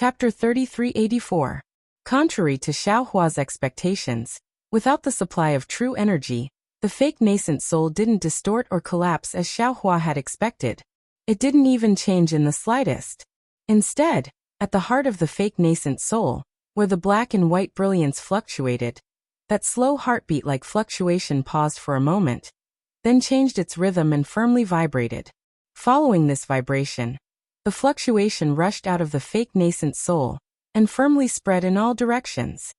Chapter 3384. Contrary to Xiaohua's expectations, without the supply of true energy, the fake nascent soul didn't distort or collapse as Xiaohua had expected. It didn't even change in the slightest. Instead, at the heart of the fake nascent soul, where the black and white brilliance fluctuated, that slow heartbeat-like fluctuation paused for a moment, then changed its rhythm and firmly vibrated. Following this vibration, the fluctuation rushed out of the fake nascent soul and firmly spread in all directions.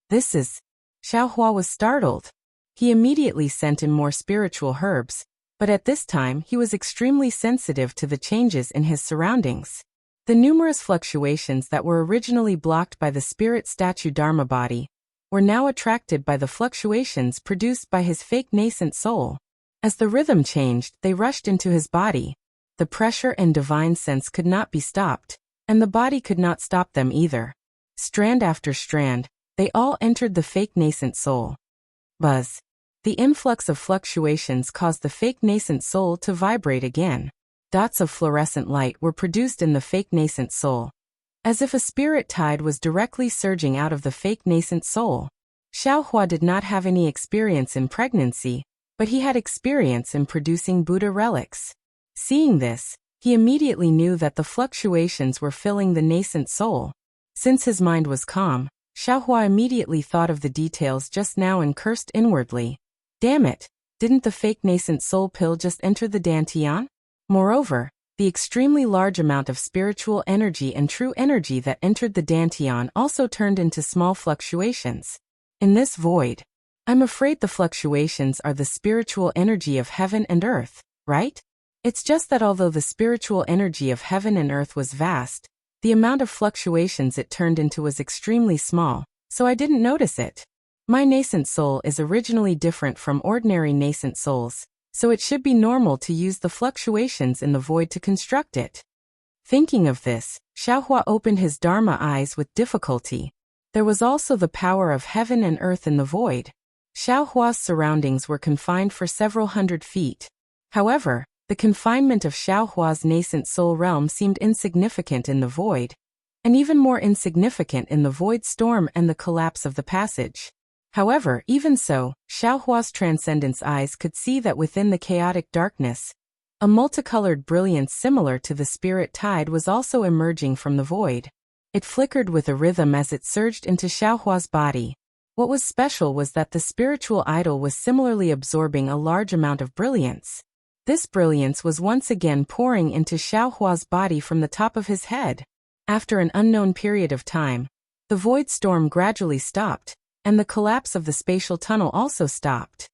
This is... Xiaohua was startled. He immediately sent in more spiritual herbs, but at this time he was extremely sensitive to the changes in his surroundings. The numerous fluctuations that were originally blocked by the spirit statue Dharma body were now attracted by the fluctuations produced by his fake nascent soul. As the rhythm changed, they rushed into his body. The pressure and divine sense could not be stopped, and the body could not stop them either. Strand after strand, they all entered the fake nascent soul. Buzz. The influx of fluctuations caused the fake nascent soul to vibrate again. Dots of fluorescent light were produced in the fake nascent soul, as if a spirit tide was directly surging out of the fake nascent soul. Xiaohua did not have any experience in pregnancy, but he had experience in producing Buddha relics. Seeing this, he immediately knew that the fluctuations were filling the nascent soul. Since his mind was calm, Xiaohua immediately thought of the details just now and cursed inwardly. Damn it, didn't the fake nascent soul pill just enter the Dantian? Moreover, the extremely large amount of spiritual energy and true energy that entered the Dantian also turned into small fluctuations. In this void, I'm afraid the fluctuations are the spiritual energy of heaven and earth, right? It's just that although the spiritual energy of heaven and earth was vast, the amount of fluctuations it turned into was extremely small, so I didn't notice it. My nascent soul is originally different from ordinary nascent souls, so it should be normal to use the fluctuations in the void to construct it. Thinking of this, Xiaohua opened his Dharma eyes with difficulty. There was also the power of heaven and earth in the void. Xiaohua's surroundings were confined for several hundred feet. However, the confinement of Xiaohua's nascent soul realm seemed insignificant in the void, and even more insignificant in the void storm and the collapse of the passage. However, even so, Xiaohua's transcendence eyes could see that within the chaotic darkness, a multicolored brilliance similar to the spirit tide was also emerging from the void. It flickered with a rhythm as it surged into Xiaohua's body. What was special was that the spiritual idol was similarly absorbing a large amount of brilliance. This brilliance was once again pouring into Xiaohua's body from the top of his head. After an unknown period of time, the void storm gradually stopped, and the collapse of the spatial tunnel also stopped.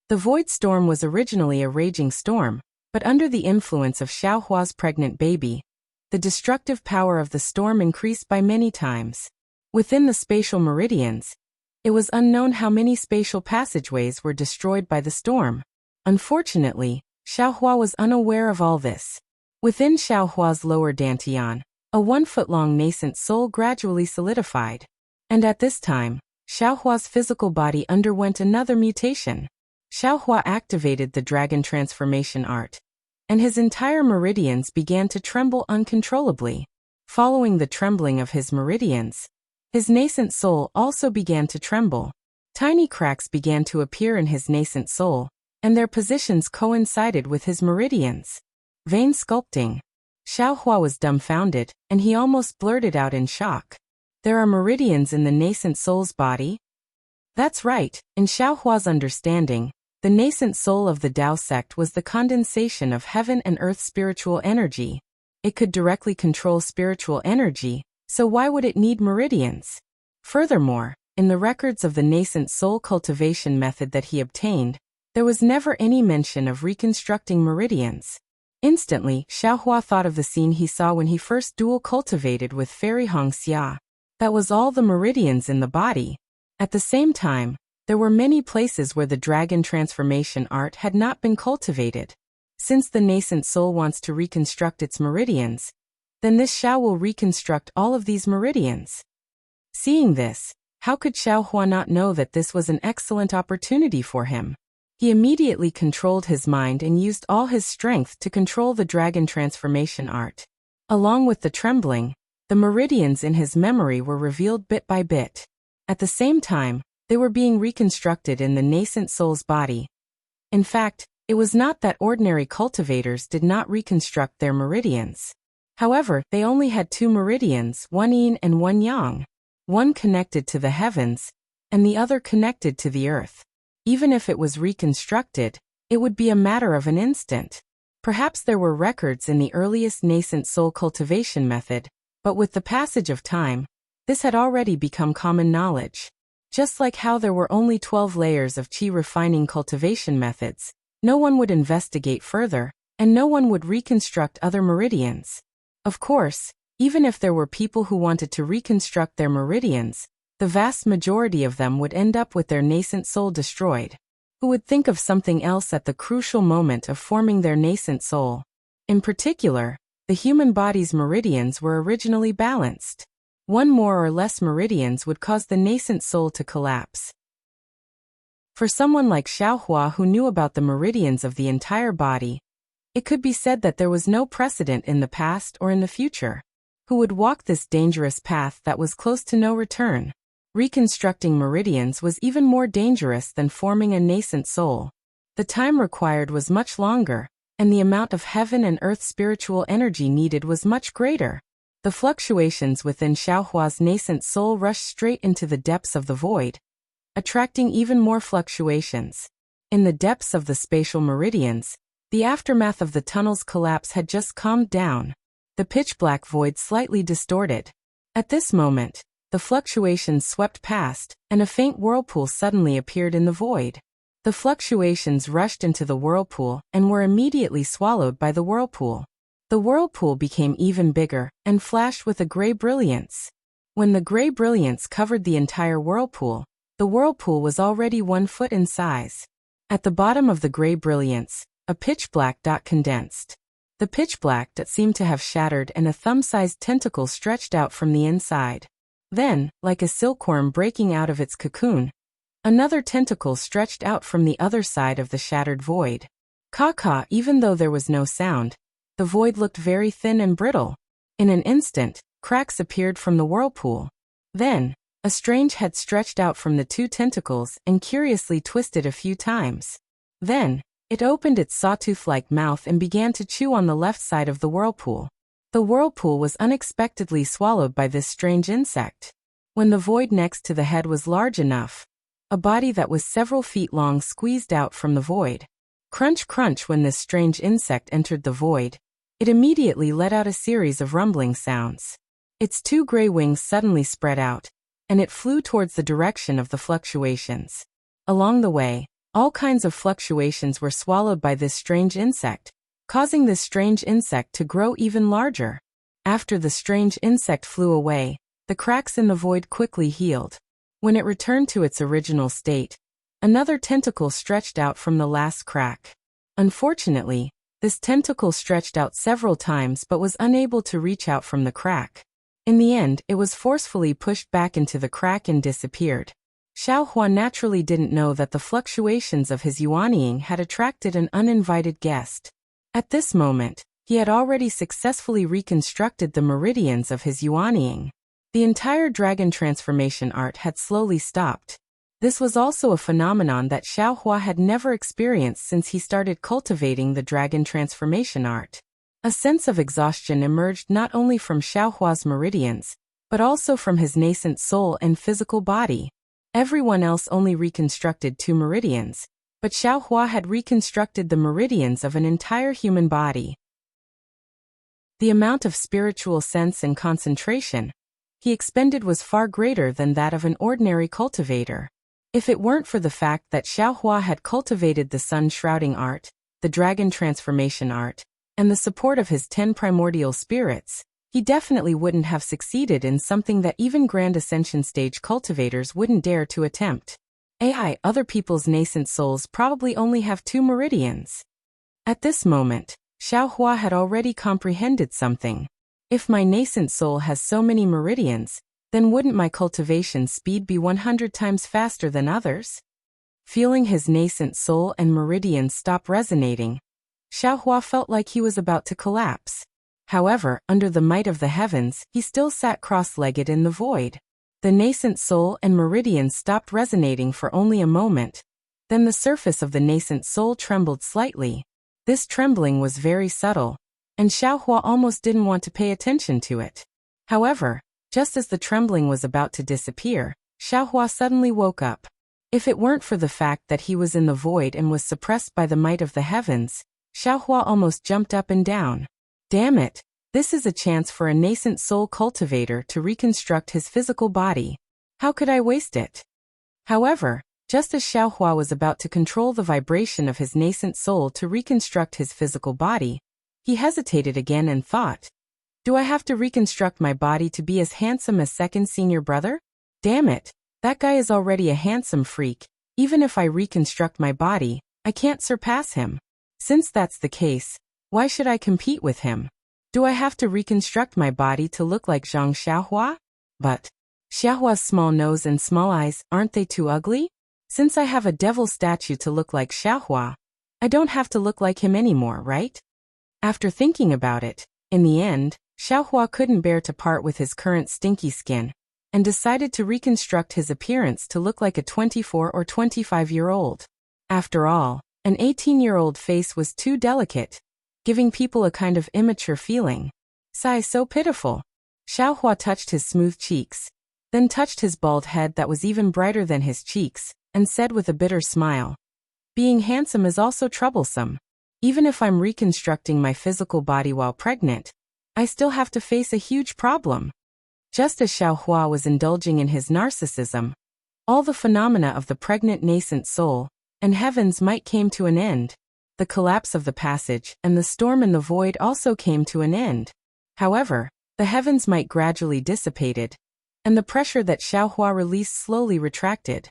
The void storm was originally a raging storm, but under the influence of Xiaohua's pregnant baby, the destructive power of the storm increased by many times. Within the spatial meridians, it was unknown how many spatial passageways were destroyed by the storm. Unfortunately, Xiaohua was unaware of all this. Within Xiaohua's lower dantian, a 1-foot-long nascent soul gradually solidified. And at this time, Xiaohua's physical body underwent another mutation. Xiaohua activated the dragon transformation art, and his entire meridians began to tremble uncontrollably. Following the trembling of his meridians, his nascent soul also began to tremble. Tiny cracks began to appear in his nascent soul, and their positions coincided with his meridians. Vein sculpting. Xiaohua was dumbfounded, and he almost blurted out in shock. There are meridians in the nascent soul's body? That's right, in Xiaohua's understanding, the nascent soul of the Tao sect was the condensation of heaven and earth spiritual energy. It could directly control spiritual energy, so why would it need meridians? Furthermore, in the records of the nascent soul cultivation method that he obtained, there was never any mention of reconstructing meridians. Instantly, Xiaohua thought of the scene he saw when he first dual cultivated with Fairy Hongxia. That was all the meridians in the body. At the same time, there were many places where the dragon transformation art had not been cultivated. Since the nascent soul wants to reconstruct its meridians, then this Xiao will reconstruct all of these meridians. Seeing this, how could Xiaohua not know that this was an excellent opportunity for him? He immediately controlled his mind and used all his strength to control the dragon transformation art. Along with the trembling, The meridians in his memory were revealed bit by bit. At the same time, they were being reconstructed in the nascent soul's body. In fact, it was not that ordinary cultivators did not reconstruct their meridians. However, they only had two meridians, one yin and one yang, one connected to the heavens, and the other connected to the earth. Even if it was reconstructed, it would be a matter of an instant. Perhaps there were records in the earliest nascent soul cultivation method, but with the passage of time, this had already become common knowledge. Just like how there were only 12 layers of qi refining cultivation methods, no one would investigate further, and no one would reconstruct other meridians. Of course, even if there were people who wanted to reconstruct their meridians, the vast majority of them would end up with their nascent soul destroyed. Who would think of something else at the crucial moment of forming their nascent soul? In particular, the human body's meridians were originally balanced. One more or less meridians would cause the nascent soul to collapse. For someone like Xiaohua who knew about the meridians of the entire body, it could be said that there was no precedent in the past or in the future who would walk this dangerous path that was close to no return. Reconstructing meridians was even more dangerous than forming a nascent soul. The time required was much longer, and the amount of heaven and earth spiritual energy needed was much greater. The fluctuations within Xiaohua's nascent soul rushed straight into the depths of the void, attracting even more fluctuations. In the depths of the spatial meridians, the aftermath of the tunnel's collapse had just calmed down, the pitch-black void slightly distorted. At this moment, the fluctuations swept past, and a faint whirlpool suddenly appeared in the void. The fluctuations rushed into the whirlpool and were immediately swallowed by the whirlpool. The whirlpool became even bigger and flashed with a gray brilliance. When the gray brilliance covered the entire whirlpool, the whirlpool was already 1 foot in size. At the bottom of the gray brilliance, a pitch-black dot condensed. The pitch-black dot seemed to have shattered and a thumb-sized tentacle stretched out from the inside. Then, like a silkworm breaking out of its cocoon, another tentacle stretched out from the other side of the shattered void. Caw-caw, even though there was no sound, the void looked very thin and brittle. In an instant, cracks appeared from the whirlpool. Then, a strange head stretched out from the two tentacles and curiously twisted a few times. Then, it opened its sawtooth-like mouth and began to chew on the left side of the whirlpool. The whirlpool was unexpectedly swallowed by this strange insect. When the void next to the head was large enough, a body that was several feet long squeezed out from the void. Crunch crunch. When this strange insect entered the void, it immediately let out a series of rumbling sounds. Its two gray wings suddenly spread out, and it flew towards the direction of the fluctuations. Along the way, all kinds of fluctuations were swallowed by this strange insect, causing this strange insect to grow even larger. After the strange insect flew away, the cracks in the void quickly healed. When it returned to its original state, another tentacle stretched out from the last crack. Unfortunately, this tentacle stretched out several times but was unable to reach out from the crack. In the end, it was forcefully pushed back into the crack and disappeared. Xiaohua naturally didn't know that the fluctuations of his yuanying had attracted an uninvited guest. At this moment, he had already successfully reconstructed the meridians of his yuanying. The entire dragon transformation art had slowly stopped. This was also a phenomenon that Xiaohua had never experienced since he started cultivating the dragon transformation art. A sense of exhaustion emerged not only from Xiaohua's meridians, but also from his nascent soul and physical body. Everyone else only reconstructed 2 meridians, but Xiaohua had reconstructed the meridians of an entire human body. The amount of spiritual sense and concentration he expended was far greater than that of an ordinary cultivator. If it weren't for the fact that Xiaohua had cultivated the sun shrouding art, the dragon transformation art, and the support of his 10 primordial spirits, he definitely wouldn't have succeeded in something that even Grand Ascension stage cultivators wouldn't dare to attempt. Other people's nascent souls probably only have 2 meridians. At this moment, Xiaohua had already comprehended something. If my nascent soul has so many meridians, then wouldn't my cultivation speed be 100 times faster than others? Feeling his nascent soul and meridians stop resonating, Xiaohua felt like he was about to collapse. However, under the might of the heavens, he still sat cross-legged in the void. The nascent soul and meridians stopped resonating for only a moment. Then the surface of the nascent soul trembled slightly. This trembling was very subtle, and Xiaohua almost didn't want to pay attention to it. However, just as the trembling was about to disappear, Xiaohua suddenly woke up. If it weren't for the fact that he was in the void and was suppressed by the might of the heavens, Xiaohua almost jumped up and down. Damn it! This is a chance for a nascent soul cultivator to reconstruct his physical body. How could I waste it? However, just as Xiaohua was about to control the vibration of his nascent soul to reconstruct his physical body, he hesitated again and thought, do I have to reconstruct my body to be as handsome as second senior brother? Damn it, that guy is already a handsome freak. Even if I reconstruct my body, I can't surpass him. Since that's the case, why should I compete with him? Do I have to reconstruct my body to look like Zhang Xiaohua? But Xiaohua's small nose and small eyes, aren't they too ugly? Since I have a devil statue to look like Xiaohua, I don't have to look like him anymore, right? After thinking about it, in the end, Xiaohua couldn't bear to part with his current stinky skin, and decided to reconstruct his appearance to look like a 24 or 25-year-old. After all, an 18-year-old face was too delicate, giving people a kind of immature feeling. Sigh, so pitiful. Xiaohua touched his smooth cheeks, then touched his bald head that was even brighter than his cheeks, and said with a bitter smile, being handsome is also troublesome. Even if I'm reconstructing my physical body while pregnant, I still have to face a huge problem. Just as Xiaohua was indulging in his narcissism, all the phenomena of the pregnant nascent soul and heaven's might came to an end. The collapse of the passage and the storm in the void also came to an end. However, the heaven's might gradually dissipated, and the pressure that Xiaohua released slowly retracted.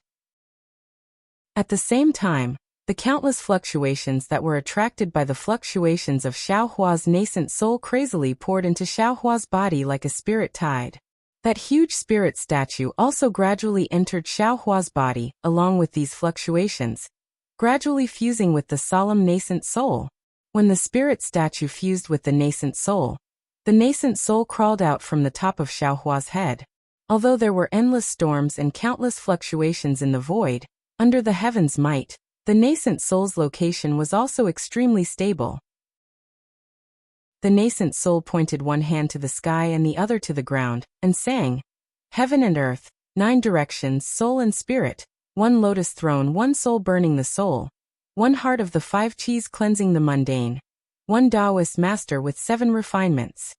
At the same time, the countless fluctuations that were attracted by the fluctuations of Xiaohua's nascent soul crazily poured into Xiaohua's body like a spirit tide. That huge spirit statue also gradually entered Xiaohua's body, along with these fluctuations, gradually fusing with the solemn nascent soul. When the spirit statue fused with the nascent soul crawled out from the top of Xiaohua's head. Although there were endless storms and countless fluctuations in the void, under the heaven's might, the nascent soul's location was also extremely stable. The nascent soul pointed one hand to the sky and the other to the ground, and sang, Heaven and earth, 9 directions, soul and spirit, 1 lotus throne, 1 soul burning the soul, 1 heart of the 5 Qis cleansing the mundane, 1 Taoist master with 7 refinements.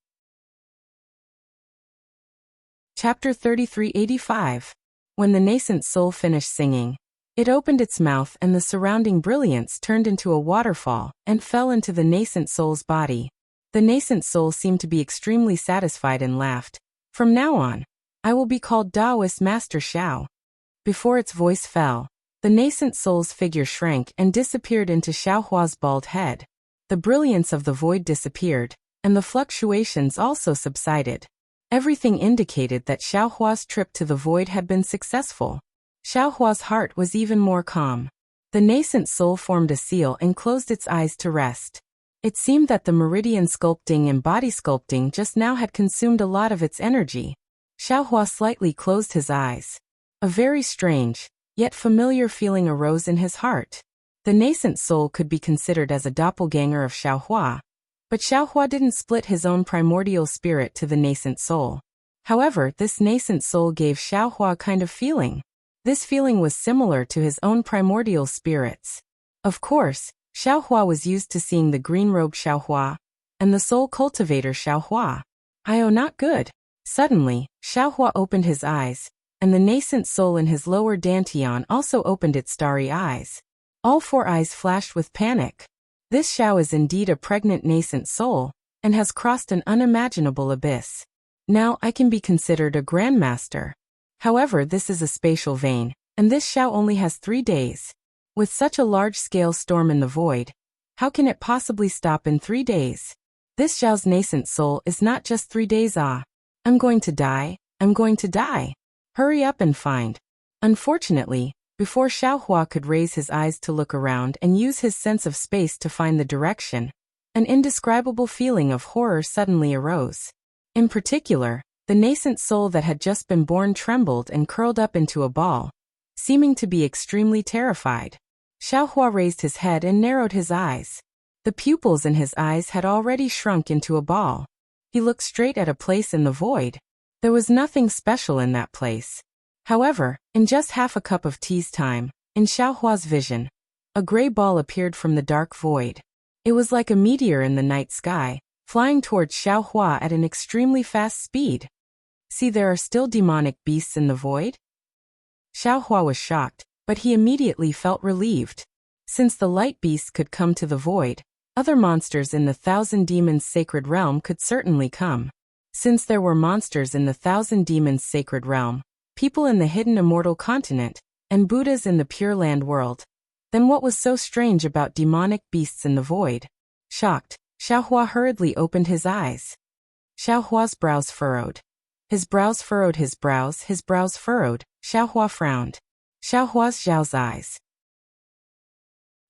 Chapter 3385. When the nascent soul finished singing, it opened its mouth and the surrounding brilliance turned into a waterfall and fell into the nascent soul's body. The nascent soul seemed to be extremely satisfied and laughed. From now on, I will be called Taoist Master Xiao. Before its voice fell, the nascent soul's figure shrank and disappeared into Xiaohua's bald head. The brilliance of the void disappeared, and the fluctuations also subsided. Everything indicated that Xiaohua's trip to the void had been successful. Xiaohua's heart was even more calm. The nascent soul formed a seal and closed its eyes to rest. It seemed that the meridian sculpting and body sculpting just now had consumed a lot of its energy. Xiaohua slightly closed his eyes. A very strange, yet familiar feeling arose in his heart. The nascent soul could be considered as a doppelganger of Xiaohua, but Xiaohua didn't split his own primordial spirit to the nascent soul. However, this nascent soul gave Xiaohua a kind of feeling. This feeling was similar to his own primordial spirits. Of course, Xiaohua was used to seeing the green-robed Xiaohua and the soul cultivator Xiaohua. Not good. Suddenly, Xiaohua opened his eyes, and the nascent soul in his lower dantian also opened its starry eyes. All 4 eyes flashed with panic. This Xiao is indeed a pregnant nascent soul, and has crossed an unimaginable abyss. Now I can be considered a grandmaster. However, this is a spatial vein, and this Xiao only has 3 days. With such a large-scale storm in the void, how can it possibly stop in 3 days? This Xiao's nascent soul is not just 3 days. I'm going to die, I'm going to die. Hurry up and find. Unfortunately, before Xiaohua could raise his eyes to look around and use his sense of space to find the direction, An indescribable feeling of horror suddenly arose. In particular, the nascent soul that had just been born trembled and curled up into a ball, seeming to be extremely terrified. Xiaohua raised his head and narrowed his eyes. The pupils in his eyes had already shrunk into a ball. He looked straight at a place in the void. There was nothing special in that place. However, in just half a cup of tea's time, in Xiaohua's vision, a gray ball appeared from the dark void. It was like a meteor in the night sky, flying towards Xiaohua at an extremely fast speed. See, there are still demonic beasts in the void? Xiaohua was shocked, but he immediately felt relieved. Since the light beasts could come to the void, other monsters in the Thousand Demons Sacred Realm could certainly come. Since there were monsters in the Thousand Demons Sacred Realm, people in the Hidden Immortal Continent, and Buddhas in the Pure Land world, then what was so strange about demonic beasts in the void? Shocked, Xiaohua hurriedly opened his eyes. Xiaohua's brows furrowed. His brows furrowed, his brows furrowed. Xiaohua frowned. Xiaohua's eyes.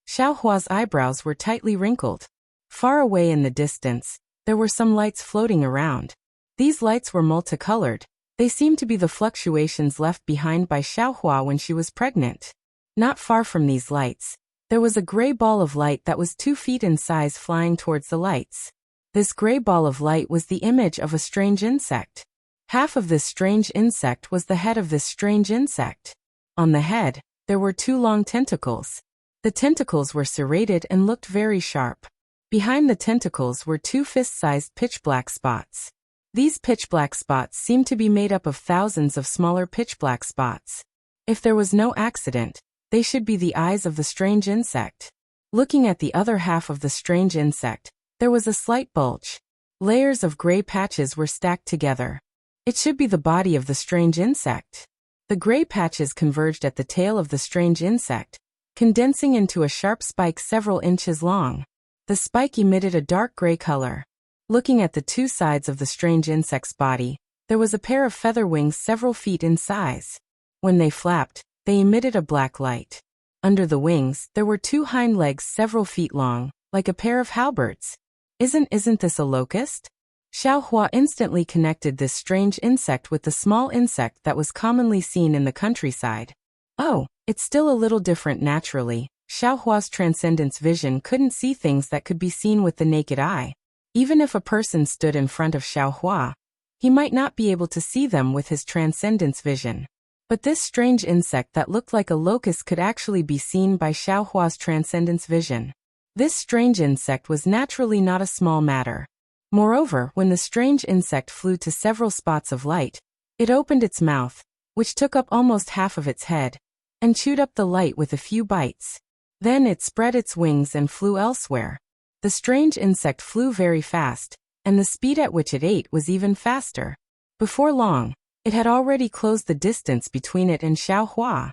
Xiaohua's eyebrows were tightly wrinkled. Far away in the distance, there were some lights floating around. These lights were multicolored. They seemed to be the fluctuations left behind by Xiaohua when she was pregnant. Not far from these lights, there was a gray ball of light that was 2 feet in size flying towards the lights. This gray ball of light was the image of a strange insect. Half of this strange insect was the head of this strange insect. On the head, there were 2 long tentacles. The tentacles were serrated and looked very sharp. Behind the tentacles were 2 fist-sized pitch-black spots. These pitch-black spots seemed to be made up of thousands of smaller pitch-black spots. If there was no accident, they should be the eyes of the strange insect. Looking at the other half of the strange insect, there was a slight bulge. Layers of gray patches were stacked together. It should be the body of the strange insect. The gray patches converged at the tail of the strange insect, condensing into a sharp spike several inches long. The spike emitted a dark gray color. Looking at the 2 sides of the strange insect's body, there was a pair of feather wings several feet in size. When they flapped, they emitted a black light. Under the wings, there were 2 hind legs several feet long, like a pair of halberds. Isn't this a locust? Xiaohua instantly connected this strange insect with the small insect that was commonly seen in the countryside. Oh, it's still a little different naturally. Xiaohua's transcendence vision couldn't see things that could be seen with the naked eye. Even if a person stood in front of Xiaohua, he might not be able to see them with his transcendence vision. But this strange insect that looked like a locust could actually be seen by Xiaohua's transcendence vision. This strange insect was naturally not a small matter. Moreover, when the strange insect flew to several spots of light, it opened its mouth, which took up almost half of its head, and chewed up the light with a few bites. Then it spread its wings and flew elsewhere. The strange insect flew very fast, and the speed at which it ate was even faster. Before long, it had already closed the distance between it and Xiaohua.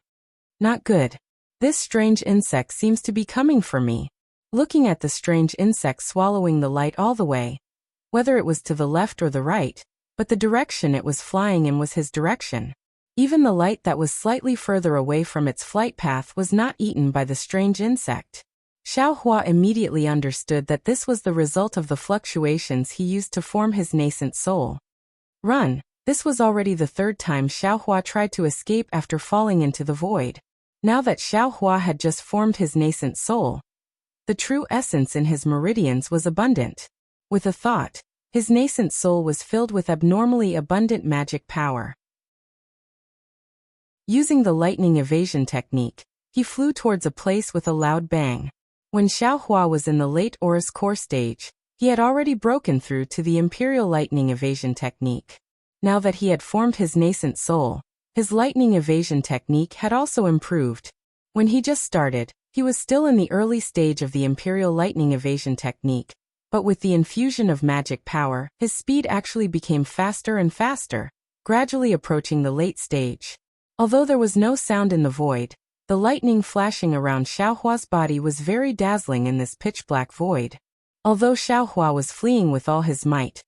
Not good. This strange insect seems to be coming for me. Looking at the strange insect swallowing the light all the way, whether it was to the left or the right, but the direction it was flying in was his direction. Even the light that was slightly further away from its flight path was not eaten by the strange insect. Xiaohua immediately understood that this was the result of the fluctuations he used to form his nascent soul. Run! This was already the 3rd time Xiaohua tried to escape after falling into the void. Now that Xiaohua had just formed his nascent soul, the true essence in his meridians was abundant. With a thought, his nascent soul was filled with abnormally abundant magic power. Using the lightning evasion technique, he flew towards a place with a loud bang. When Xiaohua was in the late Aurus core stage, he had already broken through to the Imperial lightning evasion technique. Now that he had formed his nascent soul, his lightning evasion technique had also improved. When he just started, he was still in the early stage of the Imperial lightning evasion technique, but with the infusion of magic power, his speed actually became faster and faster, gradually approaching the late stage. Although there was no sound in the void, the lightning flashing around Xiaohua's body was very dazzling in this pitch-black void. Although Xiaohua was fleeing with all his might,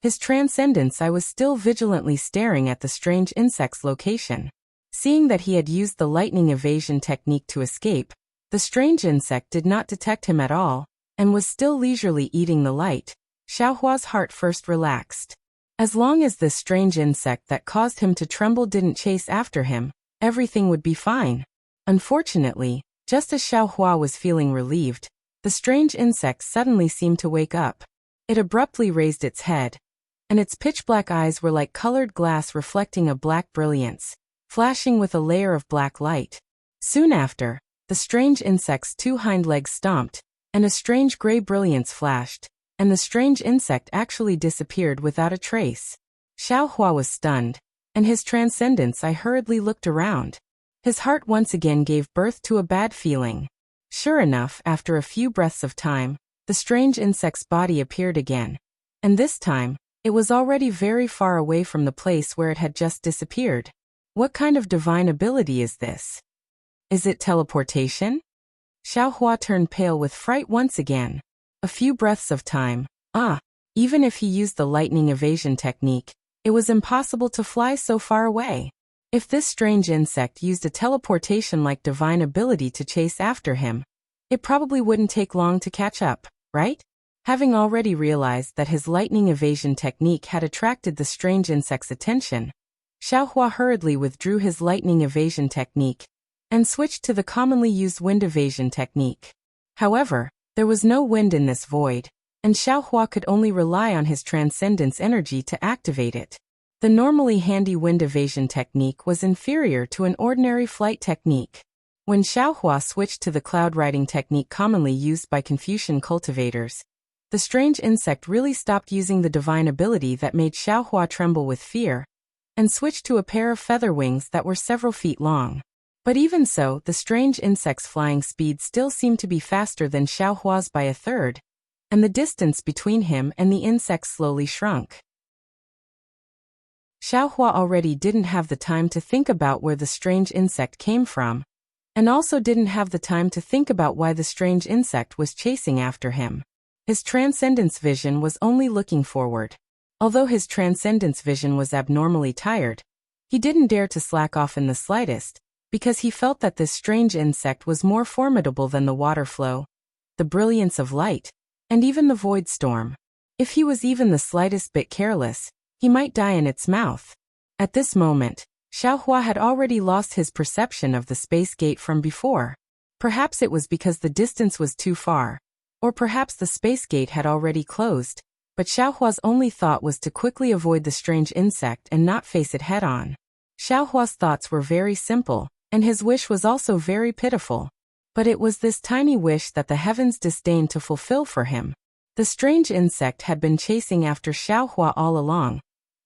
his transcendence eye was still vigilantly staring at the strange insect's location. Seeing that he had used the lightning evasion technique to escape, the strange insect did not detect him at all. and was still leisurely eating the light, Xiaohua's heart first relaxed. As long as this strange insect that caused him to tremble didn't chase after him, everything would be fine. Unfortunately, just as Xiaohua was feeling relieved, the strange insect suddenly seemed to wake up. It abruptly raised its head, and its pitch-black eyes were like colored glass reflecting a black brilliance, flashing with a layer of black light. Soon after, the strange insect's two hind legs stomped, and a strange gray brilliance flashed, and the strange insect actually disappeared without a trace. Xiaohua was stunned, and his transcendence hurriedly looked around. His heart once again gave birth to a bad feeling. Sure enough, after a few breaths of time, the strange insect's body appeared again, and this time, it was already very far away from the place where it had just disappeared. What kind of divine ability is this? Is it teleportation? Xiaohua turned pale with fright once again. A few breaths of time. Even if he used the lightning evasion technique, it was impossible to fly so far away. If this strange insect used a teleportation-like divine ability to chase after him, it probably wouldn't take long to catch up, right? Having already realized that his lightning evasion technique had attracted the strange insect's attention, Xiaohua hurriedly withdrew his lightning evasion technique and switched to the commonly used wind evasion technique. However, there was no wind in this void, and Xiaohua could only rely on his transcendence energy to activate it. The normally handy wind evasion technique was inferior to an ordinary flight technique. When Xiaohua switched to the cloud riding technique commonly used by Confucian cultivators, the strange insect really stopped using the divine ability that made Xiaohua tremble with fear, and switched to a pair of feather wings that were several feet long. But even so, the strange insect's flying speed still seemed to be faster than Xiaohua's by a third, and the distance between him and the insect slowly shrunk. Xiaohua already didn't have the time to think about where the strange insect came from, and also didn't have the time to think about why the strange insect was chasing after him. His transcendence vision was only looking forward. Although his transcendence vision was abnormally tired, he didn't dare to slack off in the slightest, because he felt that this strange insect was more formidable than the water flow, the brilliance of light, and even the void storm. If he was even the slightest bit careless, he might die in its mouth. At this moment, Xiaohua had already lost his perception of the space gate from before. Perhaps it was because the distance was too far, or perhaps the space gate had already closed, but Xiaohua's only thought was to quickly avoid the strange insect and not face it head-on. Xiaohua's thoughts were very simple, and his wish was also very pitiful. But it was this tiny wish that the heavens disdained to fulfill for him. The strange insect had been chasing after Xiaohua all along,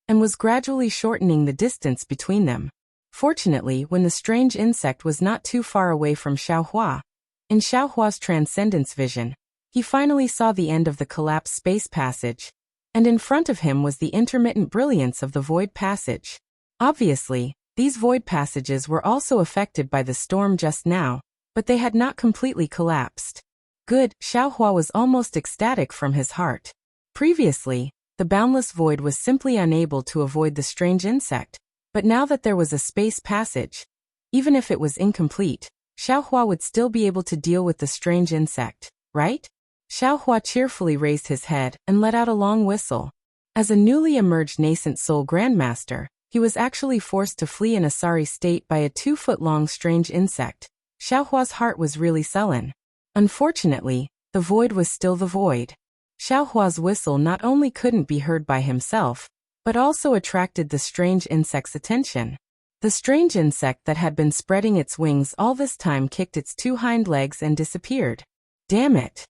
and was gradually shortening the distance between them. Fortunately, when the strange insect was not too far away from Xiaohua, in Xiaohua's transcendence vision, he finally saw the end of the collapsed space passage, and in front of him was the intermittent brilliance of the void passage. Obviously, these void passages were also affected by the storm just now, but they had not completely collapsed. Good, Xiaohua was almost ecstatic from his heart. Previously, the boundless void was simply unable to avoid the strange insect, but now that there was a space passage, even if it was incomplete, Xiaohua would still be able to deal with the strange insect, right? Xiaohua cheerfully raised his head and let out a long whistle. As a newly emerged nascent soul grandmaster, he was actually forced to flee in a sorry state by a 2-foot-long strange insect. Xiaohua's heart was really sullen. Unfortunately, the void was still the void. Xiaohua's whistle not only couldn't be heard by himself, but also attracted the strange insect's attention. The strange insect that had been spreading its wings all this time kicked its 2 hind legs and disappeared. Damn it!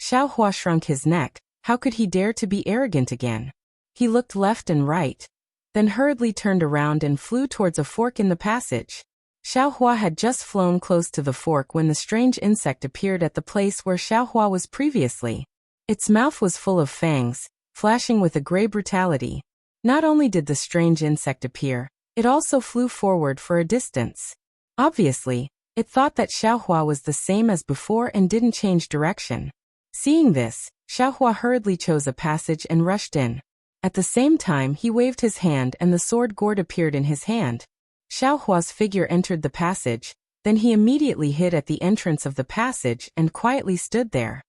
Xiaohua shrunk his neck. How could he dare to be arrogant again? He looked left and right, then hurriedly turned around and flew towards a fork in the passage. Xiaohua had just flown close to the fork when the strange insect appeared at the place where Xiaohua was previously. Its mouth was full of fangs, flashing with a gray brutality. Not only did the strange insect appear, it also flew forward for a distance. Obviously, it thought that Xiaohua was the same as before and didn't change direction. Seeing this, Xiaohua hurriedly chose a passage and rushed in. At the same time, he waved his hand and the sword gourd appeared in his hand. Xiaohua's figure entered the passage, then he immediately hid at the entrance of the passage and quietly stood there.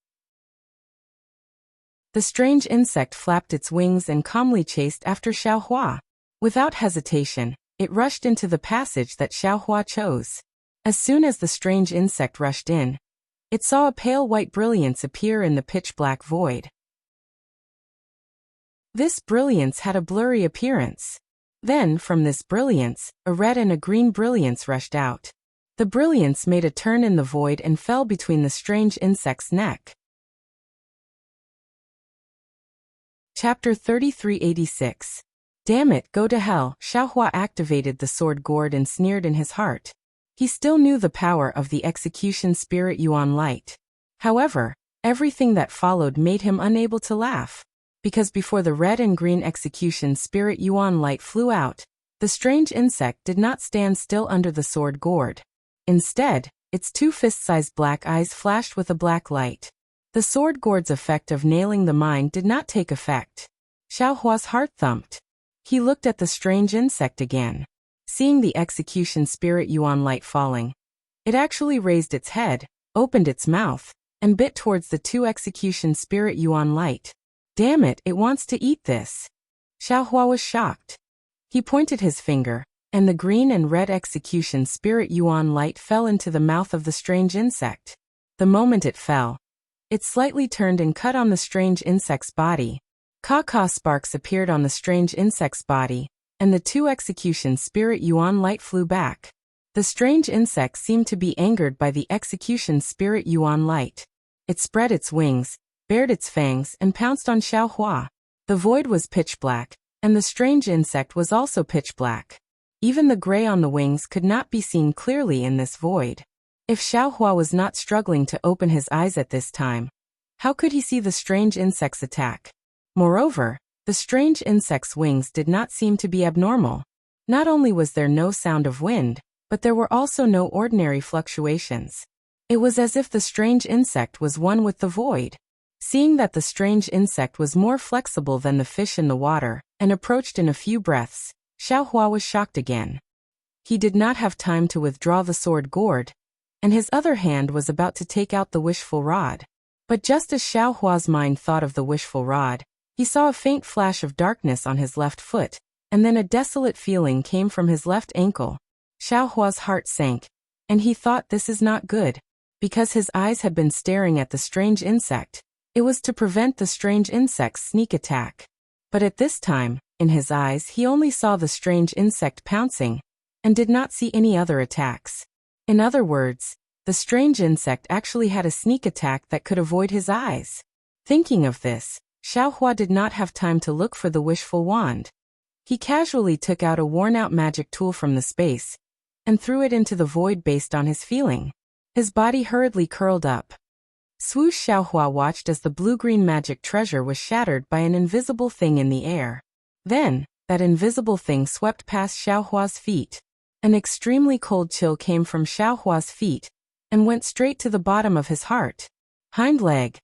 The strange insect flapped its wings and calmly chased after Xiaohua. Without hesitation, it rushed into the passage that Xiaohua chose. As soon as the strange insect rushed in, it saw a pale white brilliance appear in the pitch-black void. This brilliance had a blurry appearance. Then, from this brilliance, a red and a green brilliance rushed out. The brilliance made a turn in the void and fell between the strange insect's neck. Chapter 3386. Damn it, go to hell. Xiaohua activated the sword gourd and sneered in his heart. He still knew the power of the execution spirit Yuan light. However, everything that followed made him unable to laugh. Because before the red and green execution spirit Yuan light flew out, the strange insect did not stand still under the sword gourd. Instead, its two fist-sized black eyes flashed with a black light. The sword gourd's effect of nailing the mind did not take effect. Xiaohua's heart thumped. He looked at the strange insect again. Seeing the execution spirit Yuan light falling, it actually raised its head, opened its mouth, and bit towards the two execution spirit Yuan light. Damn it, it wants to eat this. Xiaohua was shocked. He pointed his finger, and the green and red execution spirit Yuan light fell into the mouth of the strange insect. The moment it fell, it slightly turned and cut on the strange insect's body. Ka-ka sparks appeared on the strange insect's body, and the two execution spirit Yuan light flew back. The strange insect seemed to be angered by the execution spirit Yuan light. It spread its wings, bared its fangs, and pounced on Xiaohua. The void was pitch black, and the strange insect was also pitch black. Even the gray on the wings could not be seen clearly in this void. If Xiaohua was not struggling to open his eyes at this time, how could he see the strange insect's attack? Moreover, the strange insect's wings did not seem to be abnormal. Not only was there no sound of wind, but there were also no ordinary fluctuations. It was as if the strange insect was one with the void. Seeing that the strange insect was more flexible than the fish in the water, and approached in a few breaths, Xiaohua was shocked again. He did not have time to withdraw the sword gourd, and his other hand was about to take out the wishful rod. But just as Xiaohua's mind thought of the wishful rod, he saw a faint flash of darkness on his left foot, and then a desolate feeling came from his left ankle. Xiaohua's heart sank, and he thought this is not good. Because his eyes had been staring at the strange insect, it was to prevent the strange insect's sneak attack. But at this time, in his eyes he only saw the strange insect pouncing, and did not see any other attacks. In other words, the strange insect actually had a sneak attack that could avoid his eyes. Thinking of this, Xiaohua did not have time to look for the wishful wand. He casually took out a worn-out magic tool from the space, and threw it into the void based on his feeling. His body hurriedly curled up. Swoosh! Xiaohua watched as the blue-green magic treasure was shattered by an invisible thing in the air. Then, that invisible thing swept past Xiaohua's feet. An extremely cold chill came from Xiaohua's feet, and went straight to the bottom of his heart. Hind leg.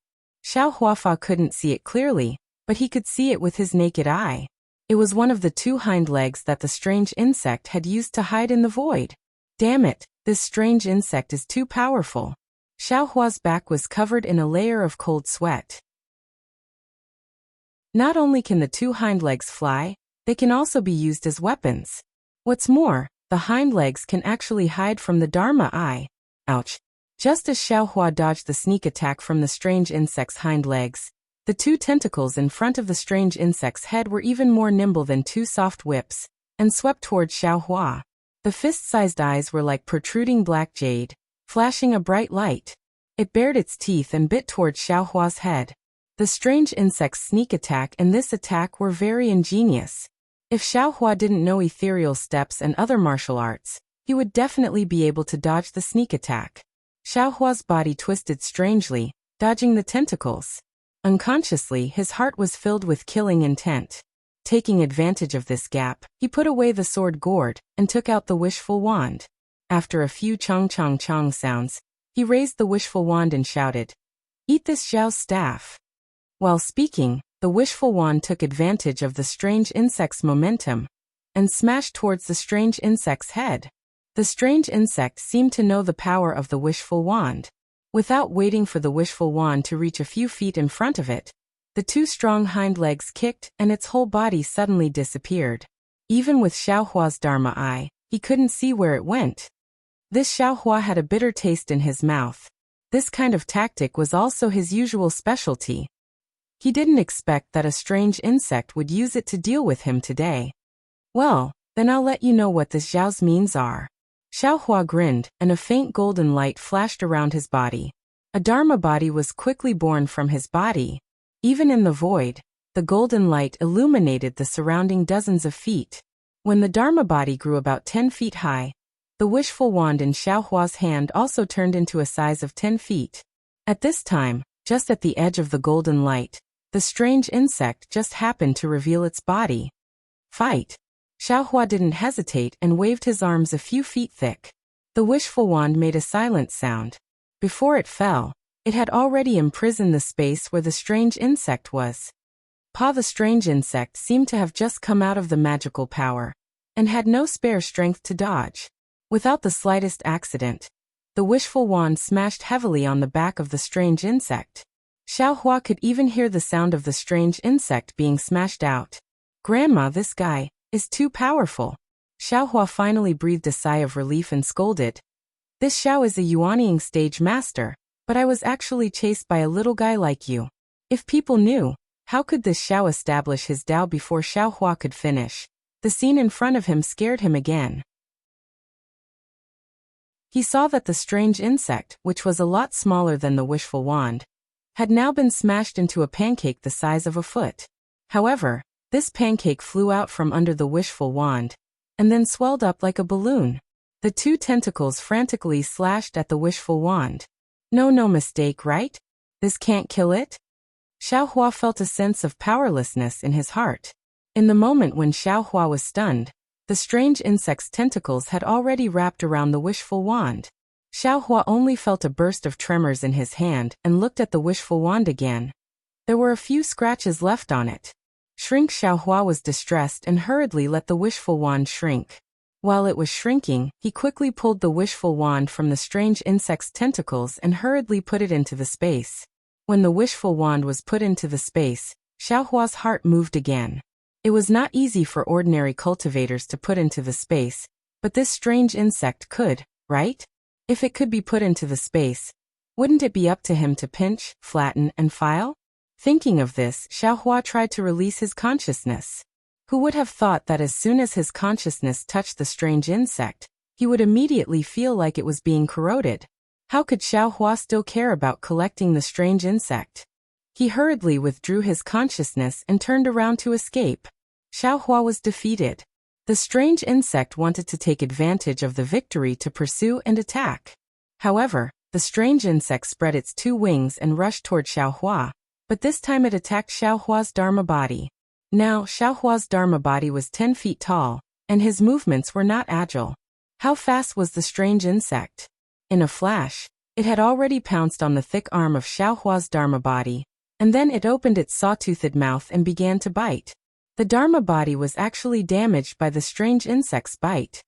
Xiaohua couldn't see it clearly, but he could see it with his naked eye. It was one of the two hind legs that the strange insect had used to hide in the void. Damn it, this strange insect is too powerful. Xiaohua's back was covered in a layer of cold sweat. Not only can the two hind legs fly, they can also be used as weapons. What's more, the hind legs can actually hide from the Dharma eye. Ouch. Just as Xiaohua dodged the sneak attack from the strange insect's hind legs, the two tentacles in front of the strange insect's head were even more nimble than two soft whips, and swept towards Xiaohua. The fist-sized eyes were like protruding black jade, flashing a bright light. It bared its teeth and bit towards Xiaohua's head. The strange insect's sneak attack and this attack were very ingenious. If Xiaohua didn't know ethereal steps and other martial arts, he would definitely be able to dodge the sneak attack. Xiaohua's body twisted strangely, dodging the tentacles. Unconsciously, his heart was filled with killing intent. Taking advantage of this gap, he put away the sword gourd, and took out the wishful wand. After a few chong-chong-chong sounds, he raised the wishful wand and shouted, "Eat this Zhao's staff." While speaking, the wishful wand took advantage of the strange insect's momentum, and smashed towards the strange insect's head. The strange insect seemed to know the power of the wishful wand. Without waiting for the wishful wand to reach a few feet in front of it, The two strong hind legs kicked and its whole body suddenly disappeared. Even with Xiaohua's Dharma eye, he couldn't see where it went. This Xiaohua had a bitter taste in his mouth. This kind of tactic was also his usual specialty. He didn't expect that a strange insect would use it to deal with him today. Well, then I'll let you know what this Xiao's means are. Xiaohua grinned, and a faint golden light flashed around his body. A Dharma body was quickly born from his body. Even in the void, the golden light illuminated the surrounding dozens of feet. When the Dharma body grew about 10 feet high, the wishful wand in Xiaohua's hand also turned into a size of 10 feet. At this time, just at the edge of the golden light, the strange insect just happened to reveal its body. Fight! Xiaohua didn't hesitate and waved his arms a few feet thick. The wishful wand made a silent sound. Before it fell, it had already imprisoned the space where the strange insect was. The strange insect seemed to have just come out of the magical power, and had no spare strength to dodge. Without the slightest accident, the wishful wand smashed heavily on the back of the strange insect. Xiaohua could even hear the sound of the strange insect being smashed out. Grandma, this guy is too powerful. Xiaohua finally breathed a sigh of relief and scolded. This Xiao is a Yuanying stage master, but I was actually chased by a little guy like you. If people knew, how could this Xiao establish his Dao before Xiaohua could finish? The scene in front of him scared him again. He saw that the strange insect, which was a lot smaller than the wishful wand, had now been smashed into a pancake the size of a foot. However, this pancake flew out from under the wishful wand, and then swelled up like a balloon. The two tentacles frantically slashed at the wishful wand. No mistake, right? This can't kill it? Xiaohua felt a sense of powerlessness in his heart. In the moment when Xiaohua was stunned, the strange insect's tentacles had already wrapped around the wishful wand. Xiaohua only felt a burst of tremors in his hand and looked at the wishful wand again. There were a few scratches left on it. Shrink! Xiaohua was distressed and hurriedly let the wishful wand shrink. While it was shrinking, he quickly pulled the wishful wand from the strange insect's tentacles and hurriedly put it into the space. When the wishful wand was put into the space, Xiaohua's heart moved again. It was not easy for ordinary cultivators to put into the space, but this strange insect could, right? If it could be put into the space, wouldn't it be up to him to pinch, flatten, and file? Thinking of this, Xiaohua tried to release his consciousness. Who would have thought that as soon as his consciousness touched the strange insect, he would immediately feel like it was being corroded? How could Xiaohua still care about collecting the strange insect? He hurriedly withdrew his consciousness and turned around to escape. Xiaohua was defeated. The strange insect wanted to take advantage of the victory to pursue and attack. However, the strange insect spread its two wings and rushed toward Xiaohua, but this time it attacked Xiaohua's Dharma body. Now, Xiaohua's Dharma body was 10 feet tall, and his movements were not agile. How fast was the strange insect? In a flash, it had already pounced on the thick arm of Xiaohua's Dharma body, and then it opened its saw-toothed mouth and began to bite. The Dharma body was actually damaged by the strange insect's bite.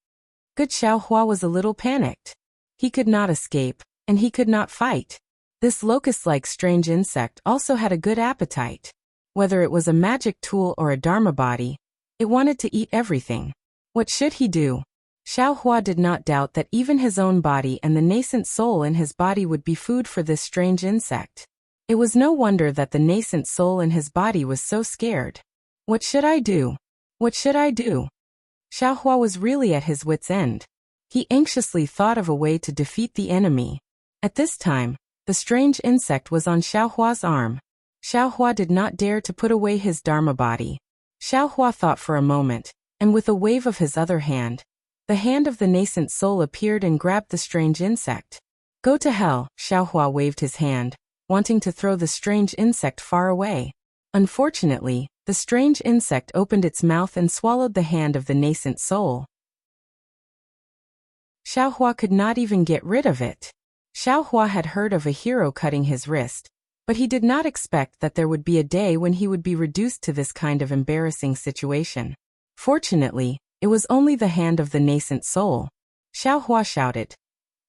Good Xiaohua was a little panicked. He could not escape, and he could not fight. This locust-like strange insect also had a good appetite. Whether it was a magic tool or a Dharma body, it wanted to eat everything. What should he do? Xiaohua did not doubt that even his own body and the nascent soul in his body would be food for this strange insect. It was no wonder that the nascent soul in his body was so scared. What should I do? What should I do? Xiaohua was really at his wit's end. He anxiously thought of a way to defeat the enemy. At this time, the strange insect was on Xiaohua's arm. Xiaohua did not dare to put away his Dharma body. Xiaohua thought for a moment, and with a wave of his other hand, the hand of the nascent soul appeared and grabbed the strange insect. Go to hell! Xiaohua waved his hand, wanting to throw the strange insect far away. Unfortunately, the strange insect opened its mouth and swallowed the hand of the nascent soul. Xiaohua could not even get rid of it. Xiaohua had heard of a hero cutting his wrist, but he did not expect that there would be a day when he would be reduced to this kind of embarrassing situation. Fortunately, it was only the hand of the nascent soul. Xiaohua shouted.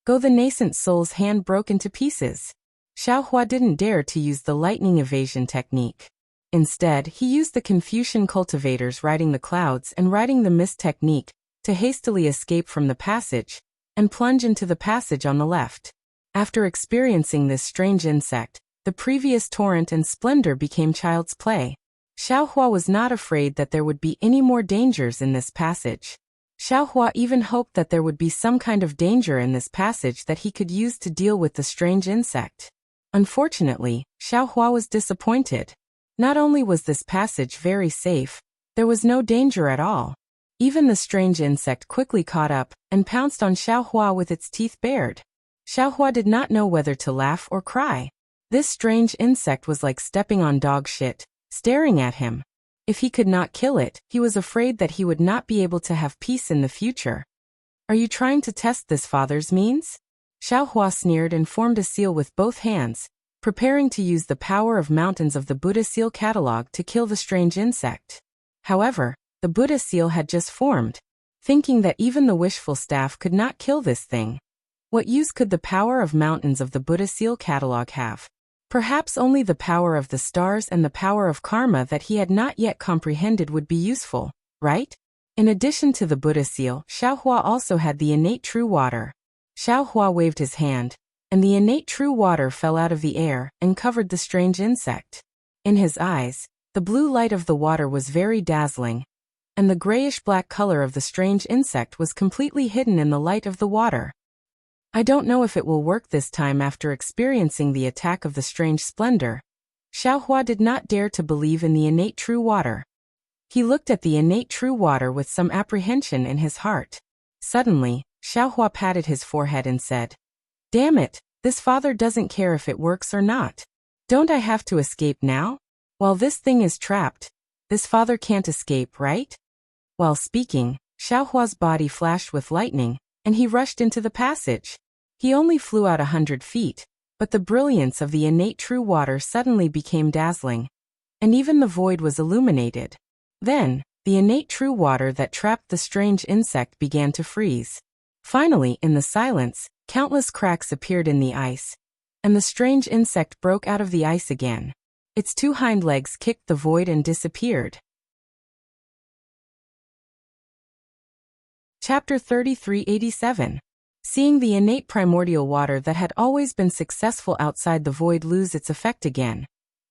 Go! The nascent soul's hand broke into pieces. Xiaohua didn't dare to use the lightning evasion technique. Instead, he used the Confucian cultivators riding the clouds and riding the mist technique to hastily escape from the passage and plunge into the passage on the left. After experiencing this strange insect, the previous torrent and splendor became child's play. Xiaohua was not afraid that there would be any more dangers in this passage. Xiaohua even hoped that there would be some kind of danger in this passage that he could use to deal with the strange insect. Unfortunately, Xiaohua was disappointed. Not only was this passage very safe, there was no danger at all. Even the strange insect quickly caught up and pounced on Xiaohua with its teeth bared. Xiaohua did not know whether to laugh or cry. This strange insect was like stepping on dog shit, staring at him. If he could not kill it, he was afraid that he would not be able to have peace in the future. Are you trying to test this father's means? Xiaohua sneered and formed a seal with both hands, preparing to use the power of mountains of the Buddha seal catalog to kill the strange insect. However, the Buddha seal had just formed, thinking that even the wishful staff could not kill this thing. What use could the power of mountains of the Buddha seal catalog have? Perhaps only the power of the stars and the power of karma that he had not yet comprehended would be useful, right? In addition to the Buddha seal, Xiaohua also had the innate true water. Xiaohua waved his hand, and the innate true water fell out of the air and covered the strange insect. In his eyes, the blue light of the water was very dazzling, and the grayish-black color of the strange insect was completely hidden in the light of the water. I don't know if it will work this time after experiencing the attack of the strange splendor. Xiaohua did not dare to believe in the innate true water. He looked at the innate true water with some apprehension in his heart. Suddenly, Xiaohua patted his forehead and said, "Damn it, this father doesn't care if it works or not. Don't I have to escape now? While this thing is trapped, this father can't escape, right?" While speaking, Xiaohua's body flashed with lightning, and he rushed into the passage. He only flew out 100 feet, but the brilliance of the innate true water suddenly became dazzling, and even the void was illuminated. Then, the innate true water that trapped the strange insect began to freeze. Finally, in the silence, countless cracks appeared in the ice, and the strange insect broke out of the ice again. Its two hind legs kicked the void and disappeared. Chapter 3387. Seeing the innate primordial water that had always been successful outside the void lose its effect again,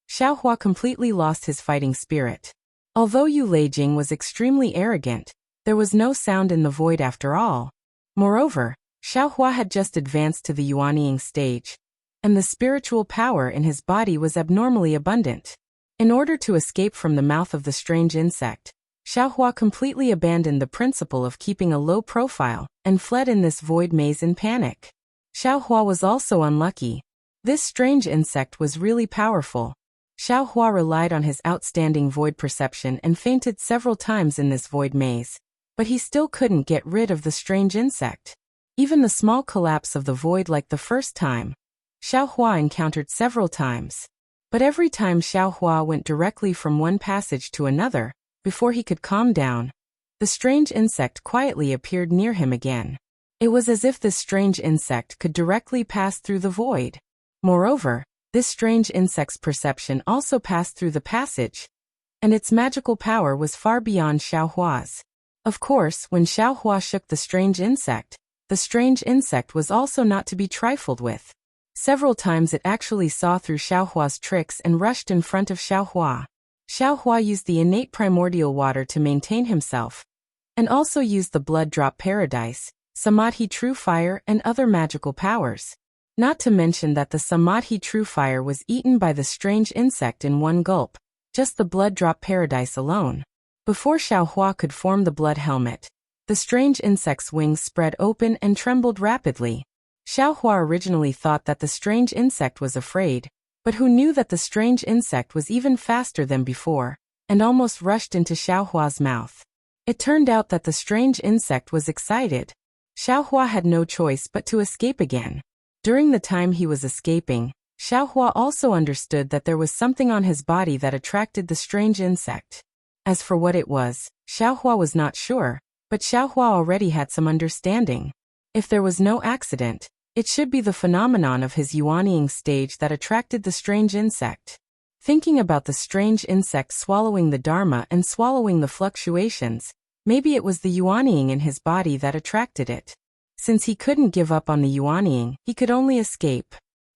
Xiaohua completely lost his fighting spirit. Although Yu Leijing was extremely arrogant, there was no sound in the void after all. Moreover, Xiaohua had just advanced to the Yuanying stage, and the spiritual power in his body was abnormally abundant. In order to escape from the mouth of the strange insect, Xiaohua completely abandoned the principle of keeping a low profile and fled in this void maze in panic. Xiaohua was also unlucky. This strange insect was really powerful. Xiaohua relied on his outstanding void perception and fainted several times in this void maze, but he still couldn't get rid of the strange insect. Even the small collapse of the void like the first time, Xiaohua encountered several times. But every time Xiaohua went directly from one passage to another, before he could calm down, the strange insect quietly appeared near him again. It was as if this strange insect could directly pass through the void. Moreover, this strange insect's perception also passed through the passage, and its magical power was far beyond Xiaohua's. Of course, when Xiaohua shook the strange insect was also not to be trifled with. Several times it actually saw through Xiaohua's tricks and rushed in front of Xiaohua. Xiaohua used the innate primordial water to maintain himself, and also used the blood drop paradise, Samadhi true fire and other magical powers. Not to mention that the Samadhi true fire was eaten by the strange insect in one gulp, just the blood drop paradise alone. Before Xiaohua could form the blood helmet, the strange insect's wings spread open and trembled rapidly. Xiaohua originally thought that the strange insect was afraid, but who knew that the strange insect was even faster than before, and almost rushed into Xiaohua's mouth. It turned out that the strange insect was excited. Xiaohua had no choice but to escape again. During the time he was escaping, Xiaohua also understood that there was something on his body that attracted the strange insect. As for what it was, Xiaohua was not sure, but Xiaohua already had some understanding. If there was no accident, it should be the phenomenon of his Yuanying stage that attracted the strange insect. Thinking about the strange insect swallowing the Dharma and swallowing the fluctuations, maybe it was the yuanying in his body that attracted it. Since he couldn't give up on the yuanying, he could only escape.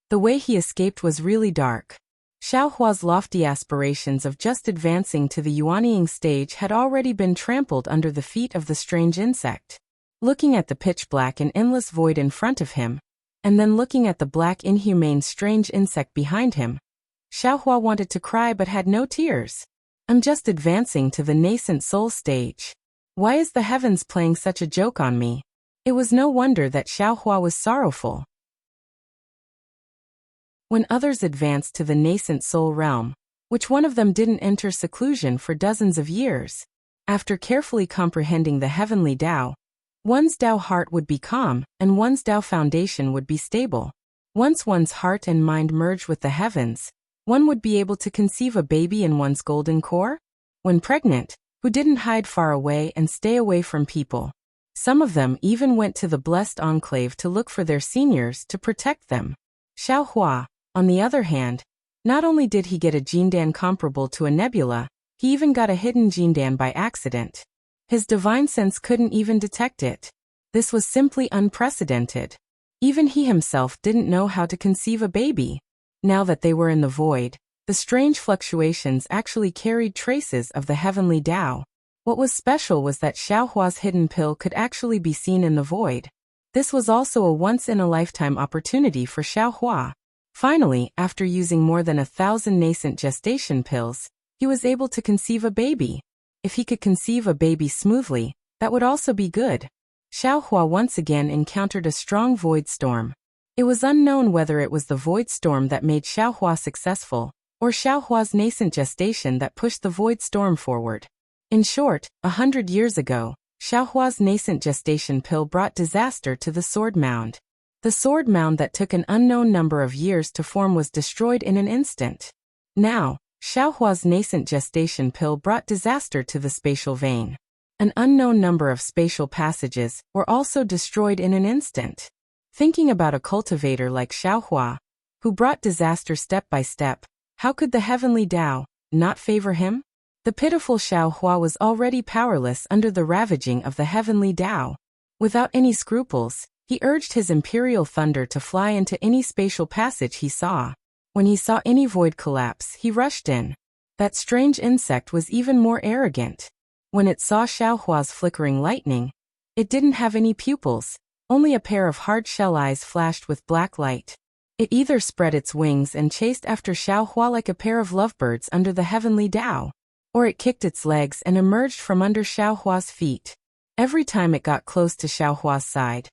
The way he escaped was really dark. Xiaohua's lofty aspirations of just advancing to the yuanying stage had already been trampled under the feet of the strange insect. Looking at the pitch-black and endless void in front of him, and then looking at the black inhumane strange insect behind him, Xiaohua wanted to cry but had no tears. I'm just advancing to the nascent soul stage. Why is the heavens playing such a joke on me? It was no wonder that Xiaohua was sorrowful. When others advanced to the nascent soul realm, which one of them didn't enter seclusion for dozens of years? After carefully comprehending the heavenly Tao, one's Tao heart would be calm, and one's Tao foundation would be stable. Once one's heart and mind merged with the heavens, one would be able to conceive a baby in one's golden core? When pregnant, who didn't hide far away and stay away from people. Some of them even went to the blessed enclave to look for their seniors to protect them. Xiaohua, on the other hand, not only did he get a jindan comparable to a nebula, he even got a hidden jindan by accident. His divine sense couldn't even detect it. This was simply unprecedented. Even he himself didn't know how to conceive a baby. Now that they were in the void, the strange fluctuations actually carried traces of the heavenly Tao. What was special was that Xiaohua's hidden pill could actually be seen in the void. This was also a once-in-a-lifetime opportunity for Xiaohua. Finally, after using more than 1,000 nascent gestation pills, he was able to conceive a baby. If he could conceive a baby smoothly, that would also be good. Xiaohua once again encountered a strong void storm. It was unknown whether it was the void storm that made Xiaohua successful, or Xiaohua's nascent gestation that pushed the void storm forward. In short, 100 years ago, Xiaohua's nascent gestation pill brought disaster to the sword mound. The sword mound that took an unknown number of years to form was destroyed in an instant. Now, Xiaohua's nascent gestation pill brought disaster to the spatial vein. An unknown number of spatial passages were also destroyed in an instant. Thinking about a cultivator like Xiaohua, who brought disaster step by step, how could the heavenly Tao not favor him? The pitiful Xiaohua was already powerless under the ravaging of the heavenly Tao. Without any scruples, he urged his imperial thunder to fly into any spatial passage he saw. When he saw any void collapse, he rushed in. That strange insect was even more arrogant. When it saw Xiaohua's flickering lightning, it didn't have any pupils, only a pair of hard-shell eyes flashed with black light. It either spread its wings and chased after Xiaohua like a pair of lovebirds under the heavenly Tao, or it kicked its legs and emerged from under Xiaohua's feet. Every time it got close to Xiaohua's side,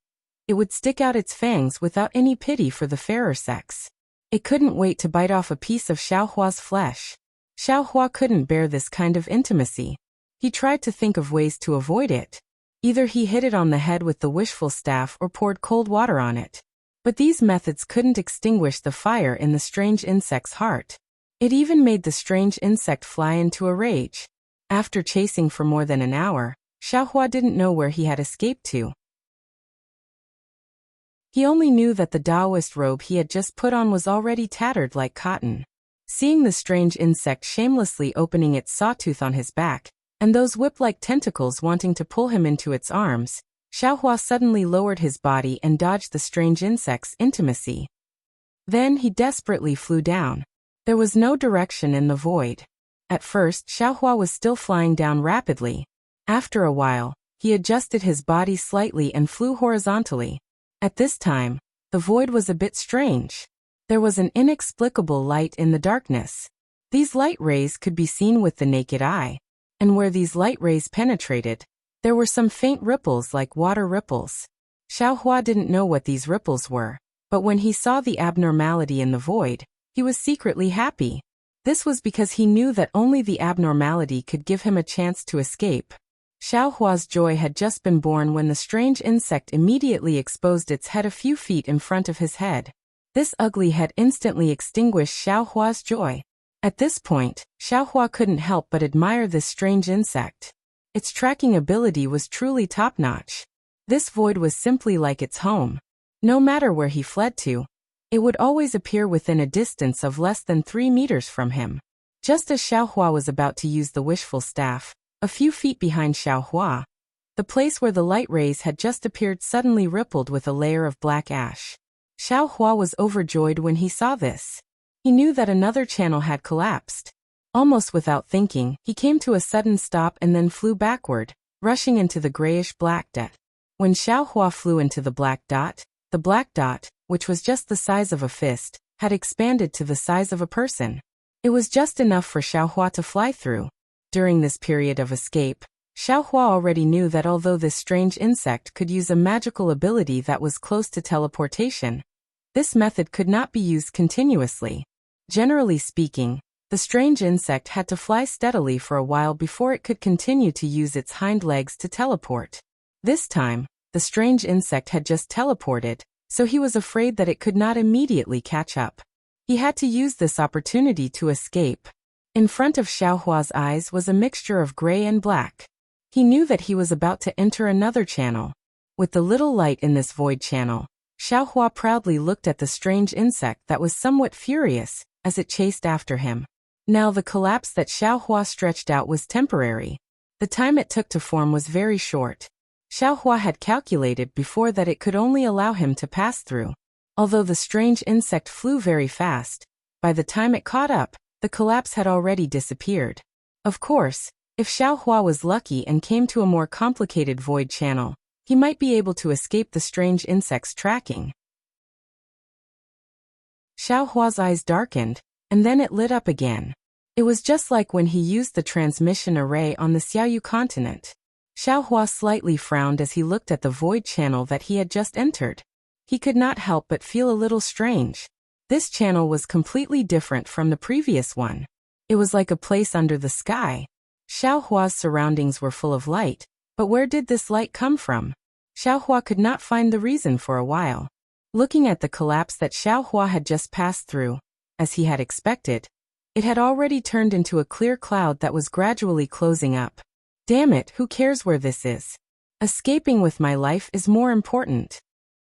it would stick out its fangs without any pity for the fairer sex. It couldn't wait to bite off a piece of Xiaohua's flesh. Xiaohua couldn't bear this kind of intimacy. He tried to think of ways to avoid it. Either he hit it on the head with the wishful staff or poured cold water on it. But these methods couldn't extinguish the fire in the strange insect's heart. It even made the strange insect fly into a rage. After chasing for more than an hour, Xiaohua didn't know where he had escaped to. He only knew that the Taoist robe he had just put on was already tattered like cotton. Seeing the strange insect shamelessly opening its sawtooth on his back, and those whip-like tentacles wanting to pull him into its arms, Xiaohua suddenly lowered his body and dodged the strange insect's intimacy. Then he desperately flew down. There was no direction in the void. At first, Xiaohua was still flying down rapidly. After a while, he adjusted his body slightly and flew horizontally. At this time, the void was a bit strange. There was an inexplicable light in the darkness. These light rays could be seen with the naked eye, and where these light rays penetrated, there were some faint ripples like water ripples. Xiaohua didn't know what these ripples were, but when he saw the abnormality in the void, he was secretly happy. This was because he knew that only the abnormality could give him a chance to escape. Xiaohua's joy had just been born when the strange insect immediately exposed its head a few feet in front of his head. This ugly head instantly extinguished Xiaohua's joy. At this point, Xiaohua couldn't help but admire this strange insect. Its tracking ability was truly top-notch. This void was simply like its home. No matter where he fled to, It would always appear within a distance of less than 3 meters from him. Just as Xiaohua was about to use the wishful staff, a few feet behind Xiaohua, the place where the light rays had just appeared suddenly rippled with a layer of black ash. Xiaohua was overjoyed when he saw this. He knew that another channel had collapsed. Almost without thinking, he came to a sudden stop and then flew backward, rushing into the grayish-black dot. When Xiaohua flew into the black dot, which was just the size of a fist, had expanded to the size of a person. It was just enough for Xiaohua to fly through. During this period of escape, Xiaohua already knew that although this strange insect could use a magical ability that was close to teleportation, this method could not be used continuously. Generally speaking, the strange insect had to fly steadily for a while before it could continue to use its hind legs to teleport. This time, the strange insect had just teleported, so he was afraid that it could not immediately catch up. He had to use this opportunity to escape. In front of Xiaohua's eyes was a mixture of gray and black. He knew that he was about to enter another channel. With the little light in this void channel, Xiaohua proudly looked at the strange insect that was somewhat furious as it chased after him. Now the collapse that Xiaohua stretched out was temporary. The time it took to form was very short. Xiaohua had calculated before that it could only allow him to pass through. Although the strange insect flew very fast, by the time it caught up, the collapse had already disappeared. Of course, if Xiaohua was lucky and came to a more complicated void channel, he might be able to escape the strange insect's tracking. Xiaohua's eyes darkened, and then it lit up again. It was just like when he used the transmission array on the Xiaoyu continent. Xiaohua slightly frowned as he looked at the void channel that he had just entered. He could not help but feel a little strange. This channel was completely different from the previous one. It was like a place under the sky. Xiaohua's surroundings were full of light, but where did this light come from? Xiaohua could not find the reason for a while. Looking at the collapse that Xiaohua had just passed through, as he had expected, it had already turned into a clear cloud that was gradually closing up. Damn it, who cares where this is? Escaping with my life is more important.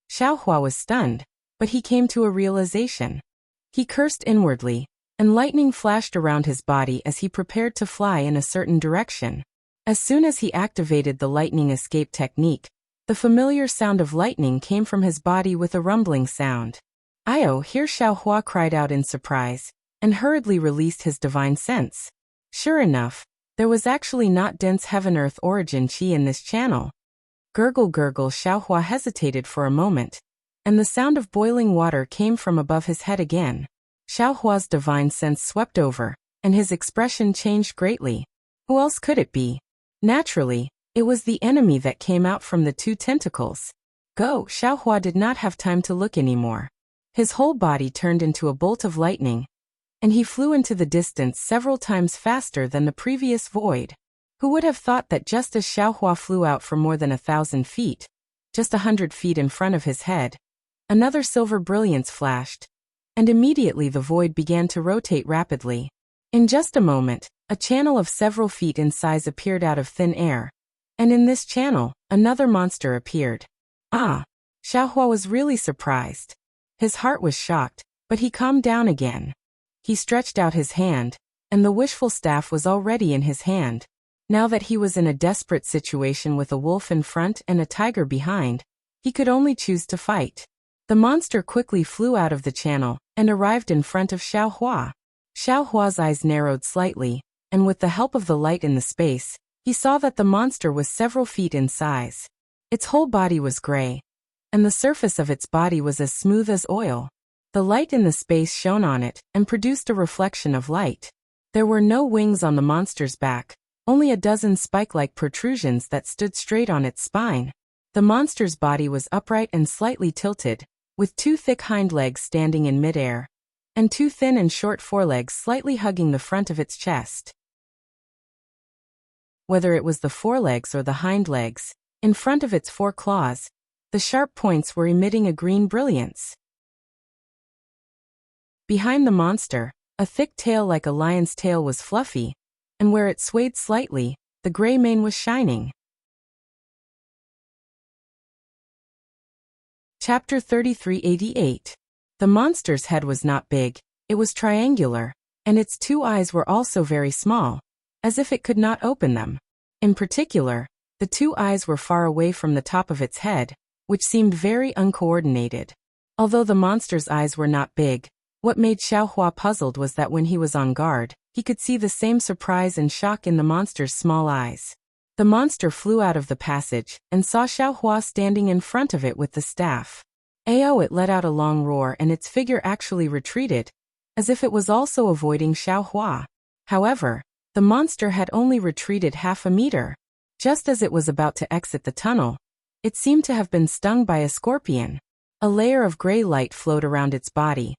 Xiaohua was stunned, but he came to a realization. He cursed inwardly, and lightning flashed around his body as he prepared to fly in a certain direction. As soon as he activated the lightning escape technique, the familiar sound of lightning came from his body with a rumbling sound. "Io!" Here Xiaohua cried out in surprise, and hurriedly released his divine sense. Sure enough, there was actually not dense heaven-earth origin chi in this channel. Gurgle gurgle. Xiaohua hesitated for a moment, and the sound of boiling water came from above his head again. Xiaohua's divine sense swept over, and his expression changed greatly. Who else could it be? Naturally, it was the enemy that came out from the two tentacles. Go! Xiaohua did not have time to look anymore. His whole body turned into a bolt of lightning, and he flew into the distance several times faster than the previous void. Who would have thought that just as Xiaohua flew out for more than 1,000 feet, just 100 feet in front of his head, another silver brilliance flashed, and immediately the void began to rotate rapidly. In just a moment, a channel of several feet in size appeared out of thin air, and in this channel, another monster appeared. Ah! Xiaohua was really surprised. His heart was shocked, but he calmed down again. He stretched out his hand, and the wishful staff was already in his hand. Now that he was in a desperate situation with a wolf in front and a tiger behind, he could only choose to fight. The monster quickly flew out of the channel and arrived in front of Xiaohua. Xiaohua's eyes narrowed slightly, and with the help of the light in the space, he saw that the monster was several feet in size. Its whole body was gray, and the surface of its body was as smooth as oil. The light in the space shone on it and produced a reflection of light. There were no wings on the monster's back, only a dozen spike-like protrusions that stood straight on its spine. The monster's body was upright and slightly tilted, with two thick hind legs standing in midair, and two thin and short forelegs slightly hugging the front of its chest. Whether it was the forelegs or the hind legs, in front of its four claws, the sharp points were emitting a green brilliance. Behind the monster, a thick tail like a lion's tail was fluffy, and where it swayed slightly, the gray mane was shining. Chapter 3388. The monster's head was not big, it was triangular, and its two eyes were also very small, as if it could not open them. In particular, the two eyes were far away from the top of its head, which seemed very uncoordinated. Although the monster's eyes were not big, what made Xiaohua puzzled was that when he was on guard, he could see the same surprise and shock in the monster's small eyes. The monster flew out of the passage and saw Xiaohua standing in front of it with the staff. It let out a long roar and its figure actually retreated, as if it was also avoiding Xiaohua. However, the monster had only retreated half a meter. Just as it was about to exit the tunnel, it seemed to have been stung by a scorpion. A layer of gray light flowed around its body,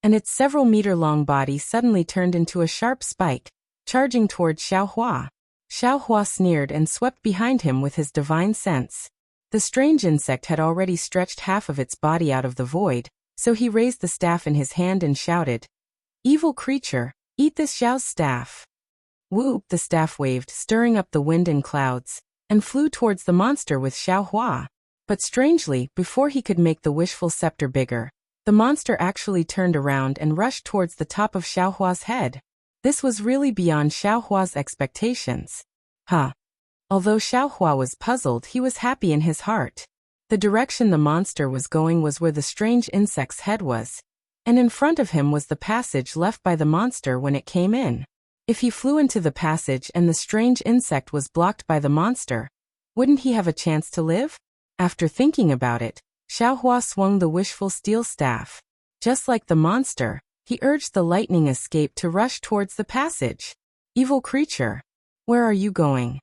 and its several-meter-long body suddenly turned into a sharp spike, charging towards Xiaohua. Xiaohua sneered and swept behind him with his divine sense. The strange insect had already stretched half of its body out of the void, so he raised the staff in his hand and shouted, "Evil creature, eat this Xiao's staff." Whoop! The staff waved, stirring up the wind and clouds, and flew towards the monster with Xiaohua. But strangely, before he could make the wishful scepter bigger, the monster actually turned around and rushed towards the top of Xiaohua's head. This was really beyond Xiaohua's expectations. Although Xiaohua was puzzled, he was happy in his heart. The direction the monster was going was where the strange insect's head was, and in front of him was the passage left by the monster when it came in. If he flew into the passage and the strange insect was blocked by the monster, wouldn't he have a chance to live? After thinking about it, Xiaohua swung the wishful steel staff. Just like the monster, he urged the lightning escape to rush towards the passage. "Evil creature, where are you going?"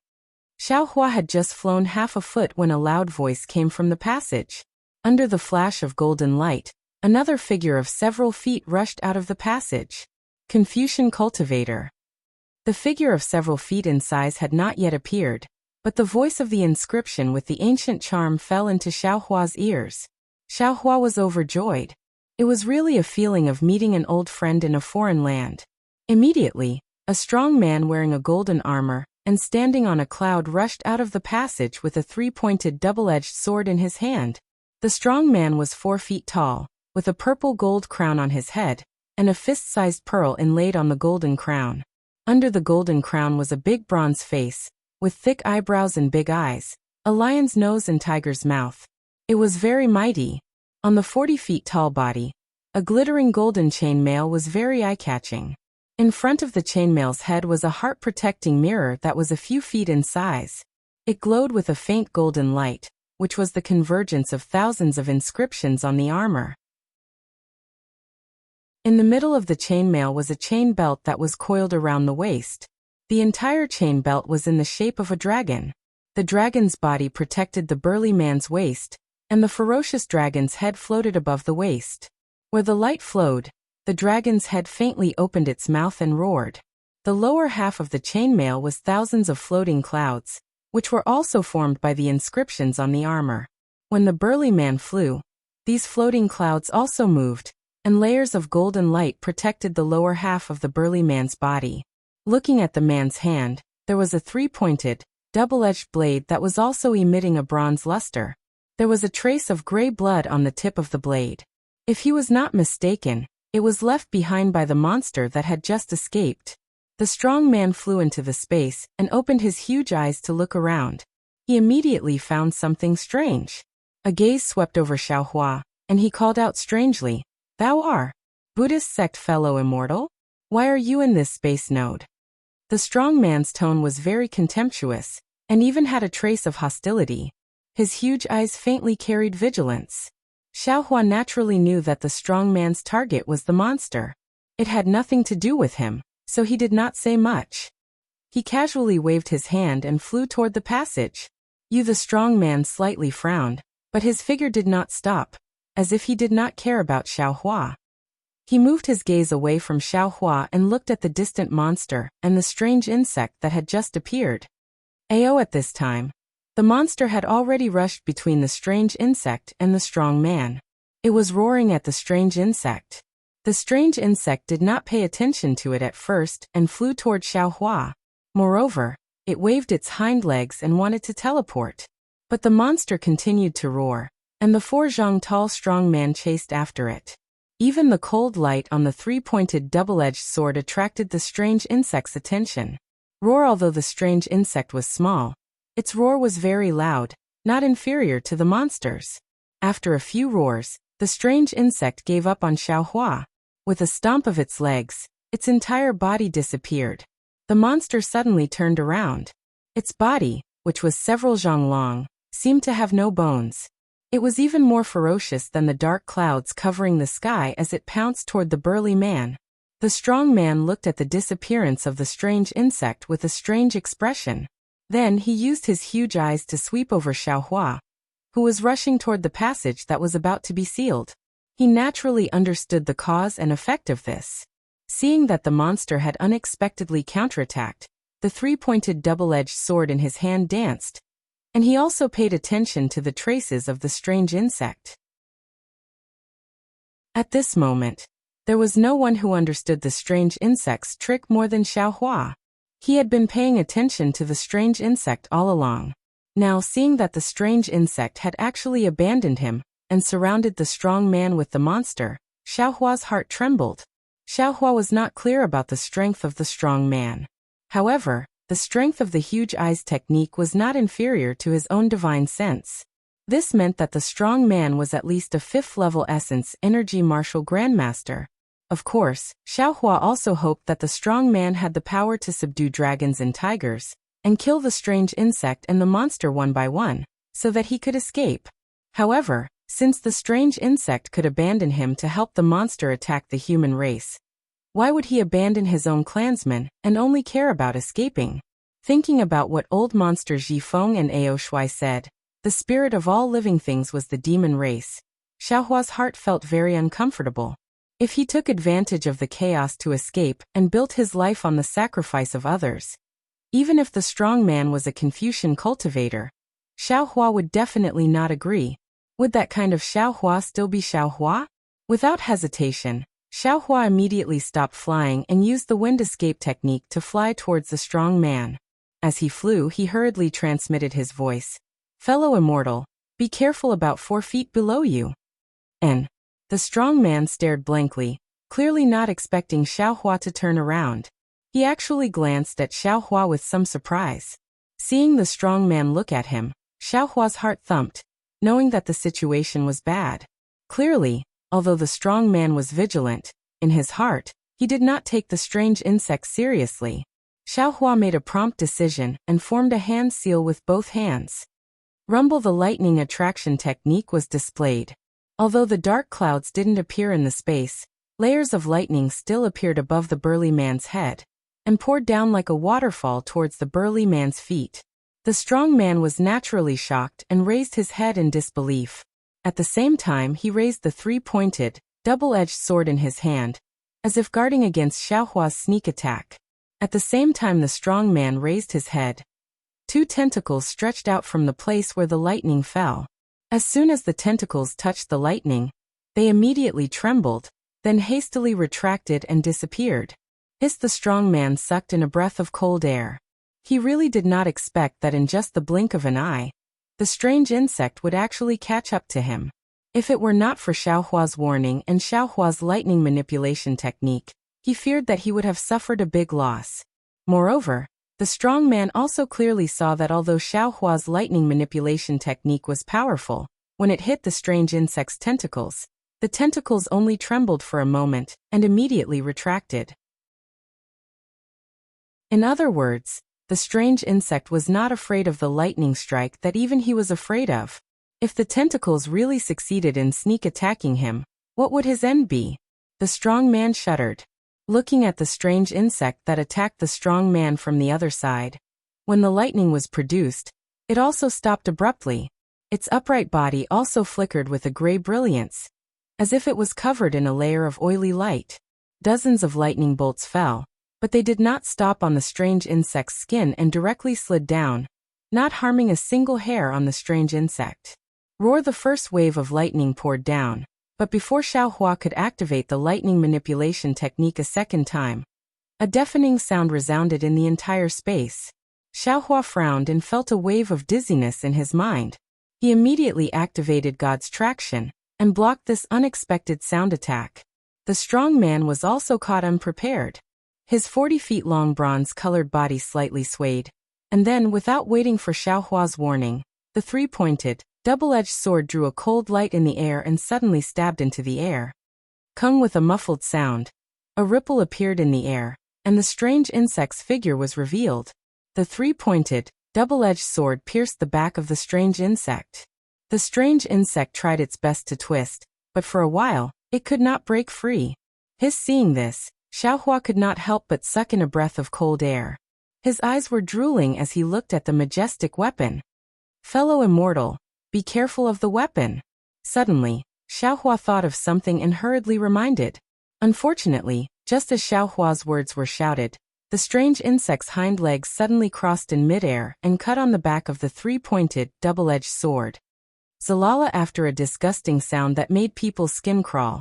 Xiaohua had just flown half a foot when a loud voice came from the passage. Under the flash of golden light, another figure of several feet rushed out of the passage. Confucian Cultivator. The figure of several feet in size had not yet appeared, but the voice of the inscription with the ancient charm fell into Xiaohua's ears. Xiaohua was overjoyed. It was really a feeling of meeting an old friend in a foreign land. Immediately, a strong man wearing a golden armor and standing on a cloud rushed out of the passage with a three-pointed double-edged sword in his hand. The strong man was 4 feet tall, with a purple gold crown on his head, and a fist-sized pearl inlaid on the golden crown. Under the golden crown was a big bronze face, with thick eyebrows and big eyes, a lion's nose and tiger's mouth. It was very mighty. On the 40 feet tall body, a glittering golden chainmail was very eye-catching. In front of the chainmail's head was a heart-protecting mirror that was a few feet in size. It glowed with a faint golden light, which was the convergence of thousands of inscriptions on the armor. In the middle of the chainmail was a chain belt that was coiled around the waist. The entire chain belt was in the shape of a dragon. The dragon's body protected the burly man's waist, and the ferocious dragon's head floated above the waist. Where the light flowed, the dragon's head faintly opened its mouth and roared. The lower half of the chainmail was thousands of floating clouds, which were also formed by the inscriptions on the armor. When the burly man flew, these floating clouds also moved, and layers of golden light protected the lower half of the burly man's body. Looking at the man's hand, there was a three-pointed, double-edged blade that was also emitting a bronze luster. There was a trace of gray blood on the tip of the blade. If he was not mistaken, it was left behind by the monster that had just escaped. The strong man flew into the space and opened his huge eyes to look around. He immediately found something strange. A gaze swept over Xiaohua, and he called out strangely, "Thou art Buddhist sect fellow immortal? Why are you in this space node?" The strong man's tone was very contemptuous, and even had a trace of hostility. His huge eyes faintly carried vigilance. Xiaohua naturally knew that the strong man's target was the monster. It had nothing to do with him, so he did not say much. He casually waved his hand and flew toward the passage. The strong man slightly frowned, but his figure did not stop, as if he did not care about Xiaohua. He moved his gaze away from Xiaohua and looked at the distant monster and the strange insect that had just appeared. At this time, the monster had already rushed between the strange insect and the strong man. It was roaring at the strange insect. The strange insect did not pay attention to it at first and flew toward Xiaohua. Moreover, it waved its hind legs and wanted to teleport. But the monster continued to roar, and the 4 zhang tall strong man chased after it. Even the cold light on the three-pointed double-edged sword attracted the strange insect's attention. Roar. Although the strange insect was small, its roar was very loud, not inferior to the monster's. After a few roars, the strange insect gave up on Xiaohua. With a stomp of its legs, its entire body disappeared. The monster suddenly turned around. Its body, which was several zhang long, seemed to have no bones. It was even more ferocious than the dark clouds covering the sky as it pounced toward the burly man. The strong man looked at the disappearance of the strange insect with a strange expression. Then he used his huge eyes to sweep over Xiaohua, who was rushing toward the passage that was about to be sealed. He naturally understood the cause and effect of this. Seeing that the monster had unexpectedly counterattacked, the three-pointed double-edged sword in his hand danced, and he also paid attention to the traces of the strange insect. At this moment, there was no one who understood the strange insect's trick more than Xiaohua. He had been paying attention to the strange insect all along. Now, seeing that the strange insect had actually abandoned him and surrounded the strong man with the monster, Xiaohua's heart trembled. Xiaohua was not clear about the strength of the strong man. However, the strength of the huge eyes technique was not inferior to his own divine sense. This meant that the strong man was at least a 5th-level essence energy martial grandmaster. Of course, Xiaohua also hoped that the strong man had the power to subdue dragons and tigers, and kill the strange insect and the monster one by one, so that he could escape. However, since the strange insect could abandon him to help the monster attack the human race, why would he abandon his own clansmen and only care about escaping? Thinking about what old monster Jifeng and Ao Shui said, the spirit of all living things was the demon race, Xiaohua's heart felt very uncomfortable. If he took advantage of the chaos to escape and built his life on the sacrifice of others, even if the strong man was a Confucian cultivator, Xiaohua would definitely not agree. Would that kind of Xiaohua still be Xiaohua? Without hesitation, Xiaohua immediately stopped flying and used the wind escape technique to fly towards the strong man. As he flew, he hurriedly transmitted his voice. "Fellow immortal, be careful about 4 feet below you." And the strong man stared blankly, clearly not expecting Xiaohua to turn around. He actually glanced at Xiaohua with some surprise. Seeing the strong man look at him, Xiaohua's heart thumped, knowing that the situation was bad. Clearly, although the strong man was vigilant, in his heart, he did not take the strange insect seriously. Xiaohua made a prompt decision and formed a hand seal with both hands. Rumble. The lightning attraction technique was displayed. Although the dark clouds didn't appear in the space, layers of lightning still appeared above the burly man's head and poured down like a waterfall towards the burly man's feet. The strong man was naturally shocked and raised his head in disbelief. At the same time, he raised the three-pointed, double-edged sword in his hand, as if guarding against Xiaohua's sneak attack. At the same time the strong man raised his head. 2 tentacles stretched out from the place where the lightning fell. As soon as the tentacles touched the lightning, they immediately trembled, then hastily retracted and disappeared. Hissed. The strong man sucked in a breath of cold air. He really did not expect that in just the blink of an eye, the strange insect would actually catch up to him. If it were not for Xiaohua's warning and Xiaohua's lightning manipulation technique, he feared that he would have suffered a big loss. Moreover, the strong man also clearly saw that although Xiaohua's lightning manipulation technique was powerful, when it hit the strange insect's tentacles, the tentacles only trembled for a moment and immediately retracted. In other words, the strange insect was not afraid of the lightning strike that even he was afraid of. If the tentacles really succeeded in sneak attacking him, what would his end be? The strong man shuddered, looking at the strange insect that attacked the strong man from the other side. When the lightning was produced, it also stopped abruptly. Its upright body also flickered with a gray brilliance, as if it was covered in a layer of oily light. Dozens of lightning bolts fell, but they did not stop on the strange insect's skin and directly slid down, not harming a single hair on the strange insect. Roar. The first wave of lightning poured down, but before Xiaohua could activate the lightning manipulation technique a second time, a deafening sound resounded in the entire space. Xiaohua frowned and felt a wave of dizziness in his mind. He immediately activated God's traction, and blocked this unexpected sound attack. The strong man was also caught unprepared. His 40-feet-long bronze-colored body slightly swayed, and then, without waiting for Xiaohua's warning, the three-pointed, double-edged sword drew a cold light in the air and suddenly stabbed into the air. Kung with a muffled sound. A ripple appeared in the air, and the strange insect's figure was revealed. The three-pointed, double-edged sword pierced the back of the strange insect. The strange insect tried its best to twist, but for a while, it could not break free. Seeing this, Xiaohua could not help but suck in a breath of cold air. His eyes were drooling as he looked at the majestic weapon. Fellow immortal, be careful of the weapon. Suddenly, Xiaohua thought of something and hurriedly reminded. Unfortunately, just as Xiaohua's words were shouted, the strange insect's hind legs suddenly crossed in midair and cut on the back of the three-pointed, double-edged sword. Zalala after a disgusting sound that made people's skin crawl.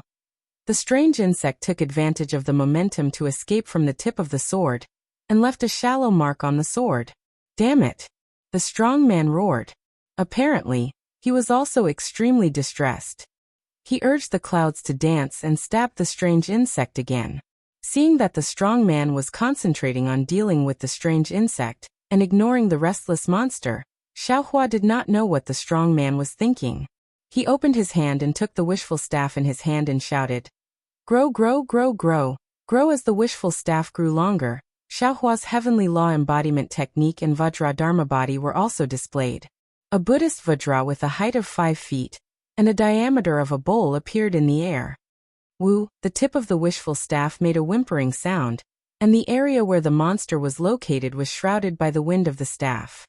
The strange insect took advantage of the momentum to escape from the tip of the sword, and left a shallow mark on the sword. Damn it! The strong man roared. Apparently, he was also extremely distressed. He urged the clouds to dance and stabbed the strange insect again. Seeing that the strong man was concentrating on dealing with the strange insect, and ignoring the restless monster, Xiaohua did not know what the strong man was thinking. He opened his hand and took the wishful staff in his hand and shouted, "Grow, grow, grow, grow." Grow. As the wishful staff grew longer, Xiaohua's heavenly law embodiment technique and Vajra Dharma body were also displayed. A Buddhist Vajra with a height of 5 feet, and a diameter of a bowl appeared in the air. Wu, the tip of the wishful staff made a whimpering sound, and the area where the monster was located was shrouded by the wind of the staff.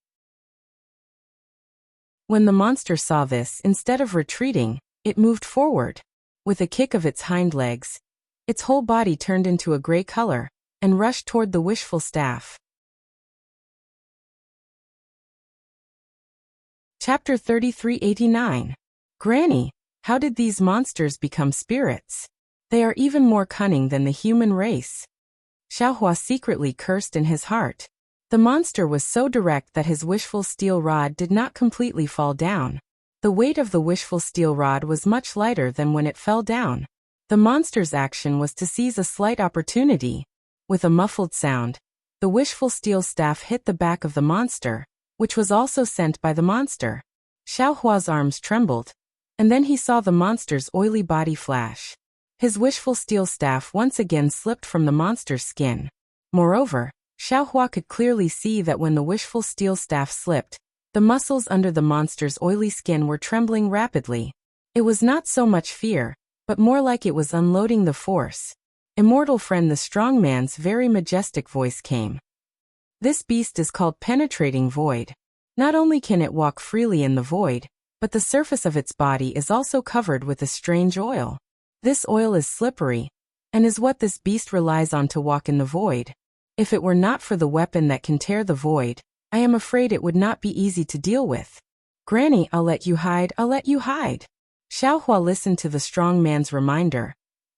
When the monster saw this, instead of retreating, it moved forward. With a kick of its hind legs, its whole body turned into a gray color, and rushed toward the wishful staff. Chapter 3389. Granny, how did these monsters become spirits? They are even more cunning than the human race. Xiaohua secretly cursed in his heart. The monster was so direct that his wishful steel rod did not completely fall down. The weight of the wishful steel rod was much lighter than when it fell down. The monster's action was to seize a slight opportunity. With a muffled sound, the wishful steel staff hit the back of the monster, which was also sent by the monster. Xiaohua's arms trembled, and then he saw the monster's oily body flash. His wishful steel staff once again slipped from the monster's skin. Moreover, Xiaohua could clearly see that when the wishful steel staff slipped, the muscles under the monster's oily skin were trembling rapidly. It was not so much fear, but more like it was unloading the force. Immortal friend, the strong man's very majestic voice came. This beast is called Penetrating Void. Not only can it walk freely in the void, but the surface of its body is also covered with a strange oil. This oil is slippery, and is what this beast relies on to walk in the void. If it were not for the weapon that can tear the void, I am afraid it would not be easy to deal with. Granny, I'll let you hide, I'll let you hide. Xiaohua listened to the strong man's reminder,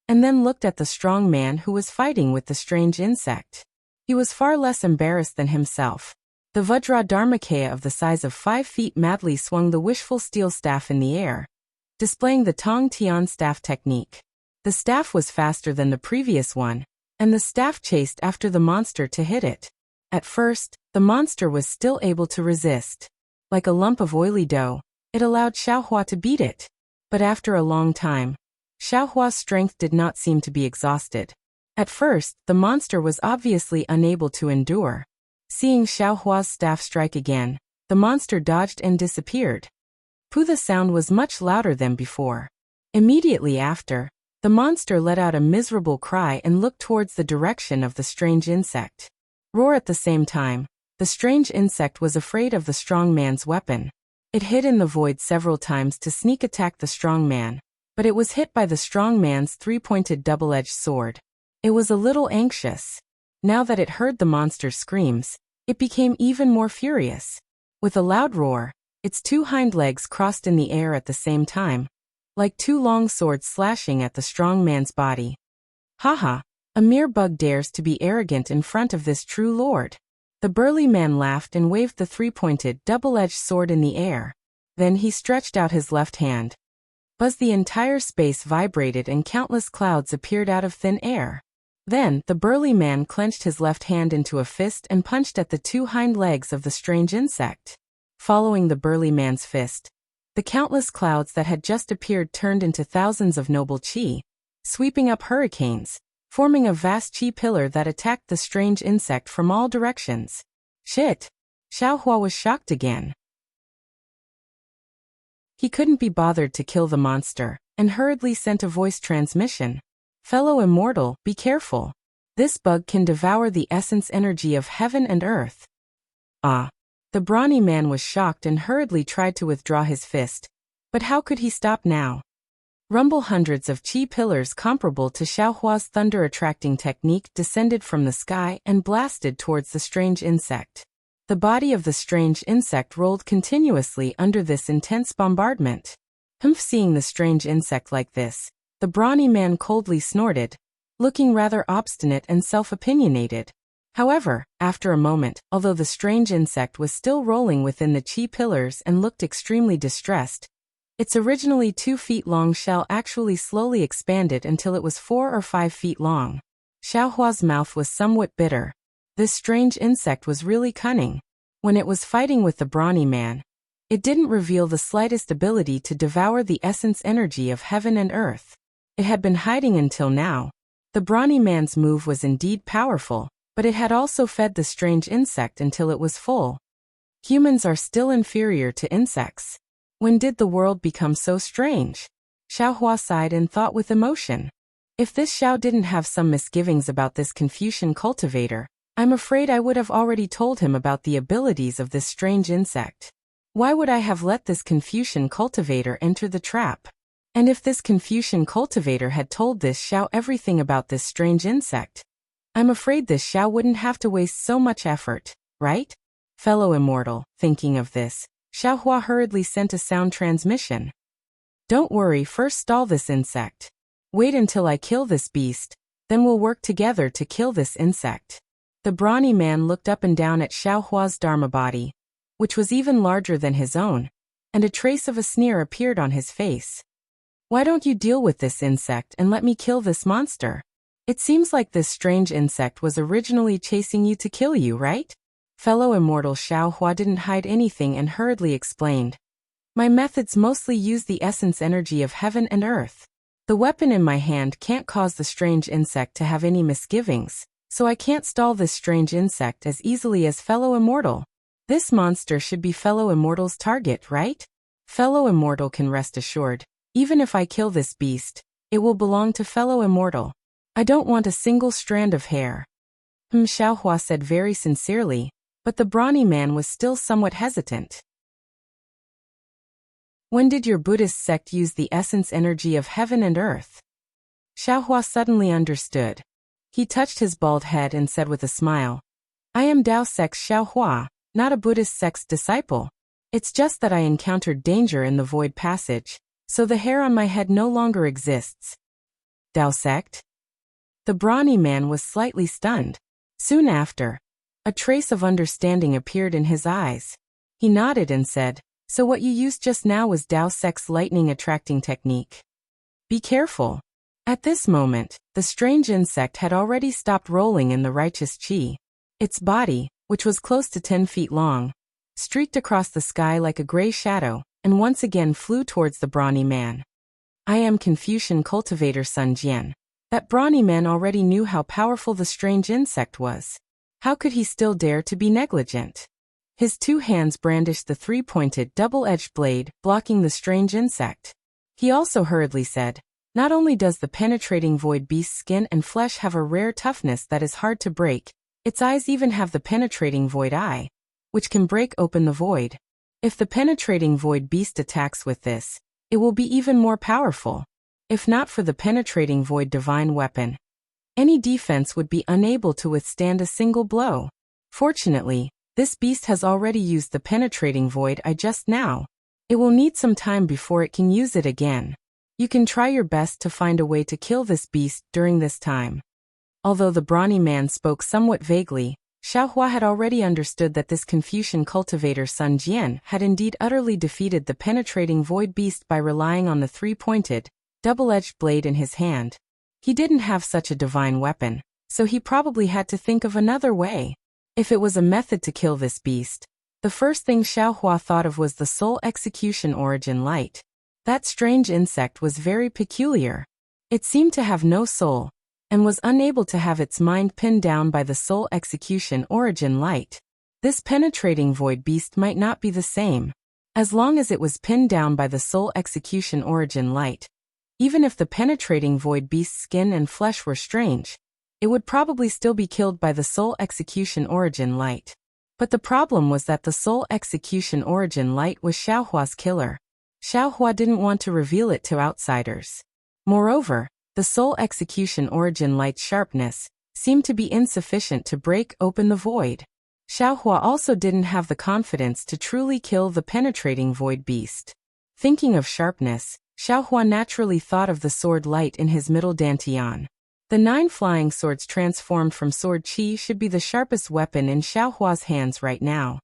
and then looked at the strong man who was fighting with the strange insect. He was far less embarrassed than himself. The Vajra Dharmakaya of the size of 5 feet madly swung the wishful steel staff in the air, displaying the Tong Tian staff technique. The staff was faster than the previous one, and the staff chased after the monster to hit it. At first, the monster was still able to resist. Like a lump of oily dough, it allowed Xiaohua to beat it. But after a long time, Xiaohua's strength did not seem to be exhausted. At first, the monster was obviously unable to endure. Seeing Xiaohua's staff strike again, the monster dodged and disappeared. The sound was much louder than before. Immediately after, the monster let out a miserable cry and looked towards the direction of the strange insect. Roar. At the same time, the strange insect was afraid of the strong man's weapon. It hid in the void several times to sneak attack the strong man, but it was hit by the strong man's three-pointed double-edged sword. It was a little anxious. Now that it heard the monster's screams, it became even more furious. With a loud roar, its 2 hind legs crossed in the air at the same time, like 2 long swords slashing at the strong man's body. Haha, a mere bug dares to be arrogant in front of this true lord. The burly man laughed and waved the three-pointed, double-edged sword in the air. Then he stretched out his left hand. Buzz, the entire space vibrated and countless clouds appeared out of thin air. Then, the burly man clenched his left hand into a fist and punched at the two hind legs of the strange insect. Following the burly man's fist, the countless clouds that had just appeared turned into thousands of noble chi, sweeping up hurricanes, forming a vast chi pillar that attacked the strange insect from all directions. Shit! Xiaohua was shocked again. He couldn't be bothered to kill the monster, and hurriedly sent a voice transmission. Fellow immortal, be careful. This bug can devour the essence energy of heaven and earth. Ah! The brawny man was shocked and hurriedly tried to withdraw his fist. But how could he stop now? Rumble, hundreds of chi pillars comparable to Xiaohua's thunder-attracting technique descended from the sky and blasted towards the strange insect. The body of the strange insect rolled continuously under this intense bombardment. Seeing the strange insect like this, the brawny man coldly snorted, looking rather obstinate and self-opinionated. However, after a moment, although the strange insect was still rolling within the chi pillars and looked extremely distressed, its originally 2 feet long shell actually slowly expanded until it was 4 or 5 feet long. Xiaohua's mouth was somewhat bitter. This strange insect was really cunning. When it was fighting with the brawny man, it didn't reveal the slightest ability to devour the essence energy of heaven and earth. It had been hiding until now. The brawny man's move was indeed powerful, but it had also fed the strange insect until it was full. Humans are still inferior to insects. When did the world become so strange? Xiaohua sighed and thought with emotion. If this Xiao didn't have some misgivings about this Confucian cultivator, I'm afraid I would have already told him about the abilities of this strange insect. Why would I have let this Confucian cultivator enter the trap? And if this Confucian cultivator had told this Xiao everything about this strange insect, I'm afraid this Xiao wouldn't have to waste so much effort, right? Fellow immortal, thinking of this, Xiaohua hurriedly sent a sound transmission. Don't worry, first stall this insect. Wait until I kill this beast, then we'll work together to kill this insect. The brawny man looked up and down at Xiaohua's Dharma body, which was even larger than his own, and a trace of a sneer appeared on his face. Why don't you deal with this insect and let me kill this monster? It seems like this strange insect was originally chasing you to kill you, right? Fellow immortal Xiaohua didn't hide anything and hurriedly explained. My methods mostly use the essence energy of heaven and earth. The weapon in my hand can't cause the strange insect to have any misgivings, so I can't stall this strange insect as easily as fellow immortal. This monster should be fellow immortal's target, right? Fellow immortal can rest assured, even if I kill this beast, it will belong to fellow immortal. I don't want a single strand of hair. Xiaohua said very sincerely, but the brawny man was still somewhat hesitant. When did your Buddhist sect use the essence energy of heaven and earth? Xiaohua suddenly understood. He touched his bald head and said with a smile, I am Dao sect's Xiaohua, not a Buddhist sect's disciple. It's just that I encountered danger in the void passage, so the hair on my head no longer exists. Dao sect? The brawny man was slightly stunned. Soon after, a trace of understanding appeared in his eyes. He nodded and said, so what you used just now was Dao sect's lightning attracting technique. Be careful. At this moment, the strange insect had already stopped rolling in the righteous chi. Its body, which was close to 10 feet long, streaked across the sky like a gray shadow, and once again flew towards the brawny man. I am Confucian cultivator Sun Jian. That brawny man already knew how powerful the strange insect was. How could he still dare to be negligent? His 2 hands brandished the 3-pointed, double-edged blade, blocking the strange insect. He also hurriedly said, not only does the penetrating void beast's skin and flesh have a rare toughness that is hard to break, its eyes even have the penetrating void eye, which can break open the void. If the penetrating void beast attacks with this, it will be even more powerful. If not for the penetrating void divine weapon, any defense would be unable to withstand a single blow. Fortunately, this beast has already used the penetrating void eye just now. It will need some time before it can use it again. You can try your best to find a way to kill this beast during this time. Although the brawny man spoke somewhat vaguely, Xiaohua had already understood that this Confucian cultivator Sun Jian had indeed utterly defeated the penetrating void beast by relying on the three-pointed, double-edged blade in his hand. He didn't have such a divine weapon, so he probably had to think of another way. If it was a method to kill this beast, the first thing Xiaohua thought of was the soul execution origin light. That strange insect was very peculiar. It seemed to have no soul, and was unable to have its mind pinned down by the soul execution origin light. This penetrating void beast might not be the same. As long as it was pinned down by the soul execution origin light, even if the penetrating void beast's skin and flesh were strange, it would probably still be killed by the soul execution origin light. But the problem was that the soul execution origin light was Xiaohua's killer. Xiaohua didn't want to reveal it to outsiders. Moreover, the soul execution origin light's sharpness seemed to be insufficient to break open the void. Xiaohua also didn't have the confidence to truly kill the penetrating void beast. Thinking of sharpness, Xiaohua naturally thought of the sword light in his middle dantian. The 9 flying swords transformed from sword qi should be the sharpest weapon in Xiaohua's hands right now.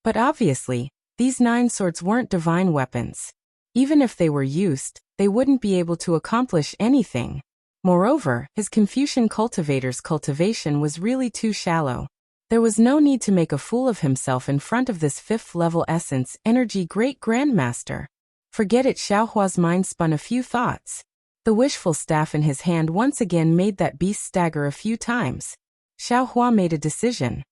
But obviously, these 9 swords weren't divine weapons. Even if they were used, they wouldn't be able to accomplish anything. Moreover, his Confucian cultivator's cultivation was really too shallow. There was no need to make a fool of himself in front of this 5th-level essence energy great grandmaster. Forget it. Xiaohua's mind spun a few thoughts. The wishful staff in his hand once again made that beast stagger a few times. Xiaohua made a decision.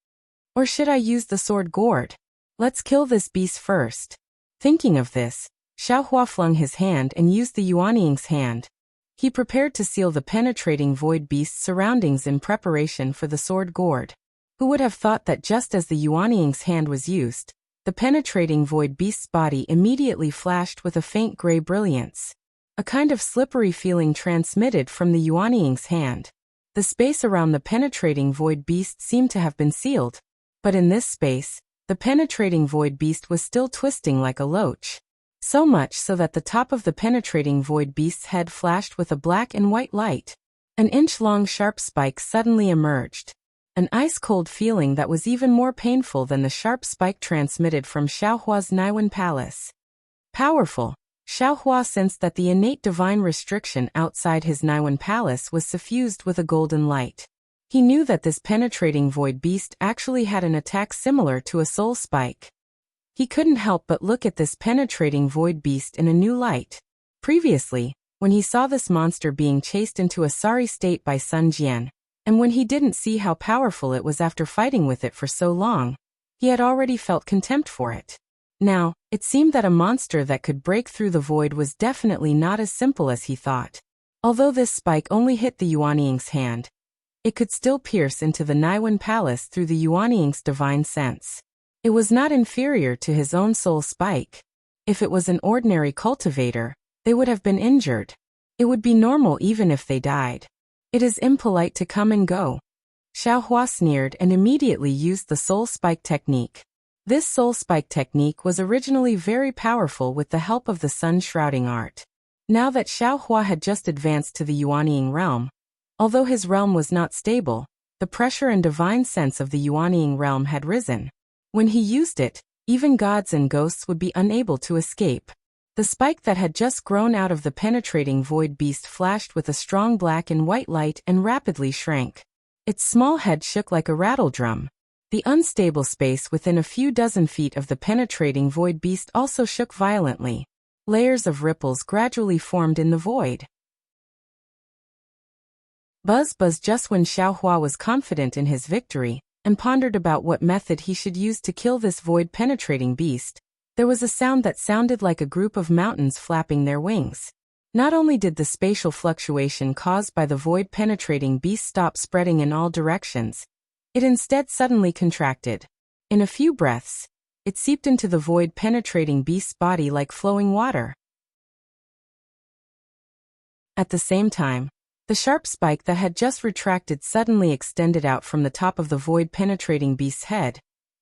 Or should I use the sword gourd? Let's kill this beast first. Thinking of this, Xiaohua flung his hand and used the Yuanying's hand. He prepared to seal the penetrating void beast's surroundings in preparation for the sword gourd. Who would have thought that just as the Yuanying's hand was used, the penetrating void beast's body immediately flashed with a faint gray brilliance. A kind of slippery feeling transmitted from the Yuanying's hand. The space around the penetrating void beast seemed to have been sealed. But in this space, the penetrating void beast was still twisting like a loach. So much so that the top of the penetrating void beast's head flashed with a black and white light. An inch-long sharp spike suddenly emerged. An ice-cold feeling that was even more painful than the sharp spike transmitted from Xiaohua's Naiwen Palace. Powerful, Xiaohua sensed that the innate divine restriction outside his Naiwen Palace was suffused with a golden light. He knew that this penetrating void beast actually had an attack similar to a soul spike. He couldn't help but look at this penetrating void beast in a new light. Previously, when he saw this monster being chased into a sorry state by Sun Jian, and when he didn't see how powerful it was after fighting with it for so long, he had already felt contempt for it. Now, it seemed that a monster that could break through the void was definitely not as simple as he thought. Although this spike only hit the Yuanying's hand, it could still pierce into the Naiwen Palace through the Yuanying's divine sense. It was not inferior to his own soul spike. If it was an ordinary cultivator, they would have been injured. It would be normal even if they died. It is impolite to come and go. Xiaohua sneered and immediately used the soul spike technique. This soul spike technique was originally very powerful with the help of the sun shrouding art. Now that Xiaohua had just advanced to the Yuanying realm, although his realm was not stable, the pressure and divine sense of the Yuanying realm had risen. When he used it, even gods and ghosts would be unable to escape. The spike that had just grown out of the penetrating void beast flashed with a strong black and white light and rapidly shrank. Its small head shook like a rattledrum. The unstable space within a few dozen feet of the penetrating void beast also shook violently. Layers of ripples gradually formed in the void. Buzz buzz. Just when Xiaohua was confident in his victory, and pondered about what method he should use to kill this void-penetrating beast, there was a sound that sounded like a group of mountains flapping their wings. Not only did the spatial fluctuation caused by the void-penetrating beast stop spreading in all directions, it instead suddenly contracted. In a few breaths, it seeped into the void-penetrating beast's body like flowing water. At the same time, the sharp spike that had just retracted suddenly extended out from the top of the void-penetrating beast's head,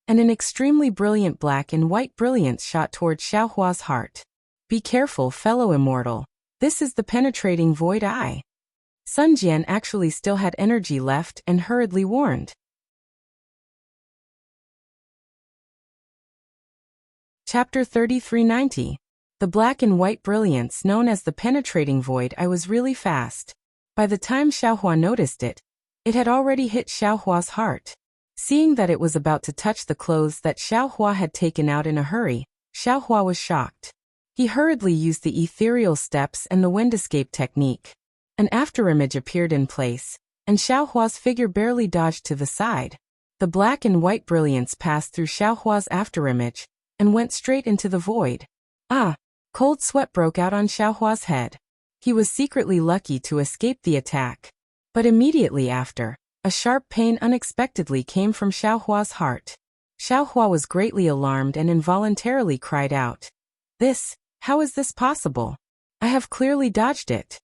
and an extremely brilliant black and white brilliance shot towards Xiaohua's heart. Be careful, fellow immortal. This is the penetrating void eye. Sun Jian actually still had energy left and hurriedly warned. Chapter 3390. The black and white brilliance known as the penetrating void. I was really fast. By the time Xiaohua noticed it, it had already hit Xiaohua's heart. Seeing that it was about to touch the clothes that Xiaohua had taken out in a hurry, Xiaohua was shocked. He hurriedly used the ethereal steps and the wind escape technique. An afterimage appeared in place, and Xiaohua's figure barely dodged to the side. The black and white brilliance passed through Xiaohua's afterimage and went straight into the void. Ah! Cold sweat broke out on Xiaohua's head. He was secretly lucky to escape the attack. But immediately after, a sharp pain unexpectedly came from Xiaohua's heart. Xiaohua was greatly alarmed and involuntarily cried out. How is this possible? I have clearly dodged it.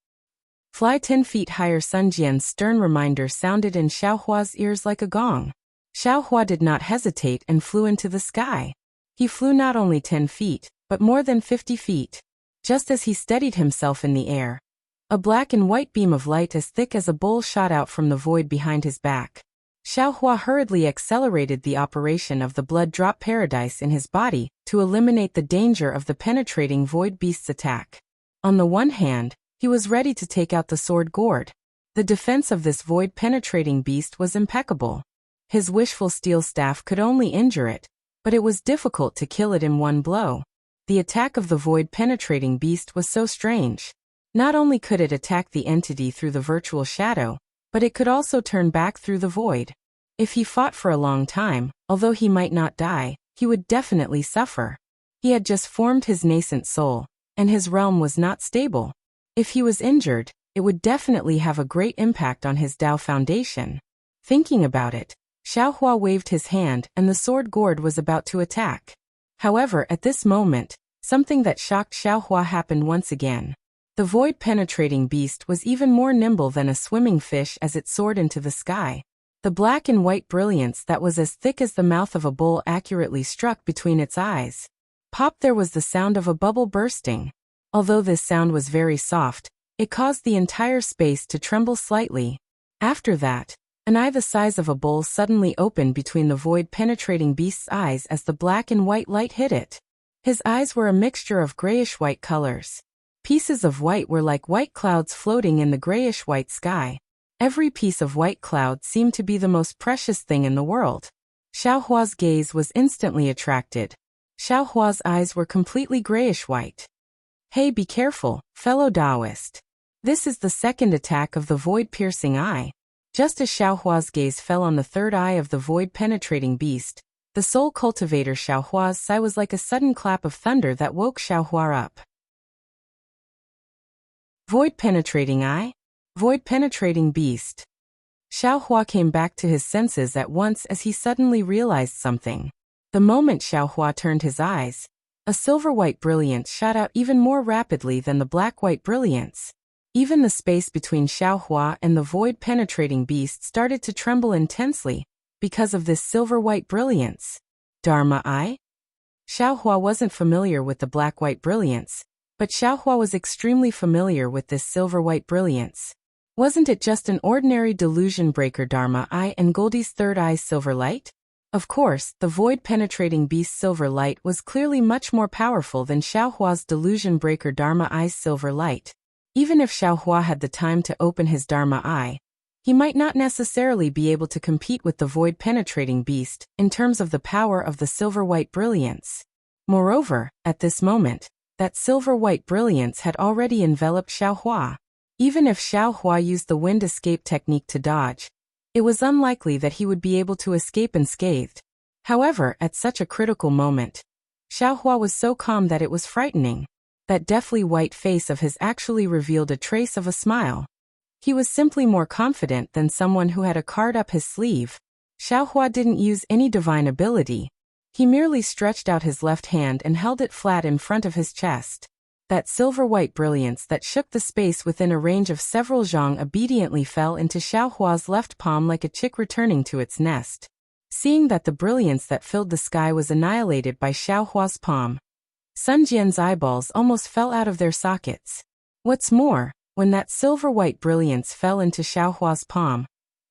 Fly 10 feet higher. Sun Jian's stern reminder sounded in Xiaohua's ears like a gong. Xiaohua did not hesitate and flew into the sky. He flew not only 10 feet, but more than 50 feet. Just as he steadied himself in the air, a black and white beam of light as thick as a bowl shot out from the void behind his back. Xiaohua hurriedly accelerated the operation of the blood drop paradise in his body to eliminate the danger of the penetrating void beast's attack. On the one hand, he was ready to take out the sword gourd. The defense of this void penetrating beast was impeccable. His wishful steel staff could only injure it, but it was difficult to kill it in one blow. The attack of the void penetrating beast was so strange. Not only could it attack the entity through the virtual shadow, but it could also turn back through the void. If he fought for a long time, although he might not die, he would definitely suffer. He had just formed his nascent soul, and his realm was not stable. If he was injured, it would definitely have a great impact on his Dao foundation. Thinking about it, Xiaohua waved his hand and the sword gourd was about to attack. However, at this moment, something that shocked Xiaohua happened once again. The void-penetrating beast was even more nimble than a swimming fish as it soared into the sky. The black and white brilliance that was as thick as the mouth of a bull accurately struck between its eyes. Pop! There was the sound of a bubble bursting. Although this sound was very soft, it caused the entire space to tremble slightly. After that, an eye the size of a bull suddenly opened between the void-penetrating beast's eyes as the black and white light hit it. His eyes were a mixture of grayish-white colors. Pieces of white were like white clouds floating in the grayish-white sky. Every piece of white cloud seemed to be the most precious thing in the world. Xiaohua's gaze was instantly attracted. Xiaohua's eyes were completely grayish-white. Hey, be careful, fellow Taoist. This is the second attack of the void-piercing eye. Just as Xiaohua's gaze fell on the third eye of the void-penetrating beast, the soul cultivator Xiaohua's sigh was like a sudden clap of thunder that woke Xiaohua up. Void-penetrating eye? Void-penetrating beast. Xiaohua came back to his senses at once as he suddenly realized something. The moment Xiaohua turned his eyes, a silver-white brilliance shot out even more rapidly than the black-white brilliance. Even the space between Xiaohua and the void-penetrating beast started to tremble intensely because of this silver-white brilliance. Dharma eye? Xiaohua wasn't familiar with the black-white brilliance, but Xiaohua was extremely familiar with this silver-white brilliance. Wasn't it just an ordinary delusion breaker Dharma eye and Goldie's third eye's silver light? Of course, the void-penetrating beast's silver light was clearly much more powerful than Xiaohua's delusion breaker Dharma eye's silver light. Even if Xiaohua had the time to open his Dharma eye, he might not necessarily be able to compete with the void-penetrating beast in terms of the power of the silver-white brilliance. Moreover, at this moment, that silver-white brilliance had already enveloped Xiaohua. Even if Xiaohua used the wind escape technique to dodge, it was unlikely that he would be able to escape unscathed. However, at such a critical moment, Xiaohua was so calm that it was frightening. That deathly white face of his actually revealed a trace of a smile. He was simply more confident than someone who had a card up his sleeve. Xiaohua didn't use any divine ability. He merely stretched out his left hand and held it flat in front of his chest. That silver-white brilliance that shook the space within a range of several zhang obediently fell into Xiaohua's left palm like a chick returning to its nest. Seeing that the brilliance that filled the sky was annihilated by Xiaohua's palm, Sun Jian's eyeballs almost fell out of their sockets. What's more, When that silver-white brilliance fell into Xiaohua's palm,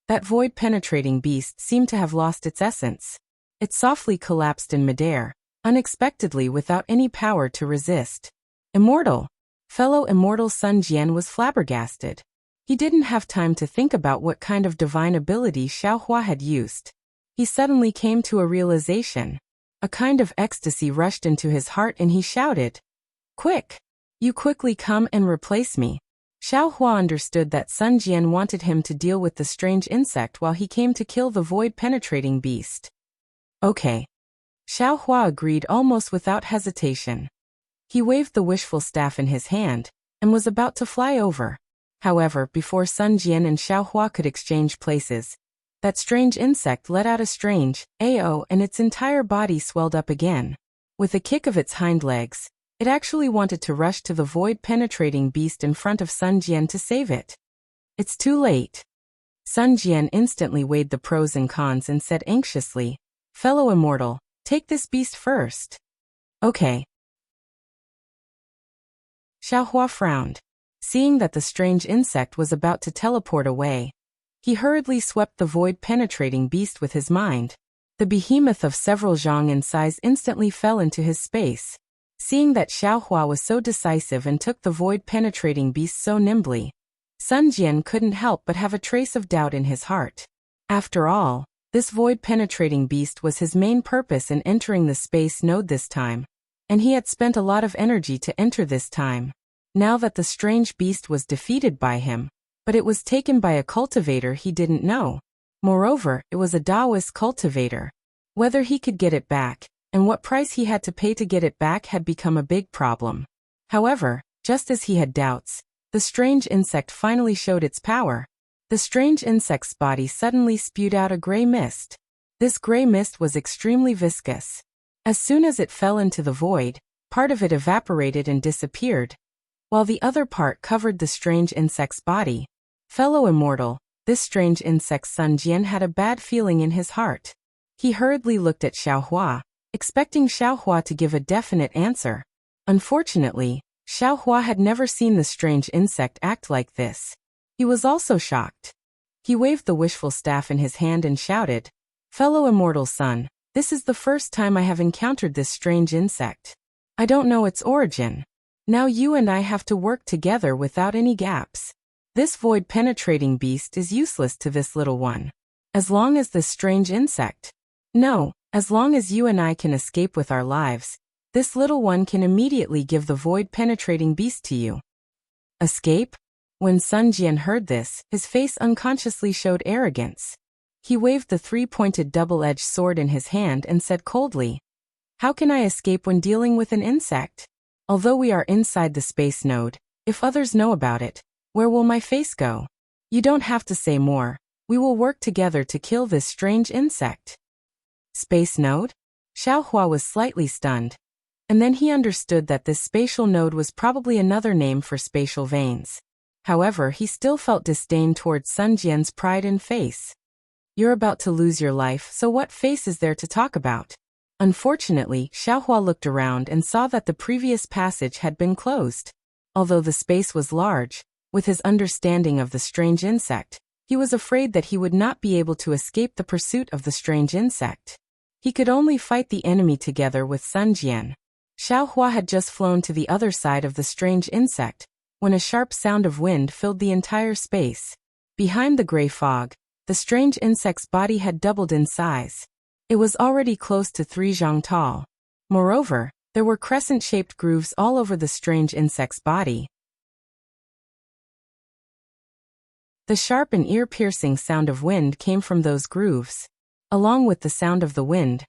that void-penetrating beast seemed to have lost its essence. It softly collapsed in midair, unexpectedly without any power to resist. Immortal! Fellow immortal Sun Jian was flabbergasted. He didn't have time to think about what kind of divine ability Xiaohua had used. He suddenly came to a realization. A kind of ecstasy rushed into his heart and he shouted, "Quick! You quickly come and replace me." Xiaohua understood that Sun Jian wanted him to deal with the strange insect while he came to kill the void-penetrating beast. Okay. Xiaohua agreed almost without hesitation. He waved the wishful staff in his hand, and was about to fly over. However, before Sun Jian and Xiaohua could exchange places, that strange insect let out a strange "Ayo" and its entire body swelled up again. With a kick of its hind legs, it actually wanted to rush to the void-penetrating beast in front of Sun Jian to save it. It's too late. Sun Jian instantly weighed the pros and cons and said anxiously, "Fellow immortal, take this beast first." Okay. Xiaohua frowned. Seeing that the strange insect was about to teleport away, he hurriedly swept the void-penetrating beast with his mind. The behemoth of several zhang in size instantly fell into his space. Seeing that Xiaohua was so decisive and took the void-penetrating beast so nimbly, Sun Jian couldn't help but have a trace of doubt in his heart. After all, this void-penetrating beast was his main purpose in entering the space node this time, and he had spent a lot of energy to enter this time. Now that the strange beast was defeated by him, but it was taken by a cultivator he didn't know. Moreover, it was a Taoist cultivator. Whether he could get it back, and what price he had to pay to get it back had become a big problem. However, just as he had doubts, the strange insect finally showed its power. The strange insect's body suddenly spewed out a gray mist. This gray mist was extremely viscous. As soon as it fell into the void, part of it evaporated and disappeared, while the other part covered the strange insect's body. Fellow immortal, this strange insect Sun Jian had a bad feeling in his heart. He hurriedly looked at Xiaohua, expecting Xiaohua to give a definite answer. Unfortunately, Xiaohua had never seen the strange insect act like this. He was also shocked. He waved the wishful staff in his hand and shouted, "Fellow immortal son, this is the first time I have encountered this strange insect. I don't know its origin. Now you and I have to work together without any gaps. This void-penetrating beast is useless to this little one. As long as this strange insect. No, as long as you and I can escape with our lives, this little one can immediately give the void-penetrating beast to you." Escape? When Sun Jian heard this, his face unconsciously showed arrogance. He waved the three-pointed double-edged sword in his hand and said coldly, "How can I escape when dealing with an insect? Although we are inside the space node, if others know about it, where will my face go? You don't have to say more. We will work together to kill this strange insect." Space node? Xiaohua was slightly stunned. And then he understood that this spatial node was probably another name for spatial veins. However, he still felt disdain towards Sun Jian's pride in face. You're about to lose your life, so what face is there to talk about? Unfortunately, Xiaohua looked around and saw that the previous passage had been closed. Although the space was large, with his understanding of the strange insect, he was afraid that he would not be able to escape the pursuit of the strange insect. He could only fight the enemy together with Sun Jian. Xiaohua had just flown to the other side of the strange insect, when a sharp sound of wind filled the entire space. Behind the gray fog, the strange insect's body had doubled in size. It was already close to 3 zhang tall. Moreover, there were crescent-shaped grooves all over the strange insect's body. The sharp and ear-piercing sound of wind came from those grooves. Along with the sound of the wind,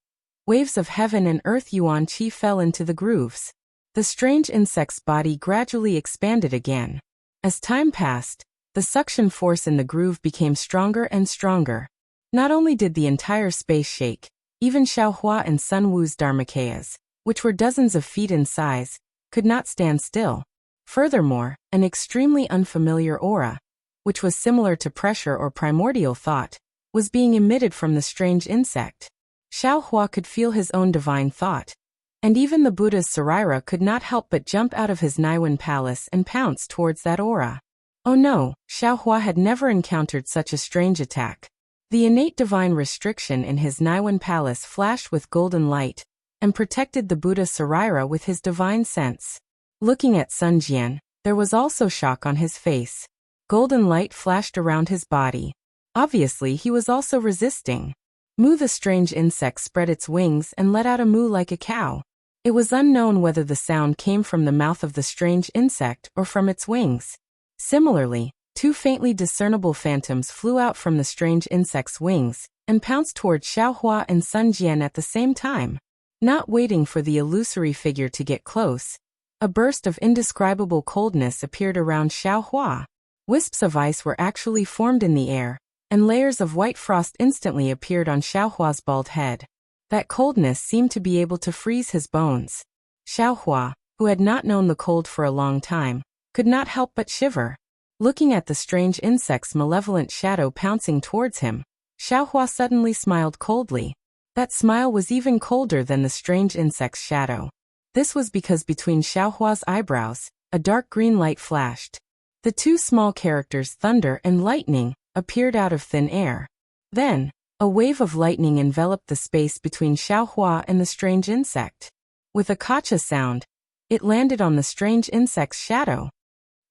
waves of heaven and earth yuan qi fell into the grooves. The strange insect's body gradually expanded again. As time passed, the suction force in the groove became stronger and stronger. Not only did the entire space shake, even Xiaohua and Sun Wu's dharmakayas, which were dozens of feet in size, could not stand still. Furthermore, an extremely unfamiliar aura, which was similar to pressure or primordial thought, was being emitted from the strange insect. Xiaohua could feel his own divine thought, and even the Buddha's Sarira could not help but jump out of his Naiwan palace and pounce towards that aura. Oh no, Xiaohua had never encountered such a strange attack. The innate divine restriction in his Naiwan palace flashed with golden light, and protected the Buddha Saraira with his divine sense. Looking at Sun Jian, there was also shock on his face. Golden light flashed around his body. Obviously he was also resisting. Moo, the strange insect, spread its wings and let out a moo like a cow. It was unknown whether the sound came from the mouth of the strange insect or from its wings. Similarly, two faintly discernible phantoms flew out from the strange insect's wings and pounced toward Xiaohua and Sun Jian at the same time. Not waiting for the illusory figure to get close, a burst of indescribable coldness appeared around Xiaohua. Wisps of ice were actually formed in the air, and layers of white frost instantly appeared on Xiaohua's bald head. That coldness seemed to be able to freeze his bones. Xiaohua, who had not known the cold for a long time, could not help but shiver. Looking at the strange insect's malevolent shadow pouncing towards him, Xiaohua suddenly smiled coldly. That smile was even colder than the strange insect's shadow. This was because between Xiaohua's eyebrows, a dark green light flashed. The two small characters thunder and lightning appeared out of thin air. Then, a wave of lightning enveloped the space between Xiaohua and the strange insect. With a kacha sound, it landed on the strange insect's shadow.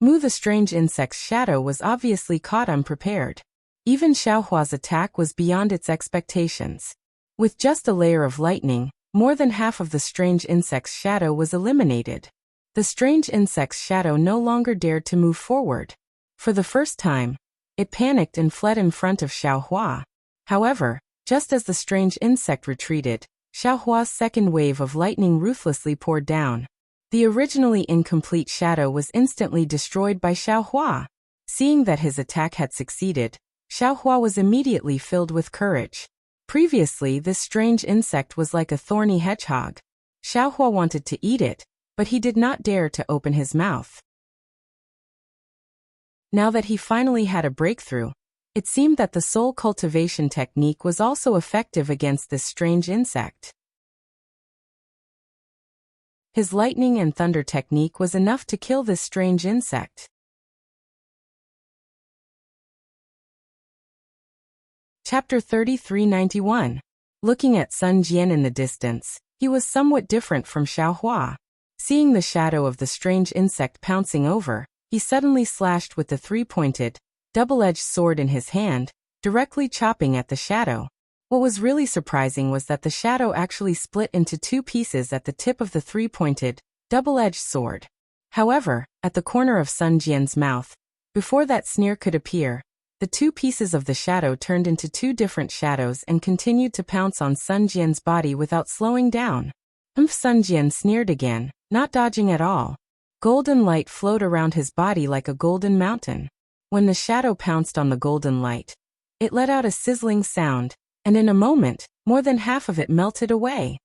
Moo, the strange insect's shadow, was obviously caught unprepared. Even Xiaohua's attack was beyond its expectations. With just a layer of lightning, more than half of the strange insect's shadow was eliminated. The strange insect's shadow no longer dared to move forward. For the first time, it panicked and fled in front of Xiaohua. However, just as the strange insect retreated, Xiaohua's second wave of lightning ruthlessly poured down. The originally incomplete shadow was instantly destroyed by Xiaohua. Seeing that his attack had succeeded, Xiaohua was immediately filled with courage. Previously, this strange insect was like a thorny hedgehog. Xiaohua wanted to eat it, but he did not dare to open his mouth. Now that he finally had a breakthrough, it seemed that the soul cultivation technique was also effective against this strange insect. His lightning and thunder technique was enough to kill this strange insect. Chapter 3391. Looking at Sun Jian in the distance, he was somewhat different from Xiaohua. Seeing the shadow of the strange insect pouncing over, he suddenly slashed with the three-pointed, double-edged sword in his hand, directly chopping at the shadow. What was really surprising was that the shadow actually split into two pieces at the tip of the three-pointed, double-edged sword. However, at the corner of Sun Jian's mouth, before that sneer could appear, the two pieces of the shadow turned into two different shadows and continued to pounce on Sun Jian's body without slowing down. Sun Jian sneered again, not dodging at all. Golden light flowed around his body like a golden mountain. When the shadow pounced on the golden light, it let out a sizzling sound, and in a moment, more than half of it melted away.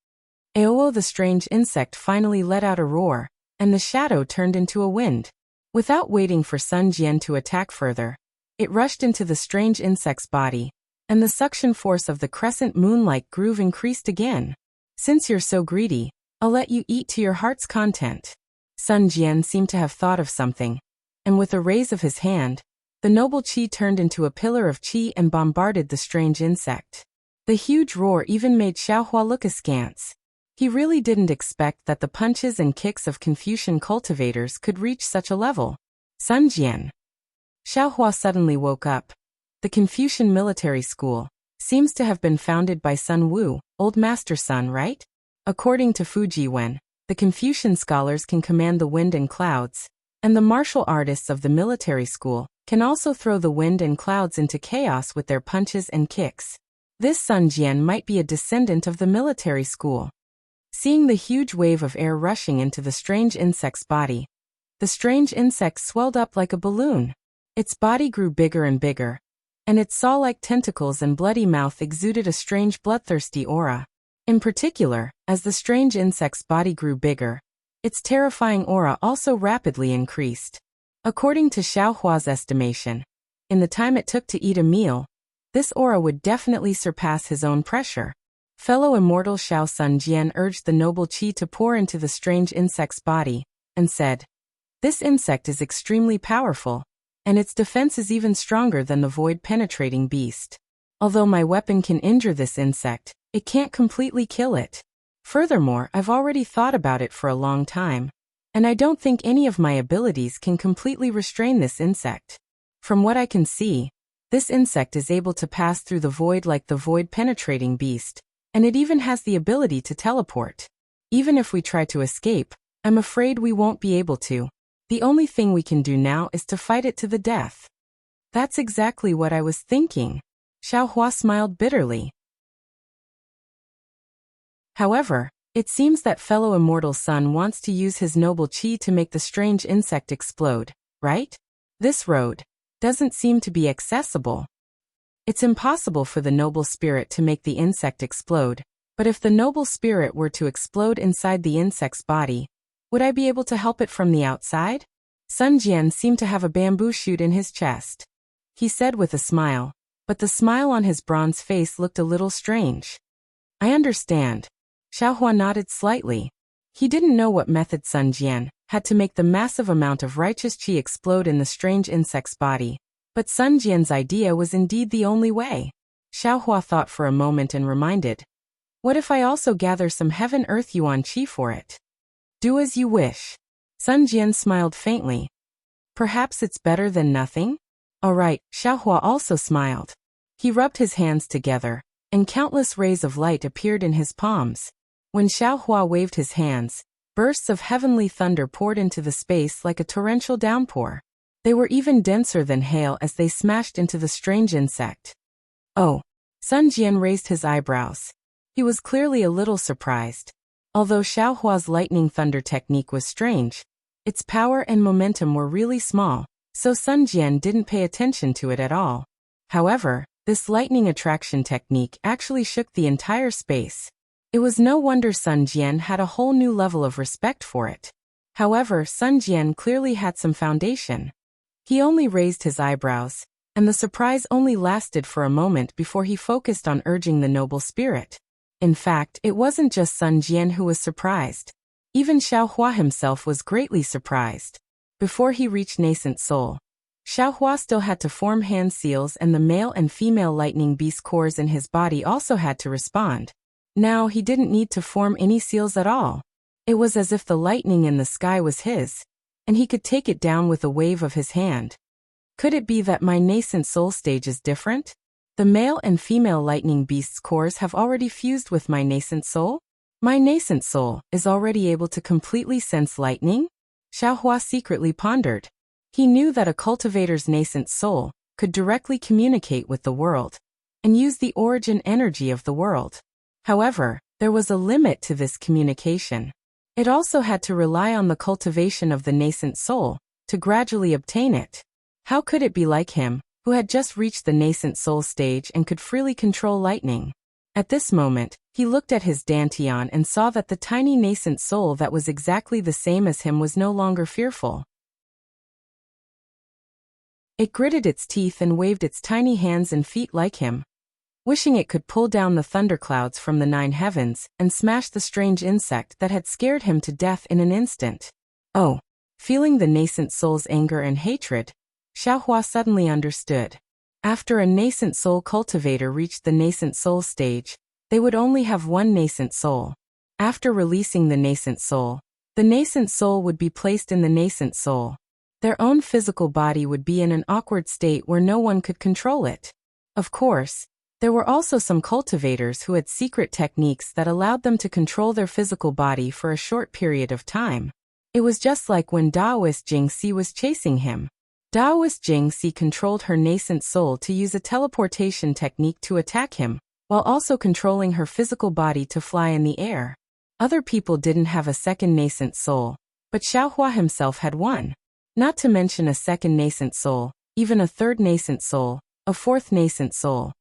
Aowo, the strange insect, finally let out a roar, and the shadow turned into a wind. Without waiting for Sun Jian to attack further, it rushed into the strange insect's body, and the suction force of the crescent moon-like groove increased again. Since you're so greedy, I'll let you eat to your heart's content. Sun Jian seemed to have thought of something, and with a raise of his hand, the noble qi turned into a pillar of qi and bombarded the strange insect. The huge roar even made Xiaohua look askance. He really didn't expect that the punches and kicks of Confucian cultivators could reach such a level. Sun Jian. Xiaohua suddenly woke up. The Confucian military school seems to have been founded by Sun Wu, Old Master Sun, right? According to Fuji Wen, the Confucian scholars can command the wind and clouds, and the martial artists of the military school can also throw the wind and clouds into chaos with their punches and kicks. This Sun Jian might be a descendant of the military school. Seeing the huge wave of air rushing into the strange insect's body, the strange insect swelled up like a balloon. Its body grew bigger and bigger, and its saw-like tentacles and bloody mouth exuded a strange bloodthirsty aura. In particular, as the strange insect's body grew bigger, its terrifying aura also rapidly increased. According to Xiaohua's estimation, in the time it took to eat a meal, this aura would definitely surpass his own pressure. Fellow immortal Xiao Sun Jian urged the noble qi to pour into the strange insect's body, and said, "This insect is extremely powerful, and its defense is even stronger than the void-penetrating beast. Although my weapon can injure this insect, it can't completely kill it. Furthermore, I've already thought about it for a long time, and I don't think any of my abilities can completely restrain this insect. From what I can see, this insect is able to pass through the void like the void-penetrating beast, and it even has the ability to teleport. Even if we try to escape, I'm afraid we won't be able to. The only thing we can do now is to fight it to the death. That's exactly what I was thinking. Xiaohua smiled bitterly. However, it seems that fellow immortal son wants to use his noble qi to make the strange insect explode, right? This road doesn't seem to be accessible. It's impossible for the noble spirit to make the insect explode, but if the noble spirit were to explode inside the insect's body, would I be able to help it from the outside? Sun Jian seemed to have a bamboo shoot in his chest. He said with a smile, but the smile on his bronze face looked a little strange. I understand. Xiaohua nodded slightly. He didn't know what method Sun Jian had to make the massive amount of righteous qi explode in the strange insect's body, but Sun Jian's idea was indeed the only way. Xiaohua thought for a moment and reminded, what if I also gather some heaven-earth yuan qi for it? Do as you wish. Sun Jian smiled faintly. Perhaps it's better than nothing? All right, Xiaohua also smiled. He rubbed his hands together, and countless rays of light appeared in his palms. When Xiaohua waved his hands, bursts of heavenly thunder poured into the space like a torrential downpour. They were even denser than hail as they smashed into the strange insect. Oh! Sun Jian raised his eyebrows. He was clearly a little surprised. Although Xiaohua's lightning thunder technique was strange, its power and momentum were really small, so Sun Jian didn't pay attention to it at all. However, this lightning attraction technique actually shook the entire space. It was no wonder Sun Jian had a whole new level of respect for it. However, Sun Jian clearly had some foundation. He only raised his eyebrows, and the surprise only lasted for a moment before he focused on urging the noble spirit. In fact, it wasn't just Sun Jian who was surprised. Even Xiaohua himself was greatly surprised. Before he reached nascent soul, Xiaohua still had to form hand seals, and the male and female lightning beast cores in his body also had to respond. Now he didn't need to form any seals at all. It was as if the lightning in the sky was his, and he could take it down with a wave of his hand. Could it be that my nascent soul stage is different? The male and female lightning beast's cores have already fused with my nascent soul? My nascent soul is already able to completely sense lightning? Xiaohua secretly pondered. He knew that a cultivator's nascent soul could directly communicate with the world and use the origin energy of the world. However, there was a limit to this communication. It also had to rely on the cultivation of the nascent soul to gradually obtain it. How could it be like him, who had just reached the nascent soul stage and could freely control lightning? At this moment, he looked at his dantian and saw that the tiny nascent soul that was exactly the same as him was no longer fearful. It gritted its teeth and waved its tiny hands and feet like him, wishing it could pull down the thunderclouds from the 9 heavens and smash the strange insect that had scared him to death in an instant. Oh! Feeling the nascent soul's anger and hatred, Xiaohua suddenly understood. After a nascent soul cultivator reached the nascent soul stage, they would only have one nascent soul. After releasing the nascent soul would be placed in the nascent soul. Their own physical body would be in an awkward state where no one could control it. Of course, there were also some cultivators who had secret techniques that allowed them to control their physical body for a short period of time. It was just like when Daoist Jingxi was chasing him. Daoist Jingxi controlled her nascent soul to use a teleportation technique to attack him, while also controlling her physical body to fly in the air. Other people didn't have a second nascent soul, but Xiaohua himself had one. Not to mention a second nascent soul, even a third nascent soul, a fourth nascent soul.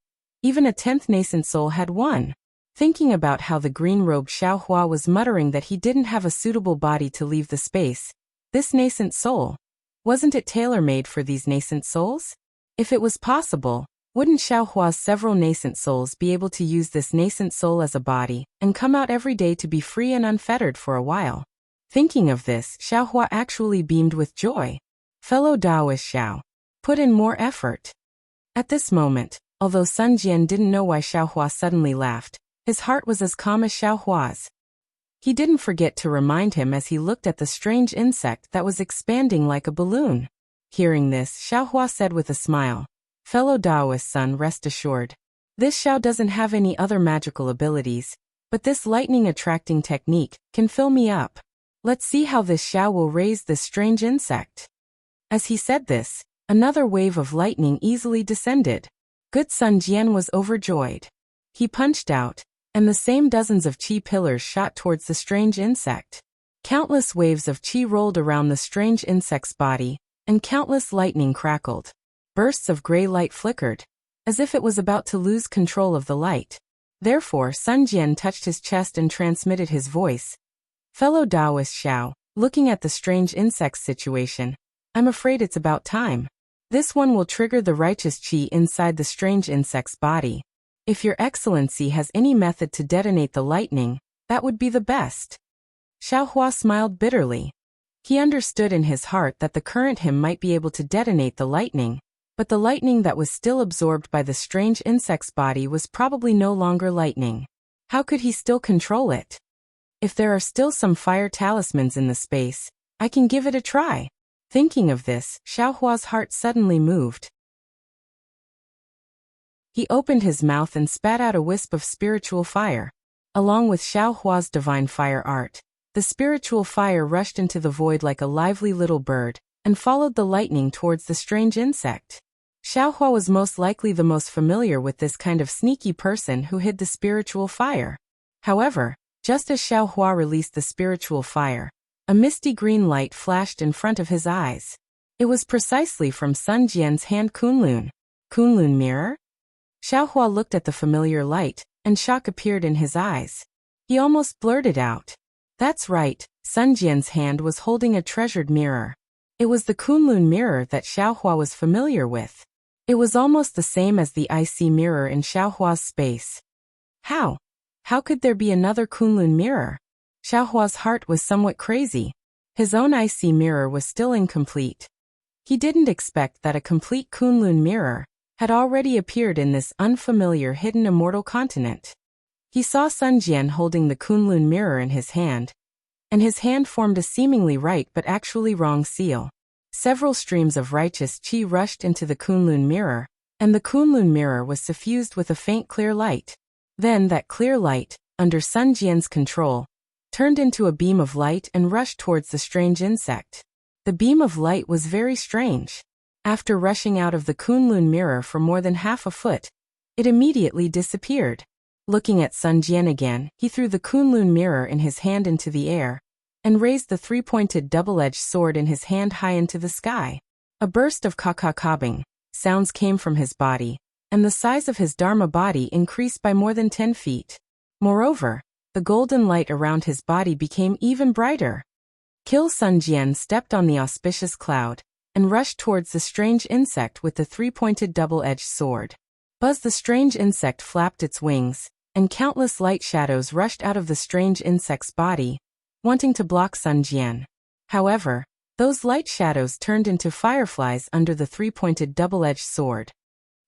Even a 10th nascent soul had one. Thinking about how the green-robed Xiaohua was muttering that he didn't have a suitable body to leave the space. This nascent soul. Wasn't it tailor-made for these nascent souls? If it was possible, wouldn't Xiaohua's several nascent souls be able to use this nascent soul as a body and come out every day to be free and unfettered for a while? Thinking of this, Xiaohua actually beamed with joy. Fellow Daoist Xiao, Put in more effort. At this moment, although Sun Jian didn't know why Xiaohua suddenly laughed, his heart was as calm as Xiaohua's. He didn't forget to remind him as he looked at the strange insect that was expanding like a balloon. Hearing this, Xiaohua said with a smile, "Fellow Taoist son, rest assured. This Xiao doesn't have any other magical abilities, but this lightning-attracting technique can fill me up. Let's see how this Xiao will raise this strange insect." As he said this, another wave of lightning easily descended. Good Sun Jian was overjoyed. He punched out, and the same dozens of qi pillars shot towards the strange insect. Countless waves of qi rolled around the strange insect's body, and countless lightning crackled. Bursts of gray light flickered, as if it was about to lose control of the light. Therefore, Sun Jian touched his chest and transmitted his voice. "Fellow Taoist Xiao, looking at the strange insect's situation, I'm afraid it's about time. This one will trigger the righteous qi inside the strange insect's body. If your excellency has any method to detonate the lightning, that would be the best." Xiaohua smiled bitterly. He understood in his heart that the current him might be able to detonate the lightning, but the lightning that was still absorbed by the strange insect's body was probably no longer lightning. How could he still control it? If there are still some fire talismans in the space, I can give it a try. Thinking of this, Xiaohua's heart suddenly moved. He opened his mouth and spat out a wisp of spiritual fire. Along with Xiaohua's divine fire art, the spiritual fire rushed into the void like a lively little bird, and followed the lightning towards the strange insect. Xiaohua was most likely the most familiar with this kind of sneaky person who hid the spiritual fire. However, just as Xiaohua released the spiritual fire, a misty green light flashed in front of his eyes. It was precisely from Sun Jian's hand Kunlun. Kunlun mirror? Xiaohua looked at the familiar light, and shock appeared in his eyes. He almost blurted out, "That's right, Sun Jian's hand was holding a treasured mirror." It was the Kunlun mirror that Xiaohua was familiar with. It was almost the same as the IC mirror in Xiaohua's space. How? How could there be another Kunlun mirror? Xiaohua's heart was somewhat crazy. His own IC mirror was still incomplete. He didn't expect that a complete Kunlun mirror had already appeared in this unfamiliar hidden immortal continent. He saw Sun Jian holding the Kunlun mirror in his hand, and his hand formed a seemingly right but actually wrong seal. Several streams of righteous qi rushed into the Kunlun mirror, and the Kunlun mirror was suffused with a faint clear light. Then that clear light, under Sun Jian's control, turned into a beam of light and rushed towards the strange insect. The beam of light was very strange. After rushing out of the Kunlun mirror for more than half a foot, it immediately disappeared. Looking at Sun Jian again, he threw the Kunlun mirror in his hand into the air, and raised the three-pointed double-edged sword in his hand high into the sky. A burst of ka-ka-kabbing sounds came from his body, and the size of his Dharma body increased by more than 10 feet. Moreover, the golden light around his body became even brighter. Kill Sun Jian stepped on the auspicious cloud, and rushed towards the strange insect with the three-pointed double-edged sword. Buzz, the strange insect flapped its wings, and countless light shadows rushed out of the strange insect's body, wanting to block Sun Jian. However, those light shadows turned into fireflies under the three-pointed double-edged sword.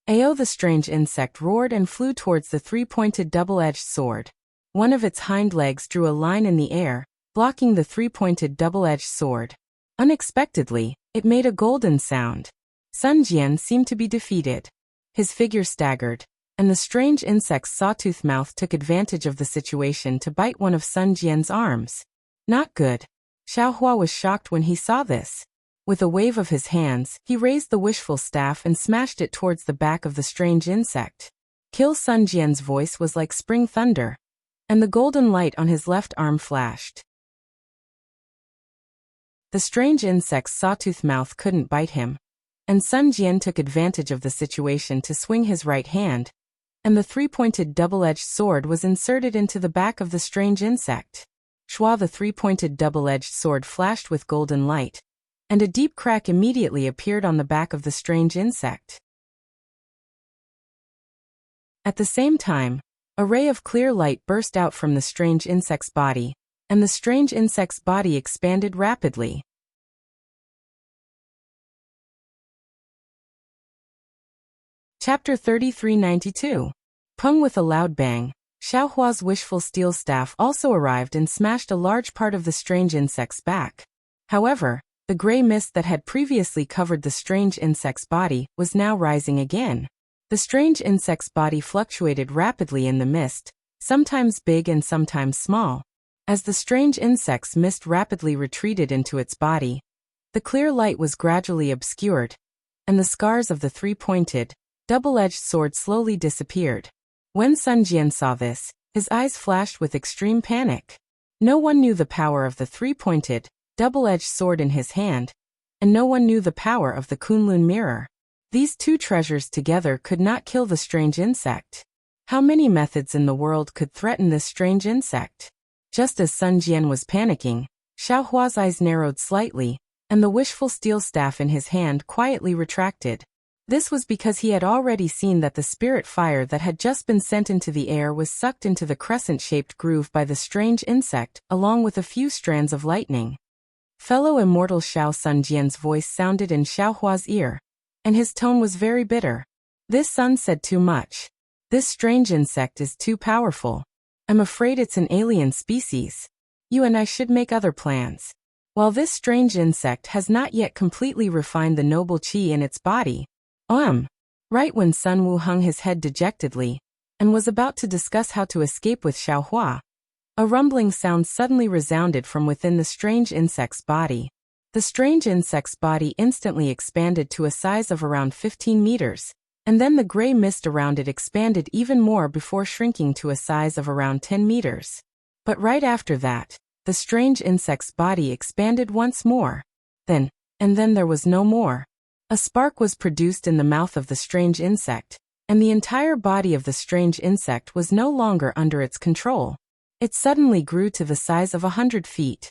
Ao, the strange insect roared and flew towards the three-pointed double-edged sword. One of its hind legs drew a line in the air, blocking the three-pointed double-edged sword. Unexpectedly, it made a golden sound. Sun Jian seemed to be defeated. His figure staggered, and the strange insect's sawtooth mouth took advantage of the situation to bite one of Sun Jian's arms. Not good. Xiaohua was shocked when he saw this. With a wave of his hands, he raised the wishful staff and smashed it towards the back of the strange insect. Kill Sun Jian's voice was like spring thunder, and the golden light on his left arm flashed. The strange insect's sawtooth mouth couldn't bite him, and Sun Jian took advantage of the situation to swing his right hand, and the three-pointed double-edged sword was inserted into the back of the strange insect. Shua, the three-pointed double-edged sword flashed with golden light, and a deep crack immediately appeared on the back of the strange insect. At the same time, a ray of clear light burst out from the strange insect's body, and the strange insect's body expanded rapidly. Chapter 3392. Pung. With a loud bang, Xiaohua's wishful steel staff also arrived and smashed a large part of the strange insect's back. However, the gray mist that had previously covered the strange insect's body was now rising again. The strange insect's body fluctuated rapidly in the mist, sometimes big and sometimes small. As the strange insect's mist rapidly retreated into its body, the clear light was gradually obscured, and the scars of the three-pointed, double-edged sword slowly disappeared. When Sun Jian saw this, his eyes flashed with extreme panic. No one knew the power of the three-pointed, double-edged sword in his hand, and no one knew the power of the Kunlun mirror. These two treasures together could not kill the strange insect. How many methods in the world could threaten this strange insect? Just as Sun Jian was panicking, Xiaohua's eyes narrowed slightly, and the wishful steel staff in his hand quietly retracted. This was because he had already seen that the spirit fire that had just been sent into the air was sucked into the crescent-shaped groove by the strange insect, along with a few strands of lightning. Fellow immortal Xiao. Sun Jian's voice sounded in Xiaohua's ear, and his tone was very bitter. This Sun said too much. This strange insect is too powerful. I'm afraid it's an alien species. You and I should make other plans. While this strange insect has not yet completely refined the noble qi in its body, Right when Sun Wu hung his head dejectedly, and was about to discuss how to escape with Xiaohua, a rumbling sound suddenly resounded from within the strange insect's body. The strange insect's body instantly expanded to a size of around 15 meters, and then the gray mist around it expanded even more before shrinking to a size of around 10 meters. But right after that, the strange insect's body expanded once more. And then there was no more. A spark was produced in the mouth of the strange insect, and the entire body of the strange insect was no longer under its control. It suddenly grew to the size of 100 feet.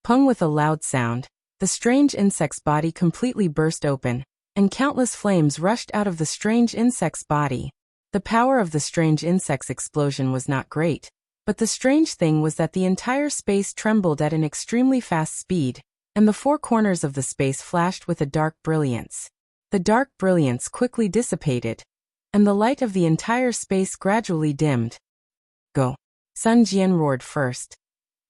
Pung. With a loud sound, the strange insect's body completely burst open, and countless flames rushed out of the strange insect's body. The power of the strange insect's explosion was not great, but the strange thing was that the entire space trembled at an extremely fast speed, and the four corners of the space flashed with a dark brilliance. The dark brilliance quickly dissipated, and the light of the entire space gradually dimmed. Go! Sun Jian roared first.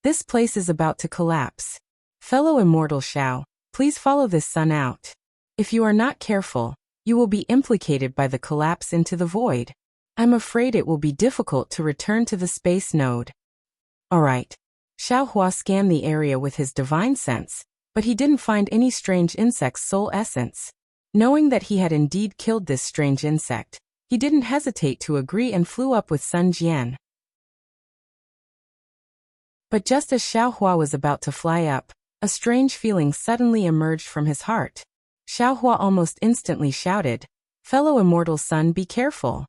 This place is about to collapse. Fellow immortal Xiao, please follow this sun out. If you are not careful, you will be implicated by the collapse into the void. I'm afraid it will be difficult to return to the space node. Alright. Xiaohua scanned the area with his divine sense, but he didn't find any strange insect's soul essence. Knowing that he had indeed killed this strange insect, he didn't hesitate to agree and flew up with Sun Jian. But just as Xiaohua was about to fly up, a strange feeling suddenly emerged from his heart. Xiaohua almost instantly shouted, "Fellow immortal Sun, be careful."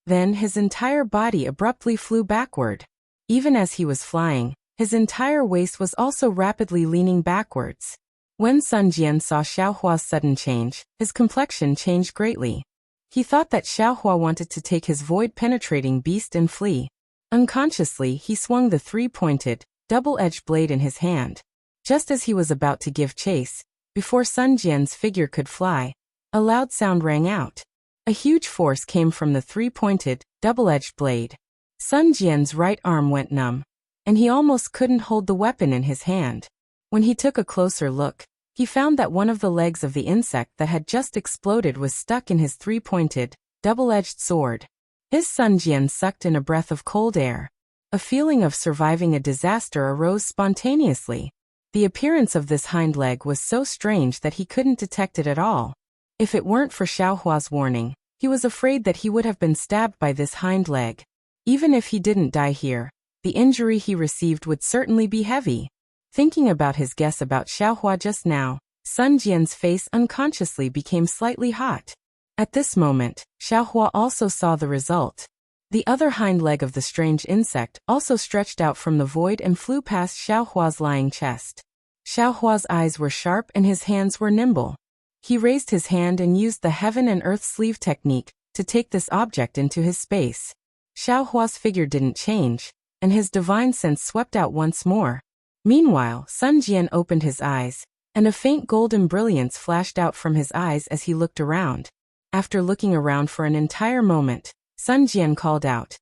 Then his entire body abruptly flew backward. Even as he was flying, his entire waist was also rapidly leaning backwards. When Sun Jian saw Xiaohua's sudden change, his complexion changed greatly. He thought that Xiaohua wanted to take his void-penetrating beast and flee. Unconsciously, he swung the three-pointed, double-edged blade in his hand. Just as he was about to give chase, before Sun Jian's figure could fly, a loud sound rang out. A huge force came from the three-pointed, double-edged blade. Sun Jian's right arm went numb, and he almost couldn't hold the weapon in his hand. When he took a closer look, he found that one of the legs of the insect that had just exploded was stuck in his three-pointed, double-edged sword. His Sun Jian sucked in a breath of cold air. A feeling of surviving a disaster arose spontaneously. The appearance of this hind leg was so strange that he couldn't detect it at all. If it weren't for Xiaohua's warning, he was afraid that he would have been stabbed by this hind leg. Even if he didn't die here, the injury he received would certainly be heavy. Thinking about his guess about Xiaohua just now, Sun Jian's face unconsciously became slightly hot. At this moment, Xiaohua also saw the result. The other hind leg of the strange insect also stretched out from the void and flew past Xiaohua's lying chest. Xiaohua's eyes were sharp and his hands were nimble. He raised his hand and used the heaven and earth sleeve technique to take this object into his space. Xiaohua's figure didn't change, and his divine sense swept out once more. Meanwhile, Sun Jian opened his eyes, and a faint golden brilliance flashed out from his eyes as he looked around. After looking around for an entire moment, Sun Jian called out,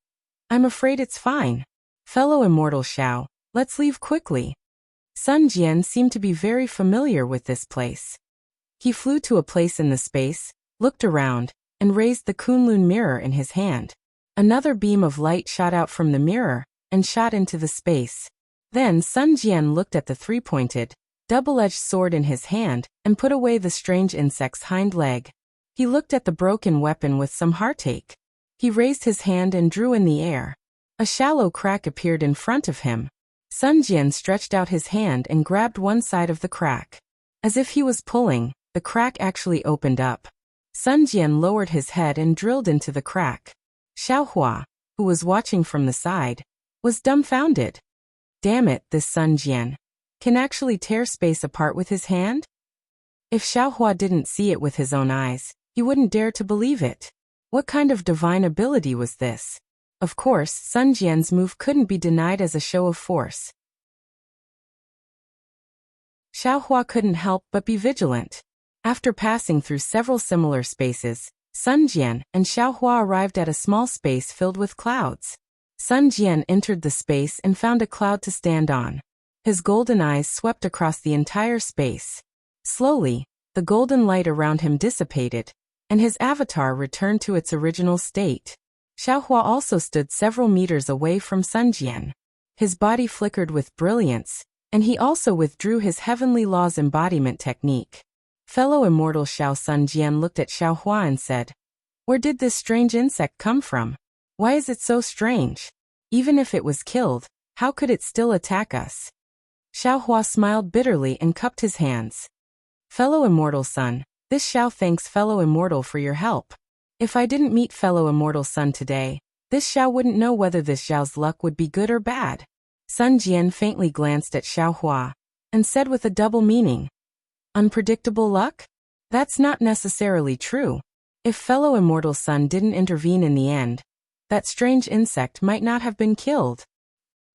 "I'm afraid it's fine. Fellow immortal Xiao, let's leave quickly." Sun Jian seemed to be very familiar with this place. He flew to a place in the space, looked around, and raised the Kunlun mirror in his hand. Another beam of light shot out from the mirror and shot into the space. Then Sun Jian looked at the three-pointed, double-edged sword in his hand and put away the strange insect's hind leg. He looked at the broken weapon with some heartache. He raised his hand and drew in the air. A shallow crack appeared in front of him. Sun Jian stretched out his hand and grabbed one side of the crack. As if he was pulling, the crack actually opened up. Sun Jian lowered his head and drilled into the crack. Xiaohua, who was watching from the side, was dumbfounded. Damn it, this Sun Jian can actually tear space apart with his hand? If Xiaohua didn't see it with his own eyes, he wouldn't dare to believe it. What kind of divine ability was this? Of course, Sun Jian's move couldn't be denied as a show of force. Xiaohua couldn't help but be vigilant. After passing through several similar spaces, Sun Jian and Xiaohua arrived at a small space filled with clouds. Sun Jian entered the space and found a cloud to stand on. His golden eyes swept across the entire space. Slowly, the golden light around him dissipated, and his avatar returned to its original state. Xiaohua also stood several meters away from Sun Jian. His body flickered with brilliance, and he also withdrew his heavenly laws embodiment technique. Fellow immortal Xiao. Sun Jian looked at Xiaohua and said, "Where did this strange insect come from? Why is it so strange? Even if it was killed, how could it still attack us?" Xiaohua smiled bitterly and cupped his hands. "Fellow immortal Sun, this Xiao thanks fellow immortal for your help. If I didn't meet fellow immortal Sun today, this Xiao wouldn't know whether this Xiao's luck would be good or bad." Sun Jian faintly glanced at Xiaohua and said with a double meaning, "Unpredictable luck? That's not necessarily true. If fellow immortal Sun didn't intervene in the end, that strange insect might not have been killed."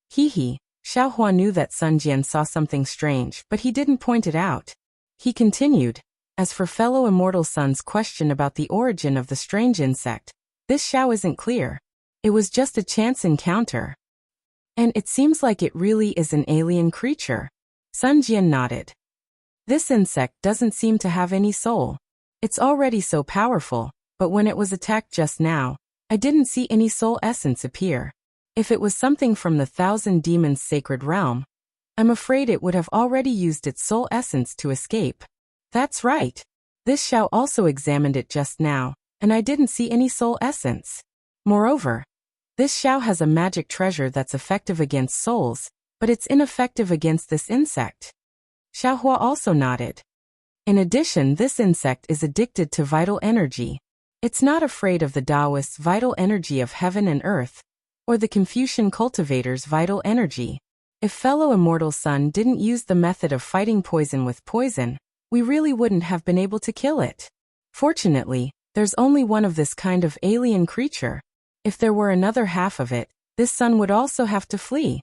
Hee. Xiaohua knew that Sun Jian saw something strange, but he didn't point it out. He continued, "As for fellow immortal Sun's question about the origin of the strange insect, this Xiao isn't clear. It was just a chance encounter. And it seems like it really is an alien creature." Sun Jian nodded. "This insect doesn't seem to have any soul. It's already so powerful, but when it was attacked just now, I didn't see any soul essence appear. If it was something from the Thousand Demons' sacred realm, I'm afraid it would have already used its soul essence to escape." "That's right. This Xiao also examined it just now, and I didn't see any soul essence. Moreover, this Xiao has a magic treasure that's effective against souls, but it's ineffective against this insect." Xiaohua also nodded. "In addition, this insect is addicted to vital energy. It's not afraid of the Taoist's vital energy of heaven and earth, or the Confucian cultivator's vital energy. If fellow immortal Sun didn't use the method of fighting poison with poison, we really wouldn't have been able to kill it. Fortunately, there's only one of this kind of alien creature. If there were another half of it, this Sun would also have to flee."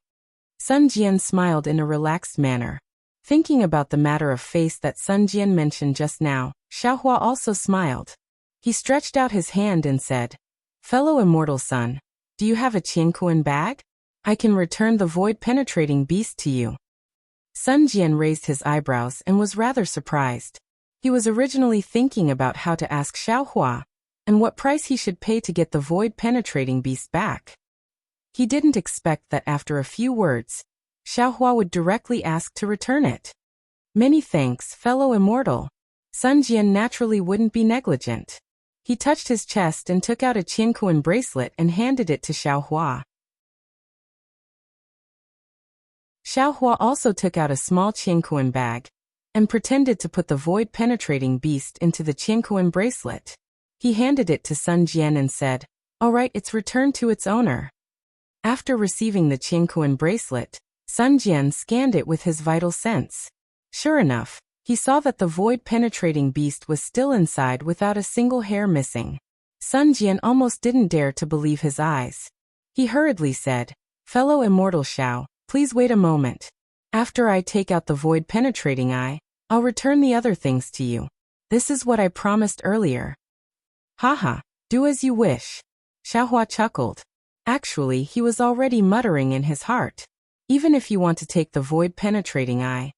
Sun Jian smiled in a relaxed manner. Thinking about the matter of face that Sun Jian mentioned just now, Xiaohua also smiled. He stretched out his hand and said, "Fellow immortal Sun, do you have a Qiankuan bag? I can return the void-penetrating beast to you." Sun Jian raised his eyebrows and was rather surprised. He was originally thinking about how to ask Xiaohua and what price he should pay to get the void-penetrating beast back. He didn't expect that after a few words, Xiaohua would directly ask to return it. "Many thanks, fellow immortal." Sun Jian naturally wouldn't be negligent. He touched his chest and took out a Qiankuan bracelet and handed it to Xiaohua. Xiaohua also took out a small Qiankuan bag and pretended to put the void-penetrating beast into the Qiankuan bracelet. He handed it to Sun Jian and said, "All right, it's returned to its owner." After receiving the Qiankuan bracelet, Sun Jian scanned it with his vital sense. Sure enough, he saw that the void-penetrating beast was still inside without a single hair missing. Sun Jian almost didn't dare to believe his eyes. He hurriedly said, "Fellow immortal Xiao, please wait a moment. After I take out the void-penetrating eye, I'll return the other things to you. This is what I promised earlier." Haha, do as you wish. Xiaohua chuckled. Actually, he was already muttering in his heart. Even if you want to take the void-penetrating eye,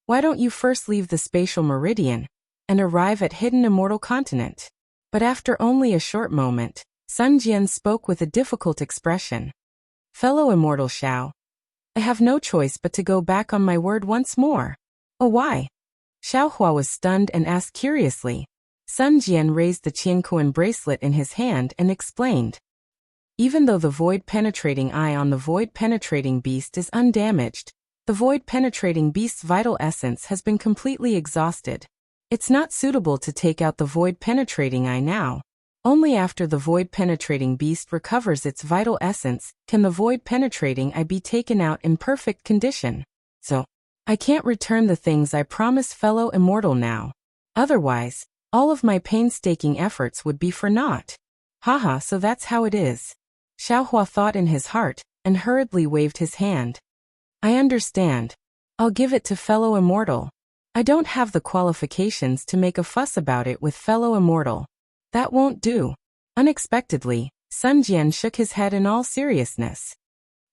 why don't you first leave the spatial meridian and arrive at hidden immortal continent? But after only a short moment, Sun Jian spoke with a difficult expression. Fellow immortal Xiao, I have no choice but to go back on my word once more. Oh, why? Xiaohua was stunned and asked curiously. Sun Jian raised the Qiankuan bracelet in his hand and explained. Even though the void-penetrating eye on the void-penetrating beast is undamaged, the void-penetrating beast's vital essence has been completely exhausted. It's not suitable to take out the void-penetrating eye now. Only after the void-penetrating beast recovers its vital essence can the void-penetrating eye be taken out in perfect condition. So, I can't return the things I promised fellow immortal now. Otherwise, all of my painstaking efforts would be for naught. Haha, so that's how it is. Xiaohua thought in his heart, and hurriedly waved his hand. I understand. I'll give it to fellow immortal. I don't have the qualifications to make a fuss about it with fellow immortal. That won't do. Unexpectedly, Sun Jian shook his head in all seriousness.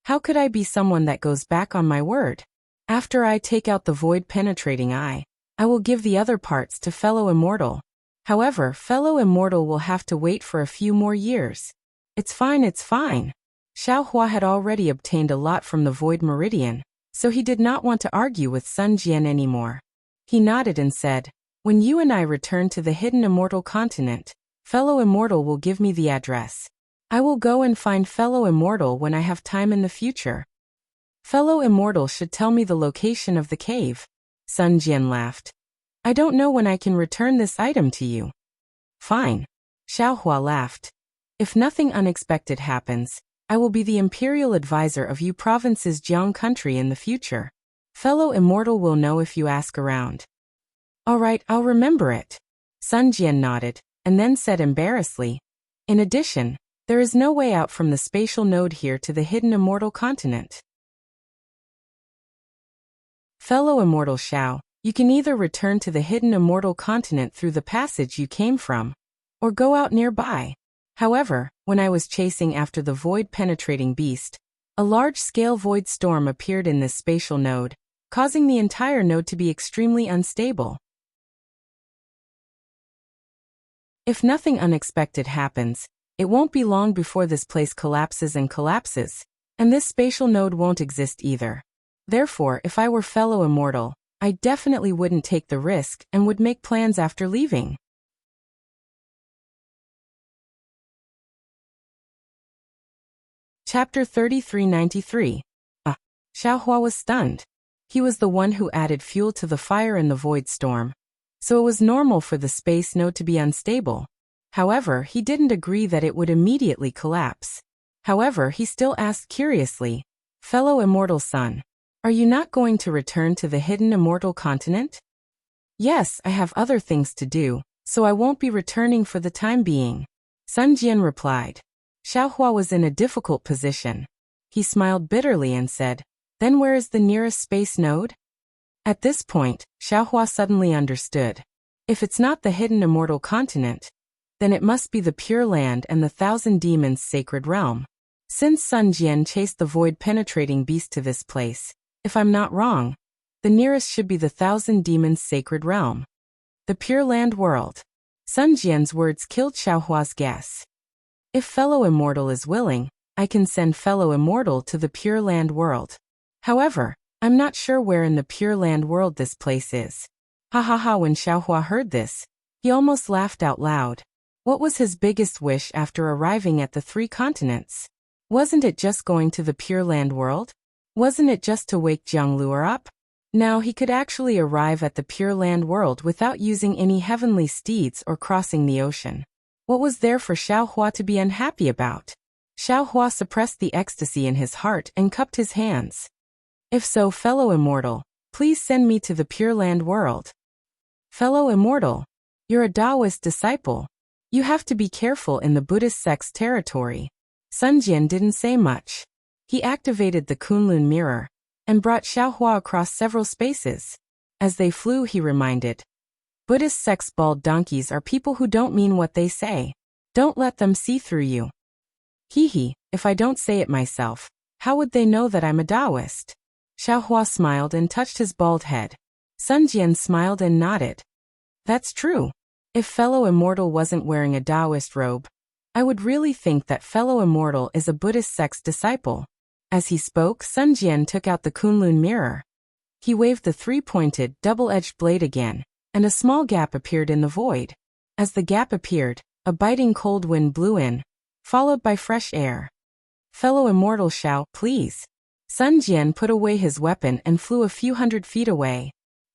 How could I be someone that goes back on my word? After I take out the void-penetrating eye, I will give the other parts to fellow immortal. However, fellow immortal will have to wait for a few more years. It's fine, it's fine. Xiaohua had already obtained a lot from the void meridian, so he did not want to argue with Sun Jian anymore. He nodded and said, when you and I return to the hidden immortal continent, fellow immortal will give me the address. I will go and find fellow immortal when I have time in the future. Fellow immortal should tell me the location of the cave. Sun Jian laughed. I don't know when I can return this item to you. Fine. Xiaohua laughed. If nothing unexpected happens, I will be the imperial advisor of you province's Jiang country in the future. Fellow immortal will know if you ask around. All right, I'll remember it. Sun Jian nodded, and then said embarrassedly. In addition, there is no way out from the spatial node here to the hidden immortal continent. Fellow immortal Xiao, you can either return to the hidden immortal continent through the passage you came from, or go out nearby. However, when I was chasing after the void-penetrating beast, a large-scale void storm appeared in this spatial node, causing the entire node to be extremely unstable. If nothing unexpected happens, it won't be long before this place collapses, and this spatial node won't exist either. Therefore, if I were fellow immortal, I definitely wouldn't take the risk and would make plans after leaving. Chapter 3393. Xiaohua was stunned. He was the one who added fuel to the fire in the void storm, so it was normal for the space node to be unstable. However, he didn't agree that it would immediately collapse. However, he still asked curiously, fellow immortal son, are you not going to return to the hidden immortal continent? Yes, I have other things to do, so I won't be returning for the time being. Sun Jian replied. Xiaohua was in a difficult position. He smiled bitterly and said, then where is the nearest space node? At this point, Xiaohua suddenly understood. If it's not the hidden immortal continent, then it must be the Pure Land and the Thousand Demons' sacred realm. Since Sun Jian chased the void-penetrating beast to this place, if I'm not wrong, the nearest should be the Thousand Demons' sacred realm. The Pure Land world. Sun Jian's words killed Xiaohua's guess. If fellow immortal is willing, I can send fellow immortal to the Pure Land world. However, I'm not sure where in the Pure Land world this place is. Ha ha ha, when Xiaohua heard this, he almost laughed out loud. What was his biggest wish after arriving at the 3 continents? Wasn't it just going to the Pure Land world? Wasn't it just to wake Jiangluer up? Now he could actually arrive at the Pure Land world without using any heavenly steeds or crossing the ocean. What was there for Xiaohua to be unhappy about? Xiaohua suppressed the ecstasy in his heart and cupped his hands. If so, fellow immortal, please send me to the Pure Land world. Fellow immortal, you're a Taoist disciple. You have to be careful in the Buddhist sect's territory. Sun Jian didn't say much. He activated the Kunlun mirror and brought Xiaohua across several spaces. As they flew, he reminded, Buddhist sect's bald donkeys are people who don't mean what they say. Don't let them see through you. Hee, if I don't say it myself, how would they know that I'm a Taoist? Xiaohua smiled and touched his bald head. Sun Jian smiled and nodded. That's true. If fellow immortal wasn't wearing a Taoist robe, I would really think that fellow immortal is a Buddhist sect's disciple. As he spoke, Sun Jian took out the Kunlun mirror. He waved the three-pointed, double-edged blade again, and a small gap appeared in the void. As the gap appeared, a biting cold wind blew in, followed by fresh air. Fellow immortal Xiao, please. Sun Jian put away his weapon and flew a few hundred feet away.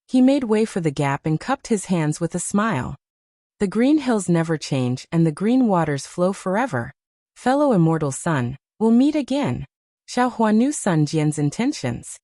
He made way for the gap and cupped his hands with a smile. The green hills never change and the green waters flow forever. Fellow immortal Sun, we'll meet again. Xiaohua knew Sun Jian's intentions.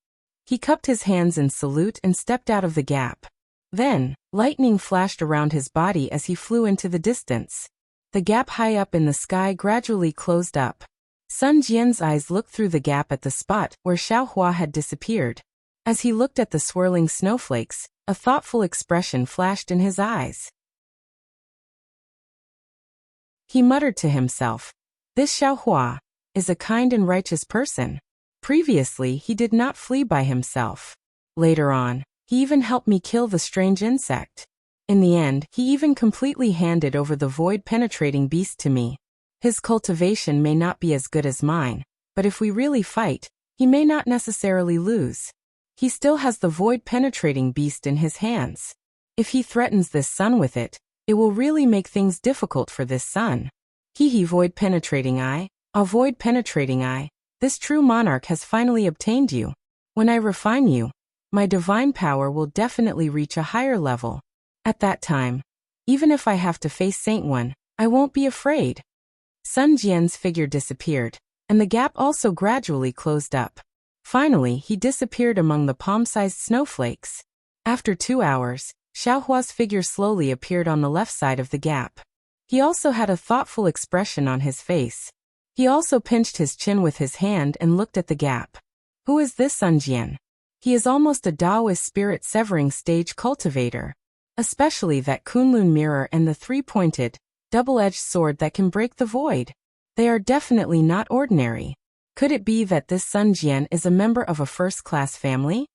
He cupped his hands in salute and stepped out of the gap. Then, lightning flashed around his body as he flew into the distance. The gap high up in the sky gradually closed up. Sun Jian's eyes looked through the gap at the spot where Xiaohua had disappeared. As he looked at the swirling snowflakes, a thoughtful expression flashed in his eyes. He muttered to himself, "This Xiaohua is a kind and righteous person. Previously, he did not flee by himself. Later on, he even helped me kill the strange insect. In the end, he even completely handed over the void-penetrating beast to me. His cultivation may not be as good as mine, but if we really fight, he may not necessarily lose. He still has the void-penetrating beast in his hands. If he threatens this sun with it, it will really make things difficult for this sun. He void-penetrating eye, a void-penetrating eye, this true monarch has finally obtained you. When I refine you, my divine power will definitely reach a higher level. At that time, even if I have to face Saint One, I won't be afraid." Sun Jian's figure disappeared, and the gap also gradually closed up. Finally, he disappeared among the palm-sized snowflakes. After 2 hours, Xiaohua's figure slowly appeared on the left side of the gap. He also had a thoughtful expression on his face. He also pinched his chin with his hand and looked at the gap. Who is this Sun Jian? He is almost a Taoist spirit-severing stage cultivator. Especially that Kunlun mirror and the three-pointed, double-edged sword that can break the void. They are definitely not ordinary. Could it be that this Sun Jian is a member of a first-class family?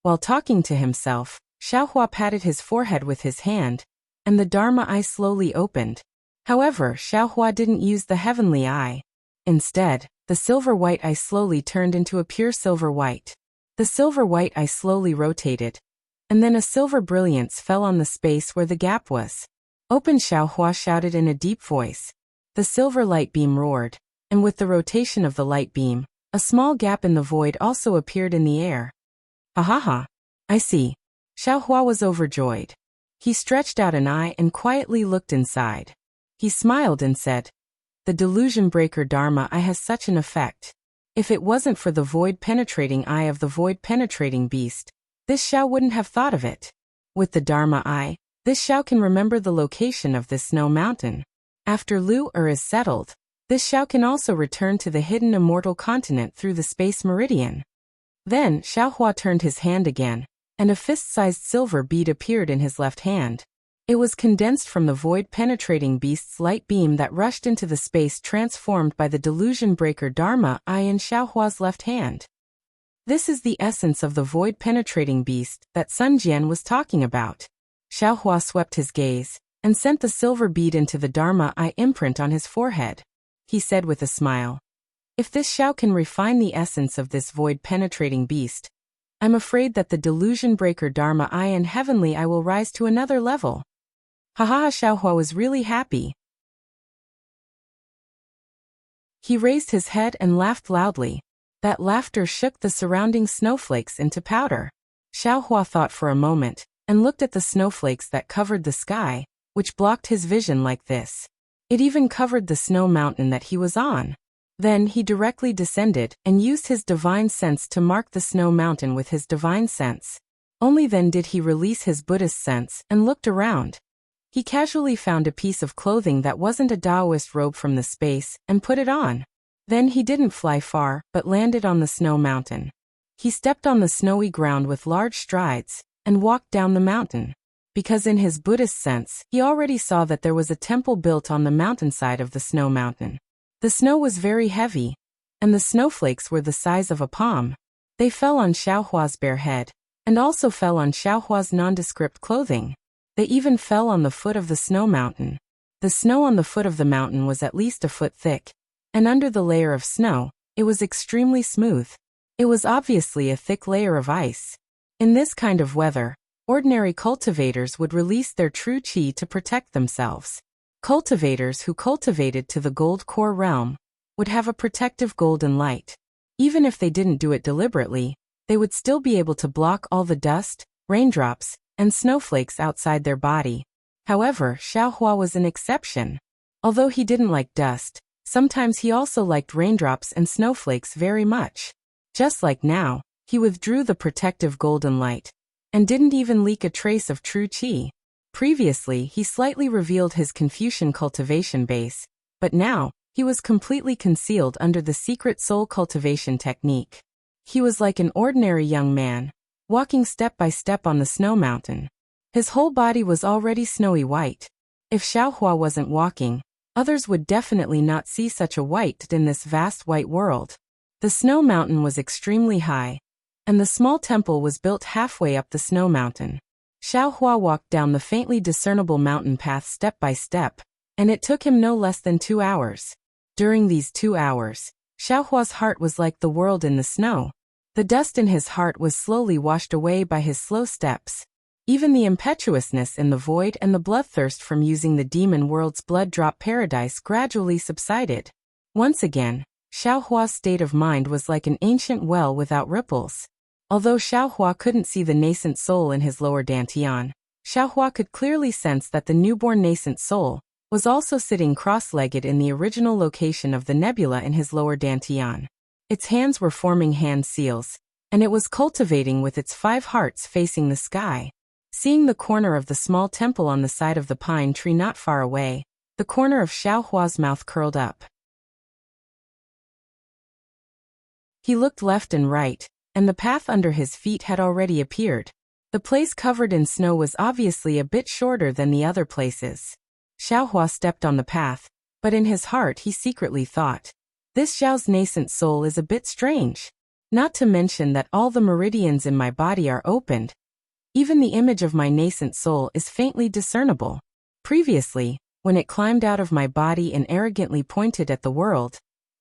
While talking to himself, Xiaohua patted his forehead with his hand, and the Dharma eye slowly opened. However, Xiaohua didn't use the heavenly eye. Instead, the silver-white eye slowly turned into a pure silver white. The silver-white eye slowly rotated, and then a silver brilliance fell on the space where the gap was. "Open!" Xiaohua shouted in a deep voice. The silver light beam roared, and with the rotation of the light beam, a small gap in the void also appeared in the air. "Ha! I see." Xiaohua was overjoyed. He stretched out an eye and quietly looked inside. He smiled and said, "The delusion breaker Dharma eye has such an effect. If it wasn't for the void-penetrating eye of the void-penetrating beast, this Xiao wouldn't have thought of it. With the Dharma eye, this Xiao can remember the location of this snow mountain. After Lu is settled, this Xiao can also return to the hidden immortal continent through the space meridian." Then, Xiaohua turned his hand again, and a fist-sized silver bead appeared in his left hand. It was condensed from the void-penetrating beast's light beam that rushed into the space transformed by the delusion breaker Dharma eye in Xiaohua's left hand. This is the essence of the void-penetrating beast that Sun Jian was talking about. Xiaohua swept his gaze, and sent the silver bead into the Dharma eye imprint on his forehead. He said with a smile, "If this Xiao can refine the essence of this void-penetrating beast, I'm afraid that the delusion breaker Dharma eye and heavenly eye will rise to another level." Xiaohua was really happy. He raised his head and laughed loudly. That laughter shook the surrounding snowflakes into powder. Xiaohua thought for a moment, and looked at the snowflakes that covered the sky, which blocked his vision like this. It even covered the snow mountain that he was on. Then he directly descended and used his divine sense to mark the snow mountain with his divine sense. Only then did he release his Buddhist sense and looked around. He casually found a piece of clothing that wasn't a Taoist robe from the space and put it on. Then he didn't fly far, but landed on the snow mountain. He stepped on the snowy ground with large strides and walked down the mountain. because in his Buddhist sense, he already saw that there was a temple built on the mountainside of the snow mountain. The snow was very heavy, and the snowflakes were the size of a palm. They fell on Xiaohua's bare head, and also fell on Xiaohua's nondescript clothing. They even fell on the foot of the snow mountain. The snow on the foot of the mountain was at least a foot thick, and under the layer of snow, it was extremely smooth. It was obviously a thick layer of ice. In this kind of weather, ordinary cultivators would release their true qi to protect themselves. Cultivators who cultivated to the gold core realm would have a protective golden light. Even if they didn't do it deliberately, they would still be able to block all the dust, raindrops, and snowflakes outside their body. However, Xiaohua was an exception. Although he didn't like dust, sometimes he also liked raindrops and snowflakes very much. Just like now, he withdrew the protective golden light, and didn't even leak a trace of true qi. Previously, he slightly revealed his Confucian cultivation base, but now, he was completely concealed under the secret soul cultivation technique. He was like an ordinary young man, walking step by step on the snow mountain. His whole body was already snowy white. If Xiaohua wasn't walking, others would definitely not see such a white in this vast white world. The snow mountain was extremely high, and the small temple was built halfway up the snow mountain. Xiaohua walked down the faintly discernible mountain path step by step, and it took him no less than 2 hours. During these 2 hours, Xiaohua's heart was like the world in the snow. The dust in his heart was slowly washed away by his slow steps. Even the impetuousness in the void and the bloodthirst from using the demon world's blood drop paradise gradually subsided. Once again, Xiaohua's state of mind was like an ancient well without ripples. Although Xiaohua couldn't see the nascent soul in his lower dantian, Xiaohua could clearly sense that the newborn nascent soul was also sitting cross-legged in the original location of the nebula in his lower dantian. Its hands were forming hand seals, and it was cultivating with its 5 hearts facing the sky. Seeing the corner of the small temple on the side of the pine tree not far away, the corner of Xiaohua's mouth curled up. He looked left and right, and the path under his feet had already appeared. The place covered in snow was obviously a bit shorter than the other places. Xiaohua stepped on the path, but in his heart he secretly thought, "This Xiao's nascent soul is a bit strange. Not to mention that all the meridians in my body are opened. Even the image of my nascent soul is faintly discernible. Previously, when it climbed out of my body and arrogantly pointed at the world,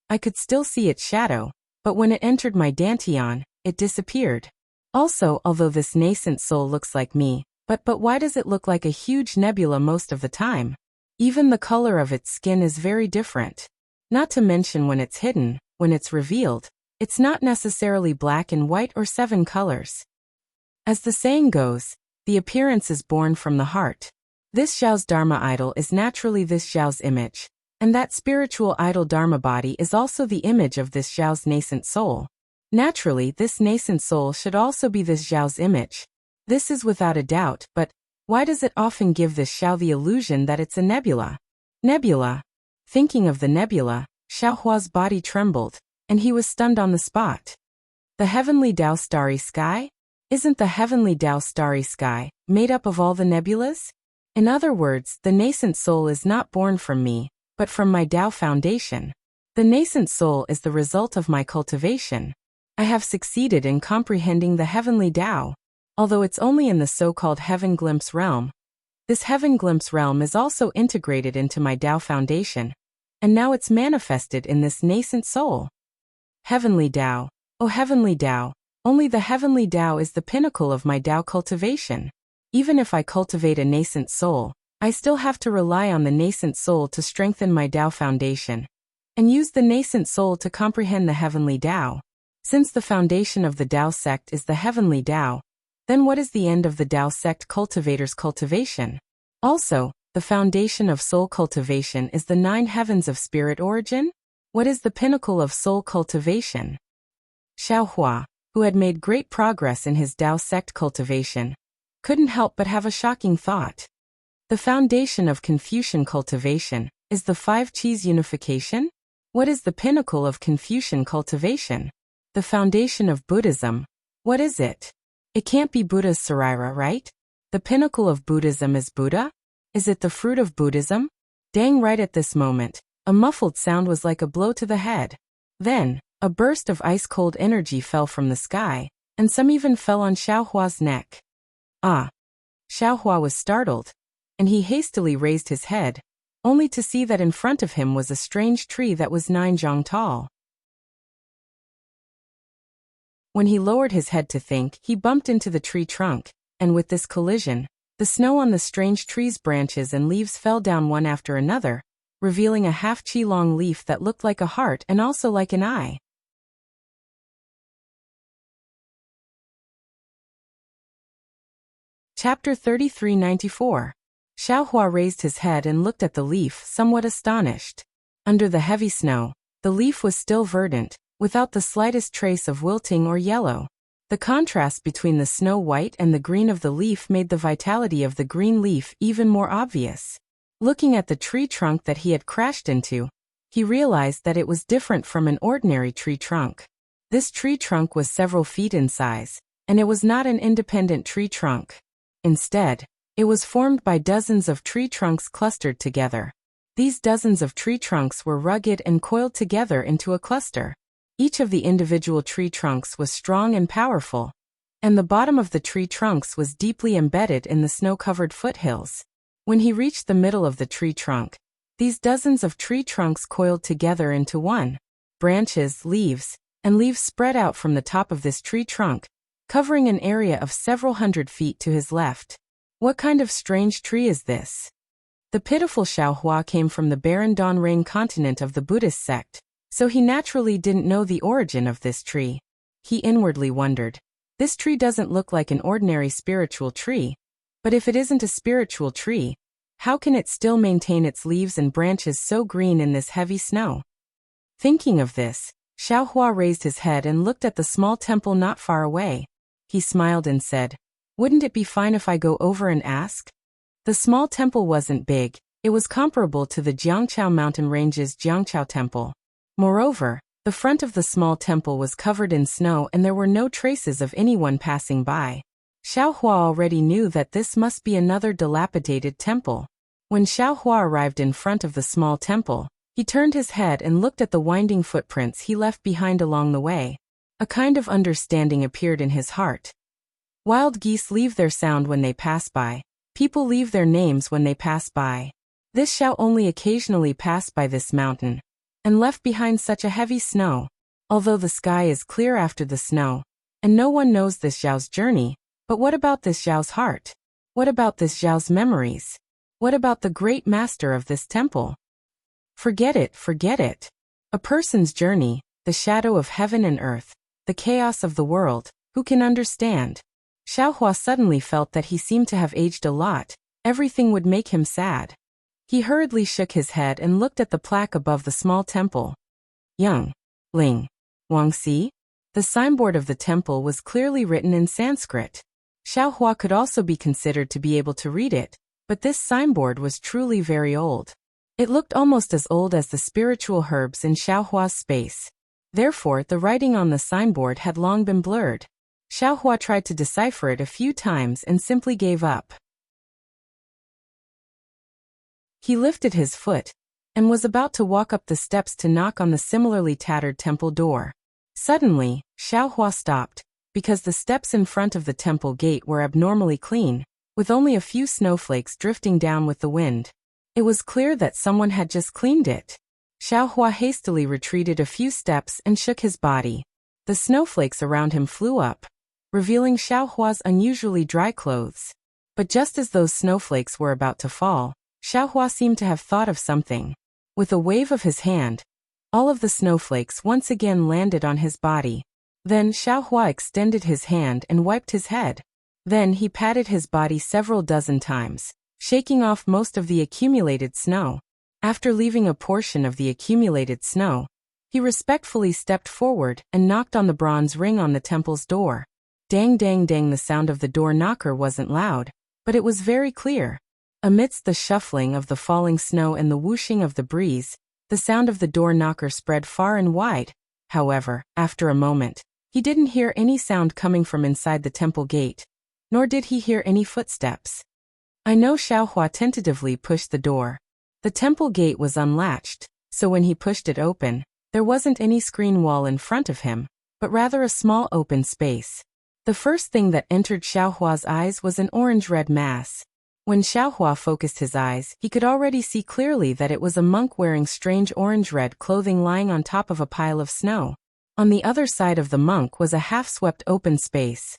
I could still see its shadow, but when it entered my dantian, it disappeared. Also, although this nascent soul looks like me, but why does it look like a huge nebula most of the time? Even the color of its skin is very different. Not to mention when it's hidden, when it's revealed, it's not necessarily black and white or 7 colors. As the saying goes, the appearance is born from the heart. This Xiao's Dharma idol is naturally this Xiao's image, and that spiritual idol Dharma body is also the image of this Xiao's nascent soul. Naturally, this nascent soul should also be this Xiao's image. This is without a doubt, but why does it often give this Xiao the illusion that it's a nebula? Nebula. Thinking of the nebula, Xiaohua's body trembled, and he was stunned on the spot. The heavenly Dao starry sky? Isn't the heavenly Dao starry sky made up of all the nebulas? In other words, the nascent soul is not born from me, but from my Dao foundation. The nascent soul is the result of my cultivation. I have succeeded in comprehending the heavenly Dao. Although it's only in the so-called heaven glimpse realm, this heaven glimpse realm is also integrated into my Dao foundation, and now it's manifested in this nascent soul. Heavenly Dao, oh heavenly Dao, only the heavenly Dao is the pinnacle of my Dao cultivation. Even if I cultivate a nascent soul, I still have to rely on the nascent soul to strengthen my Dao foundation, and use the nascent soul to comprehend the heavenly Dao. Since the foundation of the Dao sect is the heavenly Dao, then what is the end of the Dao sect cultivator's cultivation? Also, the foundation of soul cultivation is the 9 heavens of spirit origin? What is the pinnacle of soul cultivation? Xiaohua, who had made great progress in his Dao sect cultivation, couldn't help but have a shocking thought. The foundation of Confucian cultivation is the 5 qis unification? What is the pinnacle of Confucian cultivation? The foundation of Buddhism, what is it? It can't be Buddha's Sarira, right? The pinnacle of Buddhism is Buddha? Is it the fruit of Buddhism? Dang, right at this moment, a muffled sound was like a blow to the head. Then, a burst of ice-cold energy fell from the sky, and some even fell on Xiaohua's neck. Ah! Xiaohua was startled, and he hastily raised his head, only to see that in front of him was a strange tree that was 9 zhang tall. When he lowered his head to think, he bumped into the tree trunk, and with this collision, the snow on the strange tree's branches and leaves fell down one after another, revealing a half-chi-long leaf that looked like a heart and also like an eye. Chapter 3394. Xiaohua raised his head and looked at the leaf, somewhat astonished. Under the heavy snow, the leaf was still verdant, without the slightest trace of wilting or yellow. The contrast between the snow white and the green of the leaf made the vitality of the green leaf even more obvious. Looking at the tree trunk that he had crashed into, he realized that it was different from an ordinary tree trunk. This tree trunk was several feet in size, and it was not an independent tree trunk. Instead, it was formed by dozens of tree trunks clustered together. These dozens of tree trunks were rugged and coiled together into a cluster. Each of the individual tree trunks was strong and powerful, and the bottom of the tree trunks was deeply embedded in the snow-covered foothills. When he reached the middle of the tree trunk, these dozens of tree trunks coiled together into one. Branches, leaves, and leaves spread out from the top of this tree trunk, covering an area of several hundred feet to his left. What kind of strange tree is this? The pitiful Xiaohua came from the barren Donrain continent of the Buddhist sect, so he naturally didn't know the origin of this tree. He inwardly wondered, this tree doesn't look like an ordinary spiritual tree, but if it isn't a spiritual tree, how can it still maintain its leaves and branches so green in this heavy snow? Thinking of this, Xiaohua raised his head and looked at the small temple not far away. He smiled and said, "Wouldn't it be fine if I go over and ask?" The small temple wasn't big, it was comparable to the Jiangqiao mountain range's Jiangqiao temple. Moreover, the front of the small temple was covered in snow and there were no traces of anyone passing by. Xiaohua already knew that this must be another dilapidated temple. When Xiaohua arrived in front of the small temple, he turned his head and looked at the winding footprints he left behind along the way. A kind of understanding appeared in his heart. Wild geese leave their sound when they pass by. People leave their names when they pass by. This Xiao only occasionally passed by this mountain, and left behind such a heavy snow. Although the sky is clear after the snow, and no one knows this Xiao's journey, but what about this Xiao's heart? What about this Xiao's memories? What about the great master of this temple? Forget it, forget it. A person's journey, the shadow of heaven and earth, the chaos of the world, who can understand? Xiaohua suddenly felt that he seemed to have aged a lot. Everything would make him sad. He hurriedly shook his head and looked at the plaque above the small temple. Yang, Ling, Wangxi? The signboard of the temple was clearly written in Sanskrit. Xiaohua could also be considered to be able to read it, but this signboard was truly very old. It looked almost as old as the spiritual herbs in Xiaohua's space. Therefore, the writing on the signboard had long been blurred. Xiaohua tried to decipher it a few times and simply gave up. He lifted his foot, and was about to walk up the steps to knock on the similarly tattered temple door. Suddenly, Xiaohua stopped, because the steps in front of the temple gate were abnormally clean, with only a few snowflakes drifting down with the wind. It was clear that someone had just cleaned it. Xiaohua hastily retreated a few steps and shook his body. The snowflakes around him flew up, revealing Xiaohua's unusually dry clothes. But just as those snowflakes were about to fall, Xiaohua seemed to have thought of something. With a wave of his hand, all of the snowflakes once again landed on his body. Then Xiaohua extended his hand and wiped his head. Then he patted his body several dozen times, shaking off most of the accumulated snow. After leaving a portion of the accumulated snow, he respectfully stepped forward and knocked on the bronze ring on the temple's door. Dang dang dang, the sound of the door knocker wasn't loud, but it was very clear. Amidst the shuffling of the falling snow and the whooshing of the breeze, the sound of the door knocker spread far and wide. However, after a moment, he didn't hear any sound coming from inside the temple gate. nor did he hear any footsteps. I know. Xiaohua tentatively pushed the door. The temple gate was unlatched, so when he pushed it open, there wasn't any screen wall in front of him, but rather a small open space. The first thing that entered Xiaohua's eyes was an orange-red mass. When Xiaohua focused his eyes, he could already see clearly that it was a monk wearing strange orange-red clothing lying on top of a pile of snow. On the other side of the monk was a half-swept open space.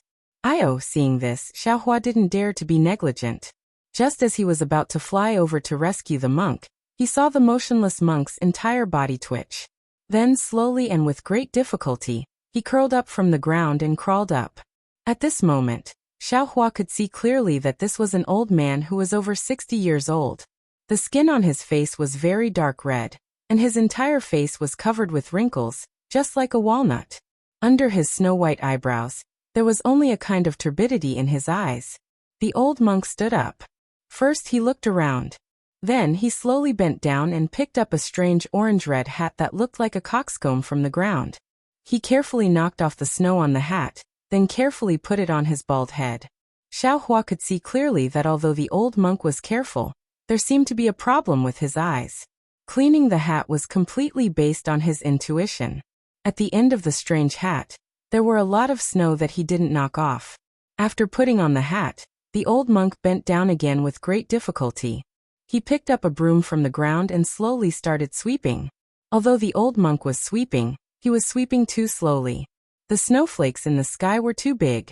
Seeing this, Xiaohua didn't dare to be negligent. Just as he was about to fly over to rescue the monk, he saw the motionless monk's entire body twitch. Then, slowly and with great difficulty, he curled up from the ground and crawled up. At this moment, Xiaohua could see clearly that this was an old man who was over 60 years old. The skin on his face was very dark red, and his entire face was covered with wrinkles, just like a walnut. Under his snow-white eyebrows, there was only a kind of turbidity in his eyes. The old monk stood up. First he looked around. Then he slowly bent down and picked up a strange orange-red hat that looked like a coxcomb from the ground. He carefully knocked off the snow on the hat, then carefully put it on his bald head. Xiaohua could see clearly that although the old monk was careful, there seemed to be a problem with his eyes. Cleaning the hat was completely based on his intuition. At the end of the strange hat, there were a lot of snow that he didn't knock off. After putting on the hat, the old monk bent down again with great difficulty. He picked up a broom from the ground and slowly started sweeping. Although the old monk was sweeping, he was sweeping too slowly. The snowflakes in the sky were too big.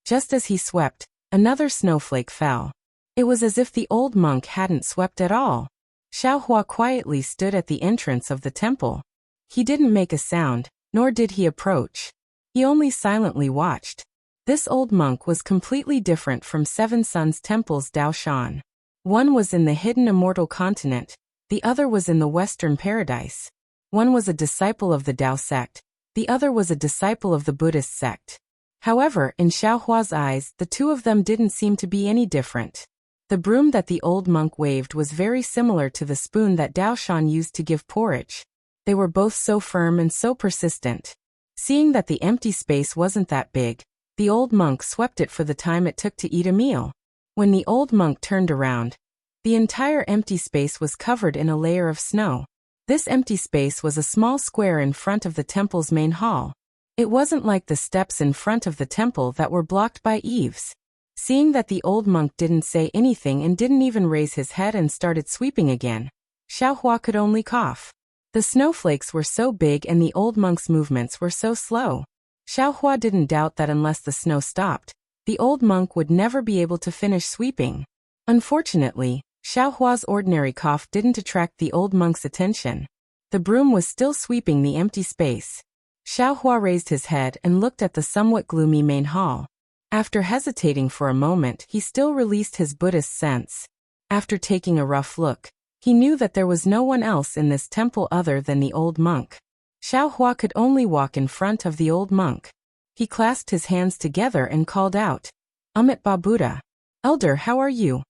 Just as he swept, another snowflake fell. It was as if the old monk hadn't swept at all. Xiaohua quietly stood at the entrance of the temple. He didn't make a sound, nor did he approach. He only silently watched. This old monk was completely different from Seven Suns Temple's Dao Shan. One was in the hidden immortal continent, the other was in the Western Paradise. One was a disciple of the Dao sect, the other was a disciple of the Buddhist sect. However, in Xiaohua's eyes, the two of them didn't seem to be any different. The broom that the old monk waved was very similar to the spoon that Dao Shan used to give porridge. They were both so firm and so persistent. Seeing that the empty space wasn't that big, the old monk swept it for the time it took to eat a meal. When the old monk turned around, the entire empty space was covered in a layer of snow. This empty space was a small square in front of the temple's main hall. It wasn't like the steps in front of the temple that were blocked by eaves. Seeing that the old monk didn't say anything and didn't even raise his head and started sweeping again, Xiaohua could only cough. The snowflakes were so big and the old monk's movements were so slow. Xiaohua didn't doubt that unless the snow stopped, the old monk would never be able to finish sweeping. Unfortunately, Xiaohua's ordinary cough didn't attract the old monk's attention. The broom was still sweeping the empty space. Xiaohua raised his head and looked at the somewhat gloomy main hall. After hesitating for a moment, he still released his Buddhist sense. After taking a rough look, he knew that there was no one else in this temple other than the old monk. Xiaohua could only walk in front of the old monk. He clasped his hands together and called out, "Amitabha Buddha. Elder, how are you?"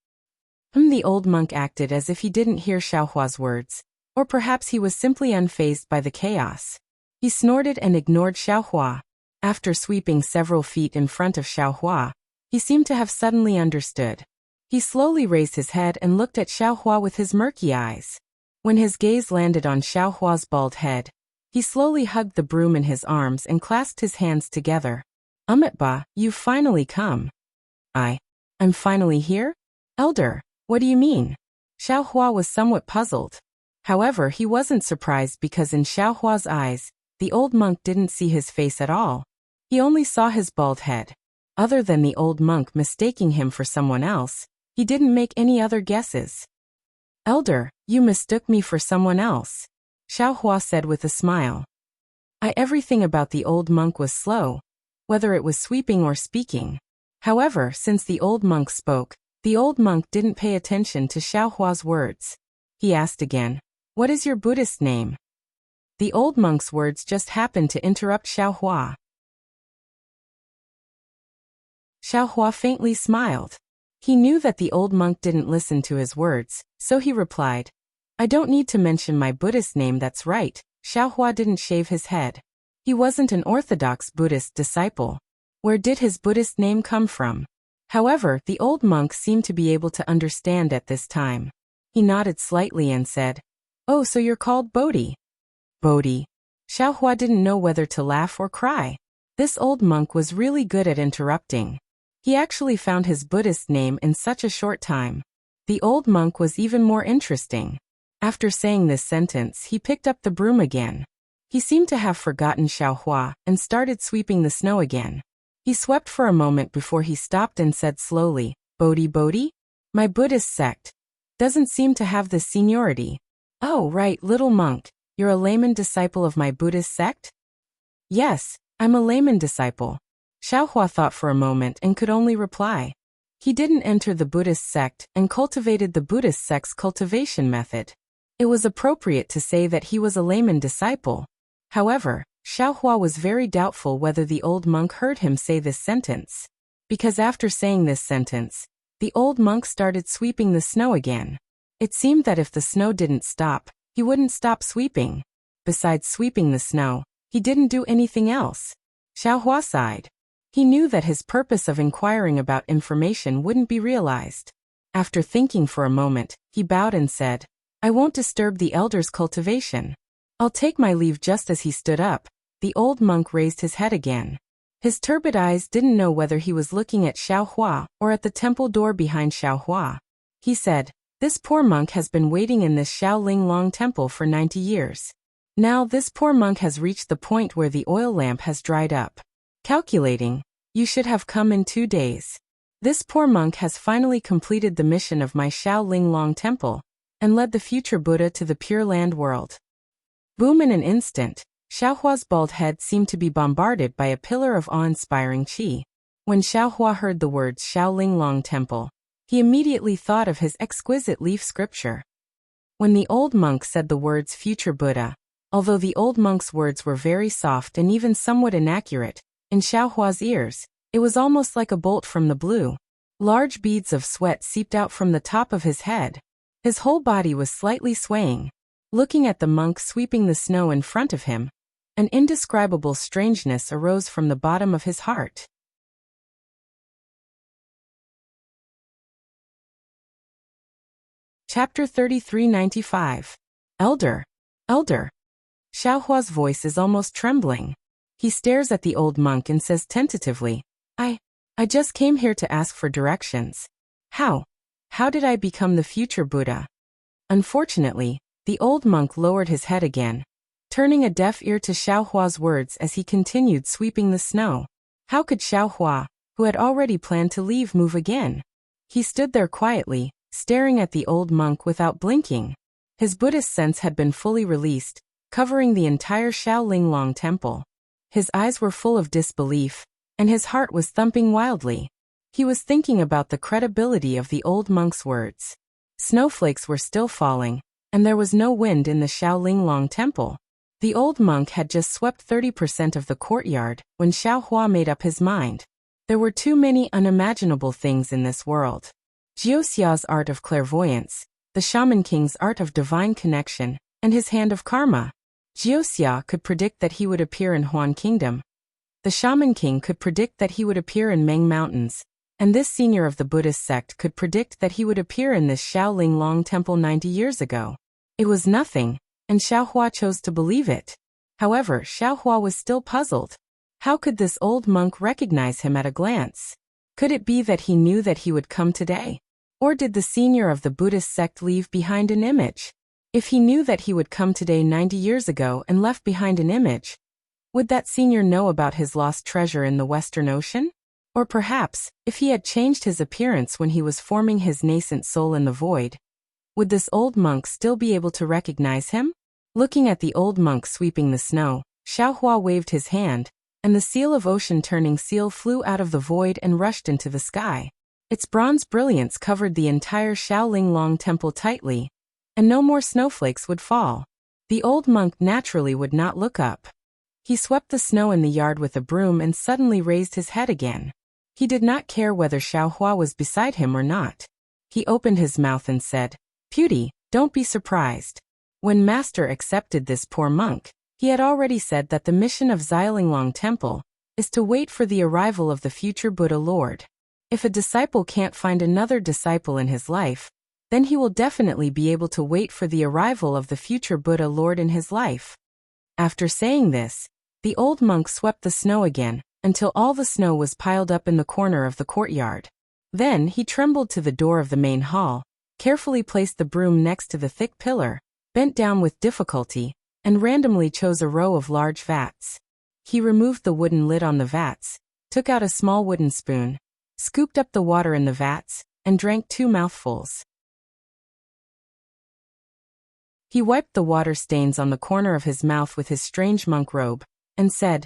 The old monk acted as if he didn't hear Xiaohua's words, or perhaps he was simply unfazed by the chaos. He snorted and ignored Xiaohua. After sweeping several feet in front of Xiaohua, he seemed to have suddenly understood. He slowly raised his head and looked at Xiaohua with his murky eyes. When his gaze landed on Xiaohua's bald head, he slowly hugged the broom in his arms and clasped his hands together. "Amitabha, you've finally come." I'm finally here? Elder, what do you mean?" Xiaohua was somewhat puzzled. However, he wasn't surprised because in Xiaohua's eyes, the old monk didn't see his face at all. He only saw his bald head. Other than the old monk mistaking him for someone else, he didn't make any other guesses. "Elder, you mistook me for someone else," Xiaohua said with a smile. Everything about the old monk was slow, whether it was sweeping or speaking. However, since the old monk spoke, the old monk didn't pay attention to Xiaohua's words. He asked again, "What is your Buddhist name?" The old monk's words just happened to interrupt Xiaohua. Xiaohua faintly smiled. He knew that the old monk didn't listen to his words, so he replied, "I don't need to mention my Buddhist name, that's right." Xiaohua didn't shave his head. He wasn't an orthodox Buddhist disciple. Where did his Buddhist name come from? However, the old monk seemed to be able to understand at this time. He nodded slightly and said, "Oh, so you're called Bodhi." Bodhi. Xiaohua didn't know whether to laugh or cry. This old monk was really good at interrupting. He actually found his Buddhist name in such a short time. The old monk was even more interesting. After saying this sentence, he picked up the broom again. He seemed to have forgotten Xiaohua and started sweeping the snow again. He swept for a moment before he stopped and said slowly, "Bodhi Bodhi? My Buddhist sect doesn't seem to have this seniority." "Oh, right, little monk. You're a layman disciple of my Buddhist sect?" "Yes, I'm a layman disciple." Xiaohua thought for a moment and could only reply. He didn't enter the Buddhist sect and cultivated the Buddhist sect's cultivation method. It was appropriate to say that he was a layman disciple. However, Xiaohua was very doubtful whether the old monk heard him say this sentence. Because after saying this sentence, the old monk started sweeping the snow again. It seemed that if the snow didn't stop, he wouldn't stop sweeping. Besides sweeping the snow, he didn't do anything else. Xiaohua sighed. He knew that his purpose of inquiring about information wouldn't be realized. After thinking for a moment, he bowed and said, "I won't disturb the elder's cultivation. I'll take my leave." Just as he stood up, the old monk raised his head again. His turbid eyes didn't know whether he was looking at Xiaohua or at the temple door behind Xiaohua. He said, "This poor monk has been waiting in this Shaolin Long temple for 90 years. Now this poor monk has reached the point where the oil lamp has dried up. Calculating, you should have come in 2 days. This poor monk has finally completed the mission of my Shaolin Long temple and led the future Buddha to the Pure Land world." Boom! In an instant, Xiaohua's bald head seemed to be bombarded by a pillar of awe-inspiring qi. When Xiaohua heard the words Shaolin Long Temple, he immediately thought of his exquisite leaf scripture. When the old monk said the words future Buddha, although the old monk's words were very soft and even somewhat inaccurate, in Xiaohua's ears, it was almost like a bolt from the blue. Large beads of sweat seeped out from the top of his head. His whole body was slightly swaying. Looking at the monk sweeping the snow in front of him, an indescribable strangeness arose from the bottom of his heart. Chapter 3395. Elder. Elder. Xiaohua's voice is almost trembling. He stares at the old monk and says tentatively, I just came here to ask for directions. How did I become the future Buddha?" Unfortunately, the old monk lowered his head again, turning a deaf ear to Xiaohua's words as he continued sweeping the snow. How could Xiaohua, who had already planned to leave, move again? He stood there quietly, staring at the old monk without blinking. His Buddhist sense had been fully released, covering the entire Shaolin Long temple. His eyes were full of disbelief, and his heart was thumping wildly. He was thinking about the credibility of the old monk's words. Snowflakes were still falling, and there was no wind in the Shaolin Long temple. The old monk had just swept 30% of the courtyard when Xiaohua made up his mind. There were too many unimaginable things in this world. Jiuxia's art of clairvoyance, the Shaman King's art of divine connection, and his hand of karma. Jiuxia could predict that he would appear in Huan Kingdom. The Shaman King could predict that he would appear in Meng Mountains, and this senior of the Buddhist sect could predict that he would appear in this Shaolin Long temple 90 years ago. It was nothing, and Xiaohua chose to believe it. However, Xiaohua was still puzzled. How could this old monk recognize him at a glance? Could it be that he knew that he would come today? Or did the senior of the Buddhist sect leave behind an image? If he knew that he would come today 90 years ago and left behind an image, would that senior know about his lost treasure in the Western Ocean? Or perhaps, if he had changed his appearance when he was forming his nascent soul in the void, would this old monk still be able to recognize him? Looking at the old monk sweeping the snow, Xiaohua waved his hand, and the seal of ocean-turning seal flew out of the void and rushed into the sky. Its bronze brilliance covered the entire Shaolin Long temple tightly, and no more snowflakes would fall. The old monk naturally would not look up. He swept the snow in the yard with a broom and suddenly raised his head again. He did not care whether Xiaohua was beside him or not. He opened his mouth and said, "Beauty, don't be surprised." When Master accepted this poor monk, he had already said that the mission of Xiaolinglong Temple is to wait for the arrival of the future Buddha Lord. If a disciple can't find another disciple in his life, then he will definitely be able to wait for the arrival of the future Buddha Lord in his life. After saying this, the old monk swept the snow again, until all the snow was piled up in the corner of the courtyard. Then he trembled to the door of the main hall, carefully placed the broom next to the thick pillar, bent down with difficulty, and randomly chose a row of large vats. He removed the wooden lid on the vats, took out a small wooden spoon, scooped up the water in the vats, and drank 2 mouthfuls. He wiped the water stains on the corner of his mouth with his strange monk robe, and said,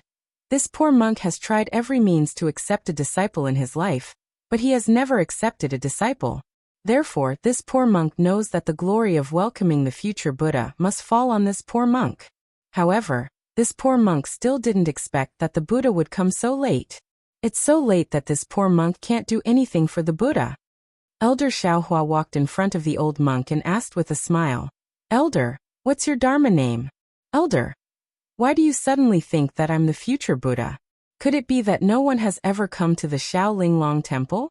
"This poor monk has tried every means to accept a disciple in his life, but he has never accepted a disciple. Therefore, this poor monk knows that the glory of welcoming the future Buddha must fall on this poor monk." However, this poor monk still didn't expect that the Buddha would come so late. It's so late that this poor monk can't do anything for the Buddha. Elder Xiaohua walked in front of the old monk and asked with a smile, "Elder, what's your Dharma name? Elder, why do you suddenly think that I'm the future Buddha? Could it be that no one has ever come to the Shaolinglong temple?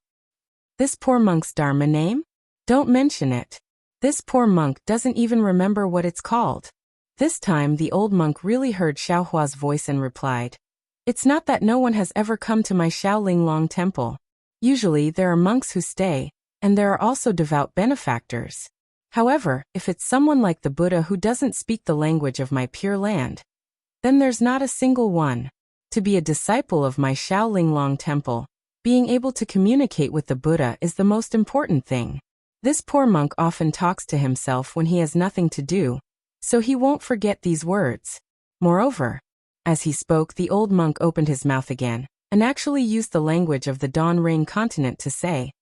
This poor monk's Dharma name? Don't mention it. This poor monk doesn't even remember what it's called." This time the old monk really heard Xiaohua's voice and replied, "It's not that no one has ever come to my Shaolinglong temple. Usually there are monks who stay, and there are also devout benefactors. However, if it's someone like the Buddha who doesn't speak the language of my pure land, then there's not a single one. To be a disciple of my Shaolinglong temple, being able to communicate with the Buddha is the most important thing." This poor monk often talks to himself when he has nothing to do, so he won't forget these words. Moreover, as he spoke, the old monk opened his mouth again, and actually used the language of the Dawn Rain continent to say,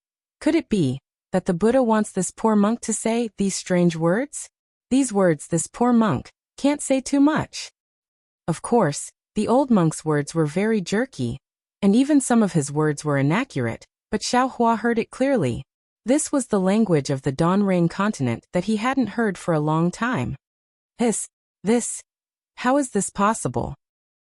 "Could it be that the Buddha wants this poor monk to say these strange words? These words this poor monk can't say too much." Of course, the old monk's words were very jerky, and even some of his words were inaccurate, but Xiaohua heard it clearly. This was the language of the Dawn Rain continent that he hadn't heard for a long time. This, how is this possible?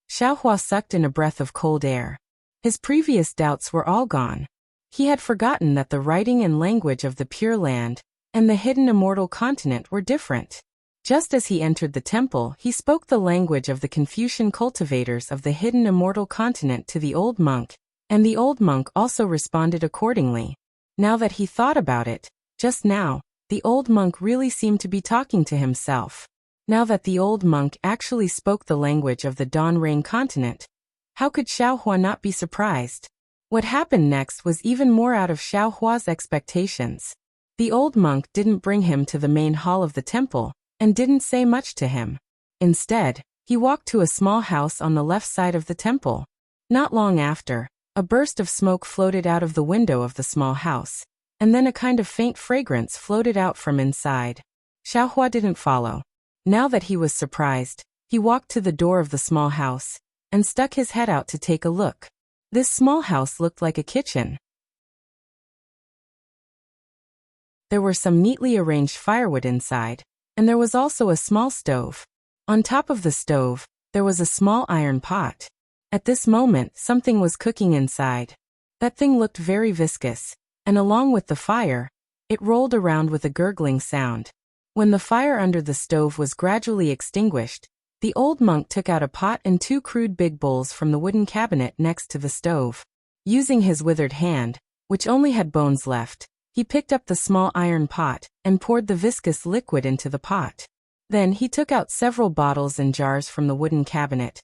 Xiaohua sucked in a breath of cold air. His previous doubts were all gone. He had forgotten that the writing and language of the Pure Land and the hidden immortal continent were different. Just as he entered the temple, he spoke the language of the Confucian cultivators of the hidden immortal continent to the old monk, and the old monk also responded accordingly. Now that he thought about it, just now, the old monk really seemed to be talking to himself. Now that the old monk actually spoke the language of the Dawn Rain continent, how could Xiaohua not be surprised? What happened next was even more out of Xiaohua's expectations. The old monk didn't bring him to the main hall of the temple, and didn't say much to him. Instead, he walked to a small house on the left side of the temple. Not long after, a burst of smoke floated out of the window of the small house, and then a kind of faint fragrance floated out from inside. Xiaohua didn't follow. Now that he was surprised, he walked to the door of the small house, and stuck his head out to take a look. This small house looked like a kitchen. There were some neatly arranged firewood inside, and there was also a small stove. On top of the stove, there was a small iron pot. At this moment, something was cooking inside. That thing looked very viscous, and along with the fire, it rolled around with a gurgling sound. When the fire under the stove was gradually extinguished, the old monk took out a pot and 2 crude big bowls from the wooden cabinet next to the stove. Using his withered hand, which only had bones left, he picked up the small iron pot and poured the viscous liquid into the pot. Then he took out several bottles and jars from the wooden cabinet,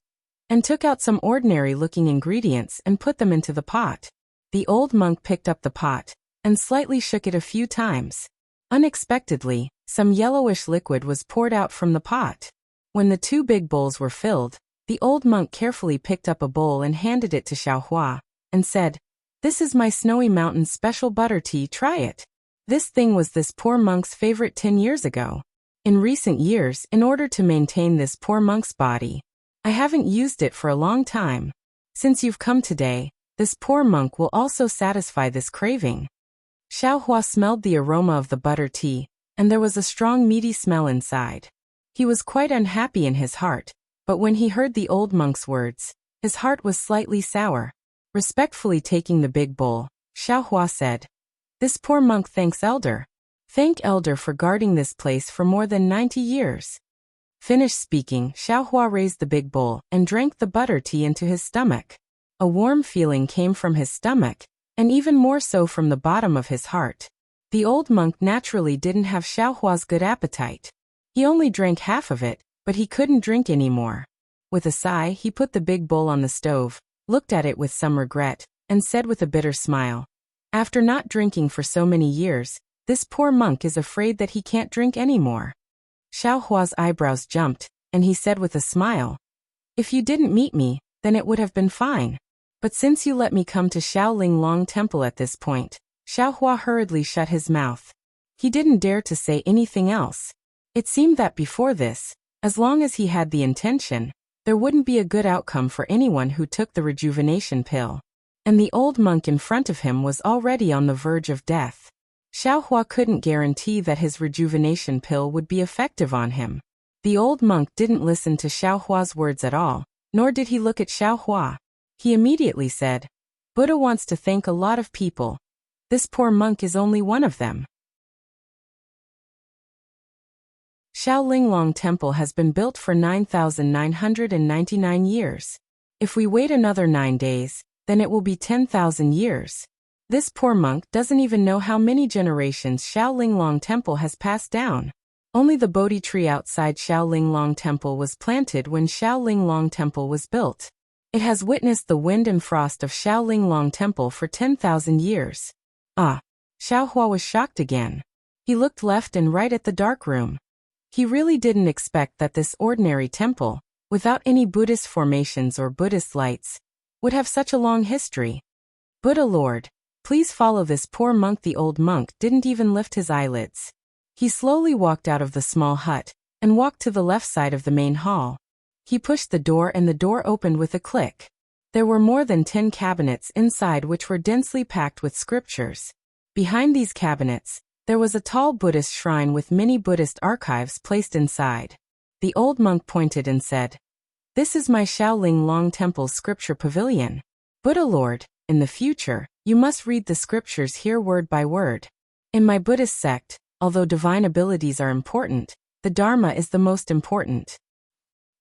and took out some ordinary-looking ingredients and put them into the pot. The old monk picked up the pot and slightly shook it a few times. Unexpectedly, some yellowish liquid was poured out from the pot. When the 2 big bowls were filled, the old monk carefully picked up a bowl and handed it to Xiaohua, and said, "This is my Snowy Mountain special butter tea, try it." This thing was this poor monk's favorite 10 years ago. In recent years, in order to maintain this poor monk's body, I haven't used it for a long time. Since you've come today, this poor monk will also satisfy this craving. Xiaohua smelled the aroma of the butter tea, and there was a strong meaty smell inside. He was quite unhappy in his heart, but when he heard the old monk's words, His heart was slightly sour. Respectfully taking the big bowl, Xiaohua said, "This poor monk thanks Elder. Thank Elder for guarding this place for more than 90 years. Finished speaking, Xiaohua raised the big bowl and drank the butter tea into his stomach. A warm feeling came from his stomach, and even more so from the bottom of his heart. The old monk naturally didn't have Xiaohua's good appetite. He only drank half of it, but he couldn't drink any more. With a sigh, he put the big bowl on the stove, looked at it with some regret, and said with a bitter smile, "After not drinking for so many years, this poor monk is afraid that he can't drink anymore." Xiaohua's eyebrows jumped, and he said with a smile, "If you didn't meet me, then it would have been fine. But since you let me come to Xiaoling Long Temple at this point," Xiaohua hurriedly shut his mouth. He didn't dare to say anything else. It seemed that before this, as long as he had the intention, there wouldn't be a good outcome for anyone who took the rejuvenation pill. And the old monk in front of him was already on the verge of death. Xiaohua couldn't guarantee that his rejuvenation pill would be effective on him. The old monk didn't listen to Xiaohua's words at all, nor did he look at Xiaohua. He immediately said, "Buddha wants to thank a lot of people. This poor monk is only one of them." Xiaoling Long Temple has been built for 9,999 years. If we wait another 9 days, then it will be 10,000 years. This poor monk doesn't even know how many generations Xiaoling Long Temple has passed down. Only the Bodhi tree outside Xiaoling Long Temple was planted when Xiaoling Long Temple was built. It has witnessed the wind and frost of Xiaoling Long Temple for 10,000 years. Ah! Xiaohua was shocked again. He looked left and right at the dark room. He really didn't expect that this ordinary temple, without any Buddhist formations or Buddhist lights, would have such a long history. "Buddha Lord, please follow this poor monk." The old monk didn't even lift his eyelids. He slowly walked out of the small hut and walked to the left side of the main hall. He pushed the door and the door opened with a click. There were more than 10 cabinets inside which were densely packed with scriptures. Behind these cabinets, there was a tall Buddhist shrine with many Buddhist archives placed inside. The old monk pointed and said, "This is my Xiaoling Long Temple's scripture pavilion. Buddha Lord, in the future, you must read the scriptures here word by word. In my Buddhist sect, although divine abilities are important, the Dharma is the most important."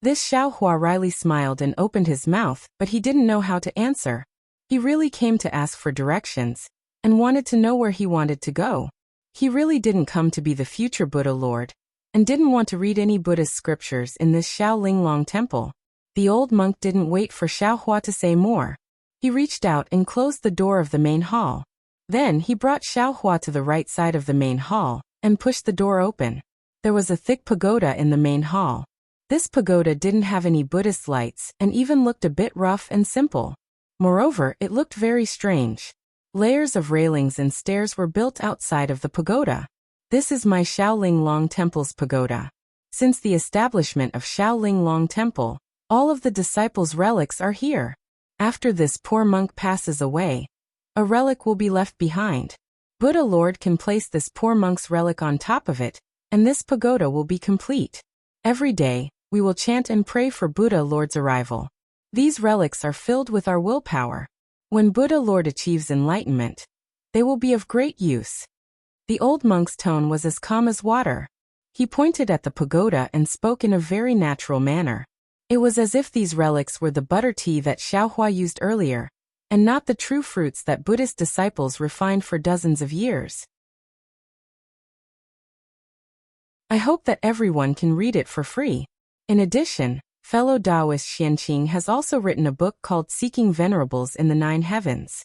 This Xiaohua wryly smiled and opened his mouth, but he didn't know how to answer. He really came to ask for directions, and wanted to know where he wanted to go. He really didn't come to be the future Buddha Lord, and didn't want to read any Buddhist scriptures in this Xiaoling Long Temple. The old monk didn't wait for Xiaohua to say more. He reached out and closed the door of the main hall. Then he brought Xiaohua to the right side of the main hall, and pushed the door open. There was a thick pagoda in the main hall. This pagoda didn't have any Buddhist lights and even looked a bit rough and simple. Moreover, it looked very strange. Layers of railings and stairs were built outside of the pagoda. This is my Xiaoling Long Temple's pagoda. Since the establishment of Xiaoling Long Temple, all of the disciples' relics are here. After this poor monk passes away, a relic will be left behind. Buddha Lord can place this poor monk's relic on top of it, and this pagoda will be complete. Every day, we will chant and pray for Buddha Lord's arrival. These relics are filled with our willpower. When Buddha Lord achieves enlightenment, they will be of great use." The old monk's tone was as calm as water. He pointed at the pagoda and spoke in a very natural manner. It was as if these relics were the butter tea that Xiaohua used earlier, and not the true fruits that Buddhist disciples refined for dozens of years. I hope that everyone can read it for free. In addition, fellow Taoist Xianqing has also written a book called Seeking Venerables in the Nine Heavens.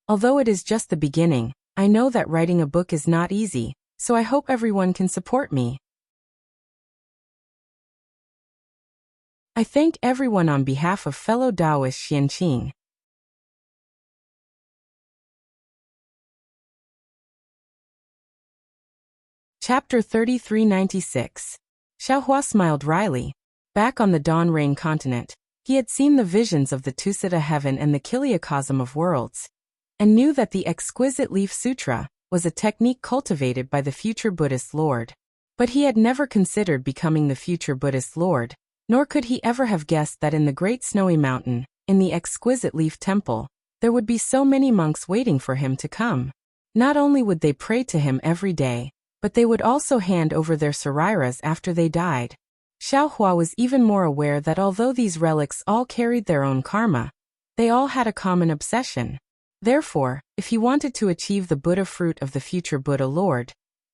Although it is just the beginning, I know that writing a book is not easy, so I hope everyone can support me. I thank everyone on behalf of fellow Taoist Xianqing. Chapter 3396. Xiaohua smiled wryly. Back on the Dawn Rain continent, he had seen the visions of the Tusita heaven and the Kiliacosm of worlds, and knew that the exquisite Leaf Sutra was a technique cultivated by the future Buddhist Lord. But he had never considered becoming the future Buddhist Lord, nor could he ever have guessed that in the Great Snowy Mountain, in the exquisite leaf temple, there would be so many monks waiting for him to come. Not only would they pray to him every day, but they would also hand over their sariras after they died. Xiaohua was even more aware that although these relics all carried their own karma, they all had a common obsession. Therefore, if he wanted to achieve the Buddha fruit of the future Buddha Lord,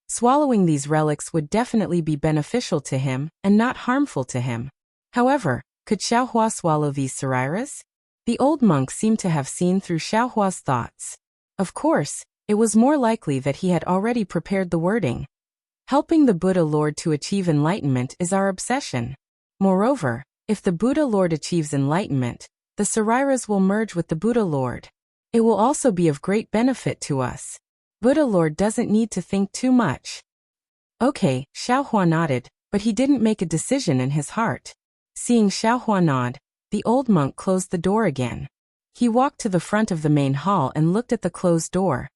swallowing these relics would definitely be beneficial to him and not harmful to him. However, could Xiaohua swallow these sariras? The old monk seemed to have seen through Xiaohua's thoughts. Of course, it was more likely that he had already prepared the wording. Helping the Buddha Lord to achieve enlightenment is our obsession. Moreover, if the Buddha Lord achieves enlightenment, the sariras will merge with the Buddha Lord. It will also be of great benefit to us. Buddha Lord doesn't need to think too much. Okay, Xiaohua nodded, but he didn't make a decision in his heart. Seeing Xiaohua nod, the old monk closed the door again. He walked to the front of the main hall and looked at the closed door.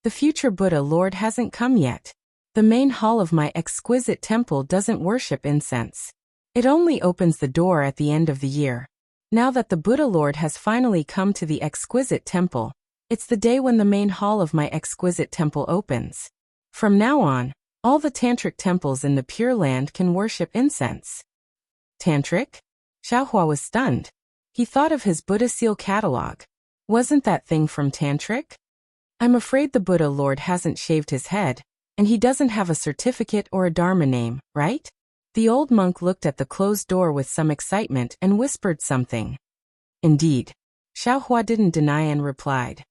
The future Buddha Lord hasn't come yet. The main hall of my exquisite temple doesn't worship incense. It only opens the door at the end of the year. Now that the Buddha Lord has finally come to the exquisite temple, it's the day when the main hall of my exquisite temple opens. From now on, all the tantric temples in the Pure Land can worship incense. Tantric? Xiaohua was stunned. He thought of his Buddha seal catalog. Wasn't that thing from Tantric? I'm afraid the Buddha Lord hasn't shaved his head, and he doesn't have a certificate or a dharma name, right? The old monk looked at the closed door with some excitement and whispered something. Indeed. Xiaohua didn't deny and replied.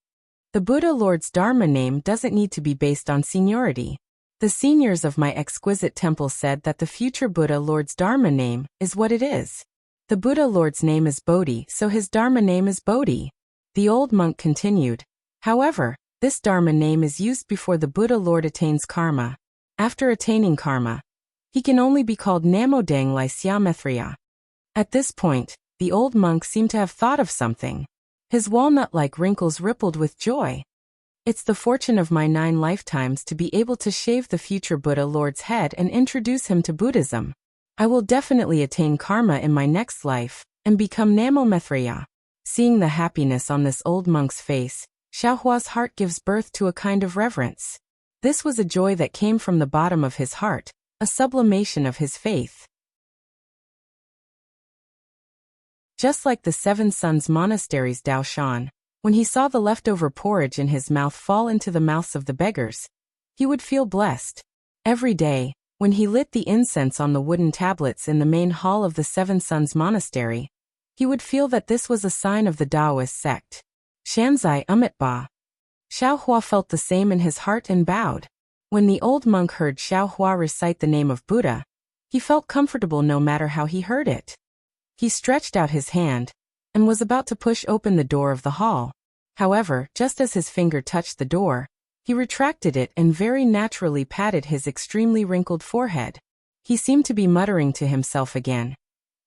The Buddha Lord's dharma name doesn't need to be based on seniority. The seniors of my exquisite temple said that the future Buddha Lord's dharma name is what it is. The Buddha Lord's name is Bodhi, so his dharma name is Bodhi. The old monk continued. However, this dharma name is used before the Buddha Lord attains karma. After attaining karma, he can only be called Namodang Lai Siamethriya. At this point, the old monk seemed to have thought of something. His walnut-like wrinkles rippled with joy. It's the fortune of my 9 lifetimes to be able to shave the future Buddha Lord's head and introduce him to Buddhism. I will definitely attain karma in my next life and become Namomethriya. Seeing the happiness on this old monk's face, Xiaohua's heart gives birth to a kind of reverence. This was a joy that came from the bottom of his heart, a sublimation of his faith. Just like the 7 Sons Monastery's Dao Shan, when he saw the leftover porridge in his mouth fall into the mouths of the beggars, he would feel blessed. Every day, when he lit the incense on the wooden tablets in the main hall of the 7 Sons Monastery, he would feel that this was a sign of the Taoist sect. Shanzai Umitba. Xiaohua felt the same in his heart and bowed. When the old monk heard Xiaohua recite the name of Buddha, he felt comfortable no matter how he heard it. He stretched out his hand and was about to push open the door of the hall. However, just as his finger touched the door, he retracted it and very naturally patted his extremely wrinkled forehead. He seemed to be muttering to himself again.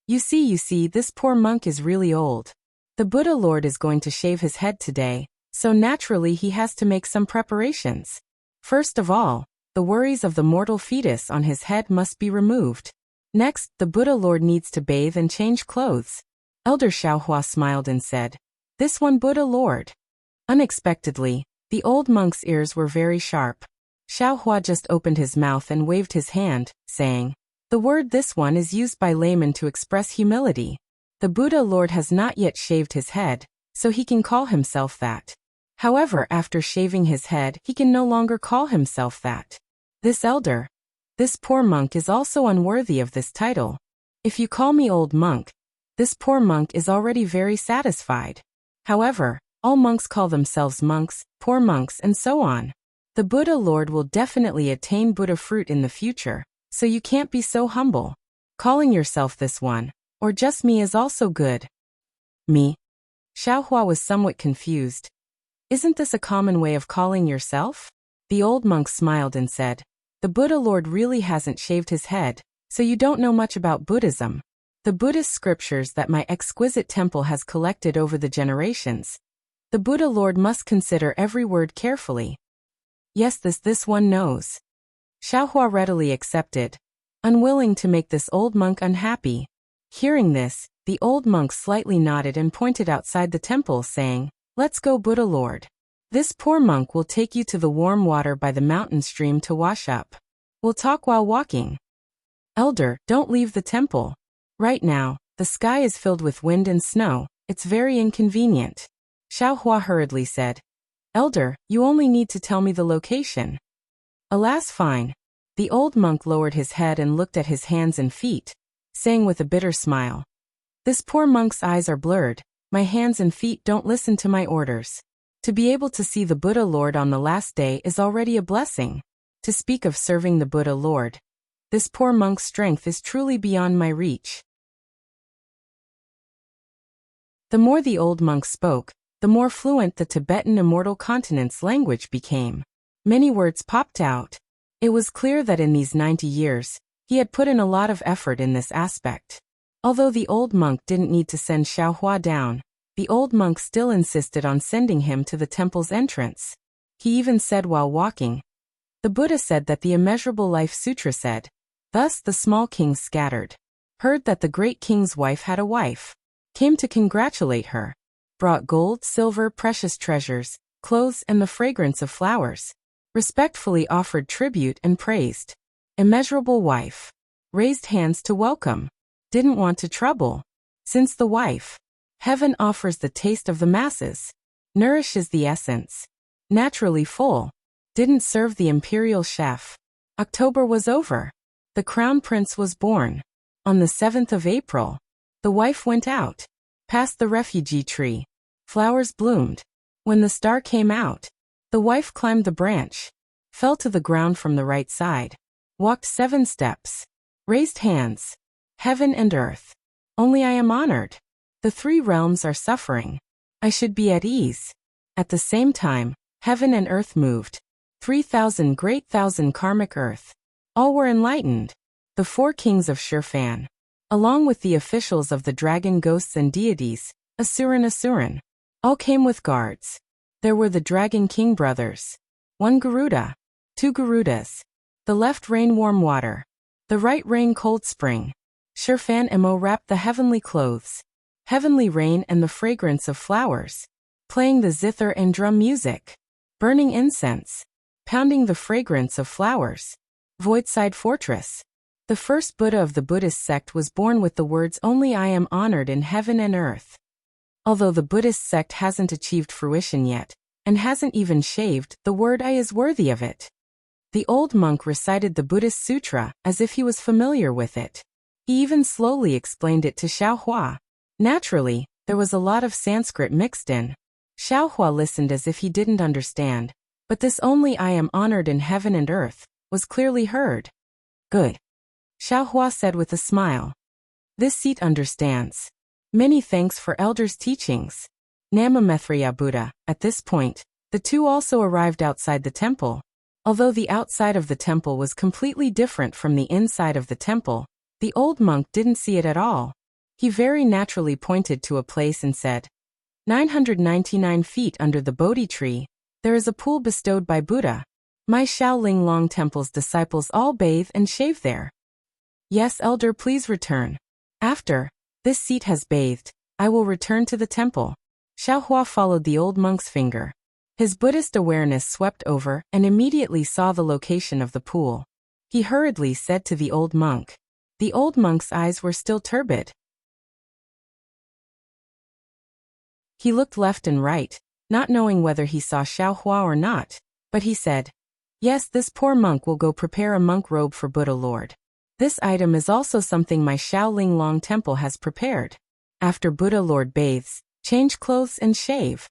You see, this poor monk is really old. The Buddha Lord is going to shave his head today, so naturally he has to make some preparations. First of all, the worries of the mortal fetus on his head must be removed. Next, the Buddha Lord needs to bathe and change clothes. Elder Xiaohua smiled and said, "This one Buddha Lord." Unexpectedly, the old monk's ears were very sharp. Xiaohua just opened his mouth and waved his hand, saying, "The word this one is used by laymen to express humility. The Buddha Lord has not yet shaved his head, so he can call himself that. However, after shaving his head, he can no longer call himself that. This poor monk is also unworthy of this title. If you call me old monk, this poor monk is already very satisfied. However, all monks call themselves monks, poor monks, and so on. The Buddha Lord will definitely attain Buddha fruit in the future, so you can't be so humble. Calling yourself this one, or just me, is also good." Me? Xiaohua was somewhat confused. Isn't this a common way of calling yourself? The old monk smiled and said, "The Buddha Lord really hasn't shaved his head, so you don't know much about Buddhism. The Buddhist scriptures that my exquisite temple has collected over the generations. The Buddha Lord must consider every word carefully." Yes, this one knows. Xiaohua readily accepted, unwilling to make this old monk unhappy. Hearing this, The old monk slightly nodded and pointed outside the temple, saying, "Let's go, Buddha Lord. This poor monk will take you to the warm water by the mountain stream to wash up. We'll talk while walking." "Elder, don't leave the temple. Right now, the sky is filled with wind and snow. It's very inconvenient," Xiaohua hurriedly said. "Elder, you only need to tell me the location." "Alas, fine." The old monk lowered his head and looked at his hands and feet, saying with a bitter smile, "This poor monk's eyes are blurred. My hands and feet don't listen to my orders. To be able to see the Buddha Lord on the last day is already a blessing. To speak of serving the Buddha Lord, this poor monk's strength is truly beyond my reach." The more the old monk spoke, the more fluent the Tibetan Immortal Continent's language became. Many words popped out. It was clear that in these 90 years, he had put in a lot of effort in this aspect. Although the old monk didn't need to send Xiaohua down, the old monk still insisted on sending him to the temple's entrance. He even said while walking, "The Buddha said that the Immeasurable Life Sutra said, thus the small kings scattered, heard that the great king's wife had a wife, came to congratulate her, brought gold, silver, precious treasures, clothes and the fragrance of flowers, respectfully offered tribute and praised. Immeasurable wife. Raised hands to welcome. Didn't want to trouble. Since the wife. Heaven offers the taste of the masses. Nourishes the essence. Naturally full. Didn't serve the imperial chef. October was over. The crown prince was born. On the 7th of April. The wife went out. Past the refugee tree. Flowers bloomed. When the star came out, the wife climbed the branch. Fell to the ground from the right side. Walked 7 steps. Raised hands. Heaven and earth. Only I am honored. The 3 realms are suffering. I should be at ease. At the same time, heaven and earth moved. 3,000 great thousand karmic earth. All were enlightened. The 4 kings of Shurfan. Along with the officials of the dragon ghosts and deities, Asuran, all came with guards. There were the Dragon King brothers. 1 Garuda. 2 Garudas. The left rain warm water. The right rain cold spring. Shurfan Mo wrapped the heavenly clothes. Heavenly rain and the fragrance of flowers. Playing the zither and drum music. Burning incense. Pounding the fragrance of flowers. Voidside fortress. The first Buddha of the Buddhist sect was born with the words "Only I am honored in heaven and earth." Although the Buddhist sect hasn't achieved fruition yet, and hasn't even shaved, the word "I" is worthy of it. The old monk recited the Buddhist sutra as if he was familiar with it. He even slowly explained it to Xiaohua. Naturally, there was a lot of Sanskrit mixed in. Xiaohua listened as if he didn't understand, but this "only I am honored in heaven and earth" was clearly heard. "Good," Xiaohua said with a smile. "This seat understands. Many thanks for Elder's teachings." Namamethraya Buddha. At this point, the 2 also arrived outside the temple. Although the outside of the temple was completely different from the inside of the temple, the old monk didn't see it at all. He very naturally pointed to a place and said, 999 feet under the Bodhi tree, there is a pool bestowed by Buddha. My Shaolin Long Temple's disciples all bathe and shave there. Yes, Elder, please return. After this seat has bathed, I will return to the temple. Xiaohua followed the old monk's finger. His Buddhist awareness swept over and immediately saw the location of the pool. He hurriedly said to the old monk. The old monk's eyes were still turbid. He looked left and right, not knowing whether he saw Xiaohua or not, but he said, "Yes, this poor monk will go prepare a monk robe for Buddha Lord. This item is also something my Shaolin Long Temple has prepared. After Buddha Lord bathes, change clothes and shave."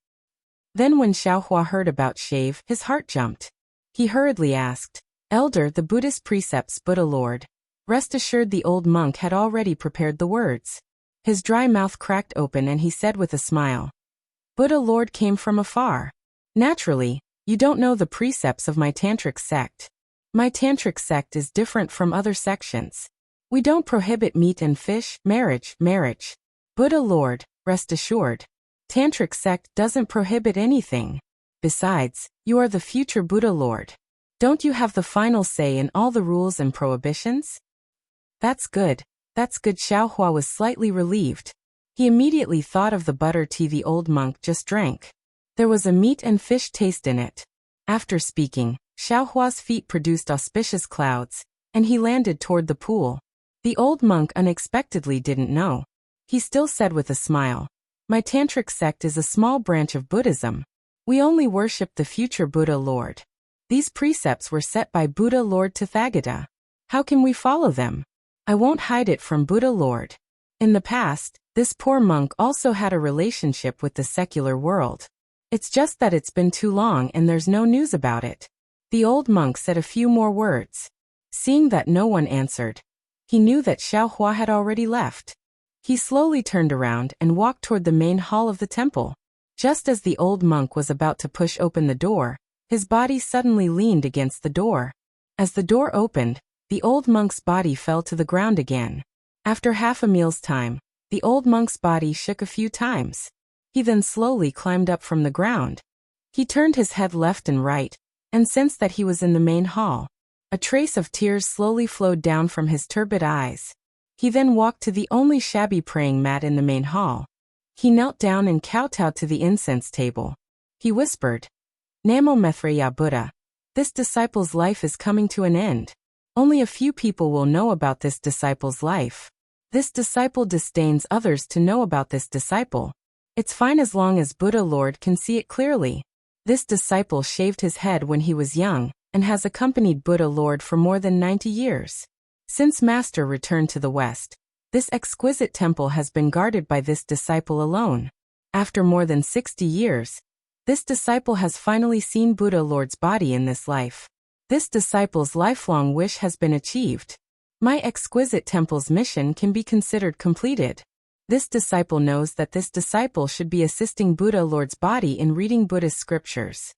Then when Xiaohua heard about shave, his heart jumped. He hurriedly asked, "Elder, the Buddhist precepts Buddha Lord." Rest assured the old monk had already prepared the words. His dry mouth cracked open and he said with a smile, "Buddha Lord came from afar. Naturally, you don't know the precepts of my tantric sect. My tantric sect is different from other sections. We don't prohibit meat and fish, marriage. Buddha Lord, rest assured. Tantric sect doesn't prohibit anything. Besides, you are the future Buddha Lord. Don't you have the final say in all the rules and prohibitions?" That's good. Xiaohua was slightly relieved. He immediately thought of the butter tea the old monk just drank. There was a meat and fish taste in it. After speaking, Xiaohua's feet produced auspicious clouds, and he landed toward the pool. The old monk unexpectedly didn't know. He still said with a smile, "My tantric sect is a small branch of Buddhism. We only worship the future Buddha Lord. These precepts were set by Buddha Lord Tathagata. How can we follow them? I won't hide it from Buddha Lord." In the past, this poor monk also had a relationship with the secular world. It's just that it's been too long and there's no news about it. The old monk said a few more words. Seeing that no one answered, he knew that Xiaohua had already left. He slowly turned around and walked toward the main hall of the temple. Just as the old monk was about to push open the door, his body suddenly leaned against the door. As the door opened, the old monk's body fell to the ground again. After half a meal's time, the old monk's body shook a few times. He then slowly climbed up from the ground. He turned his head left and right, and sensed that he was in the main hall. A trace of tears slowly flowed down from his turbid eyes. He then walked to the only shabby praying mat in the main hall. He knelt down and kowtowed to the incense table. He whispered, "Namo Maitreya Buddha. This disciple's life is coming to an end. Only a few people will know about this disciple's life. This disciple disdains others to know about this disciple. It's fine as long as Buddha Lord can see it clearly. This disciple shaved his head when he was young, and has accompanied Buddha Lord for more than 90 years. Since Master returned to the West, this exquisite temple has been guarded by this disciple alone. After more than 60 years, this disciple has finally seen Buddha Lord's body in this life. This disciple's lifelong wish has been achieved. My exquisite temple's mission can be considered completed. This disciple knows that this disciple should be assisting Buddha Lord's body in reading Buddhist scriptures.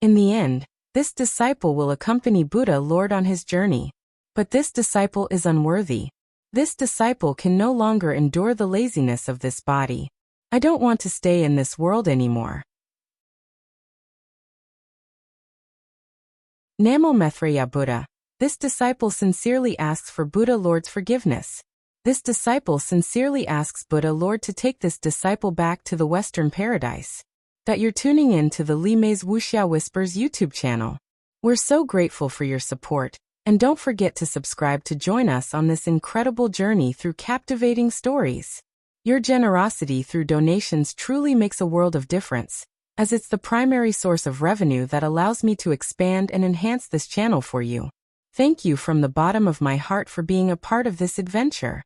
In the end, this disciple will accompany Buddha Lord on his journey. But this disciple is unworthy. This disciple can no longer endure the laziness of this body. I don't want to stay in this world anymore. Namo Maitreya Buddha. This disciple sincerely asks for Buddha Lord's forgiveness. This disciple sincerely asks Buddha Lord to take this disciple back to the Western paradise. That you're tuning in to the Li Mei's Wuxia Whispers YouTube channel. We're so grateful for your support, and don't forget to subscribe to join us on this incredible journey through captivating stories. Your generosity through donations truly makes a world of difference, as it's the primary source of revenue that allows me to expand and enhance this channel for you. Thank you from the bottom of my heart for being a part of this adventure.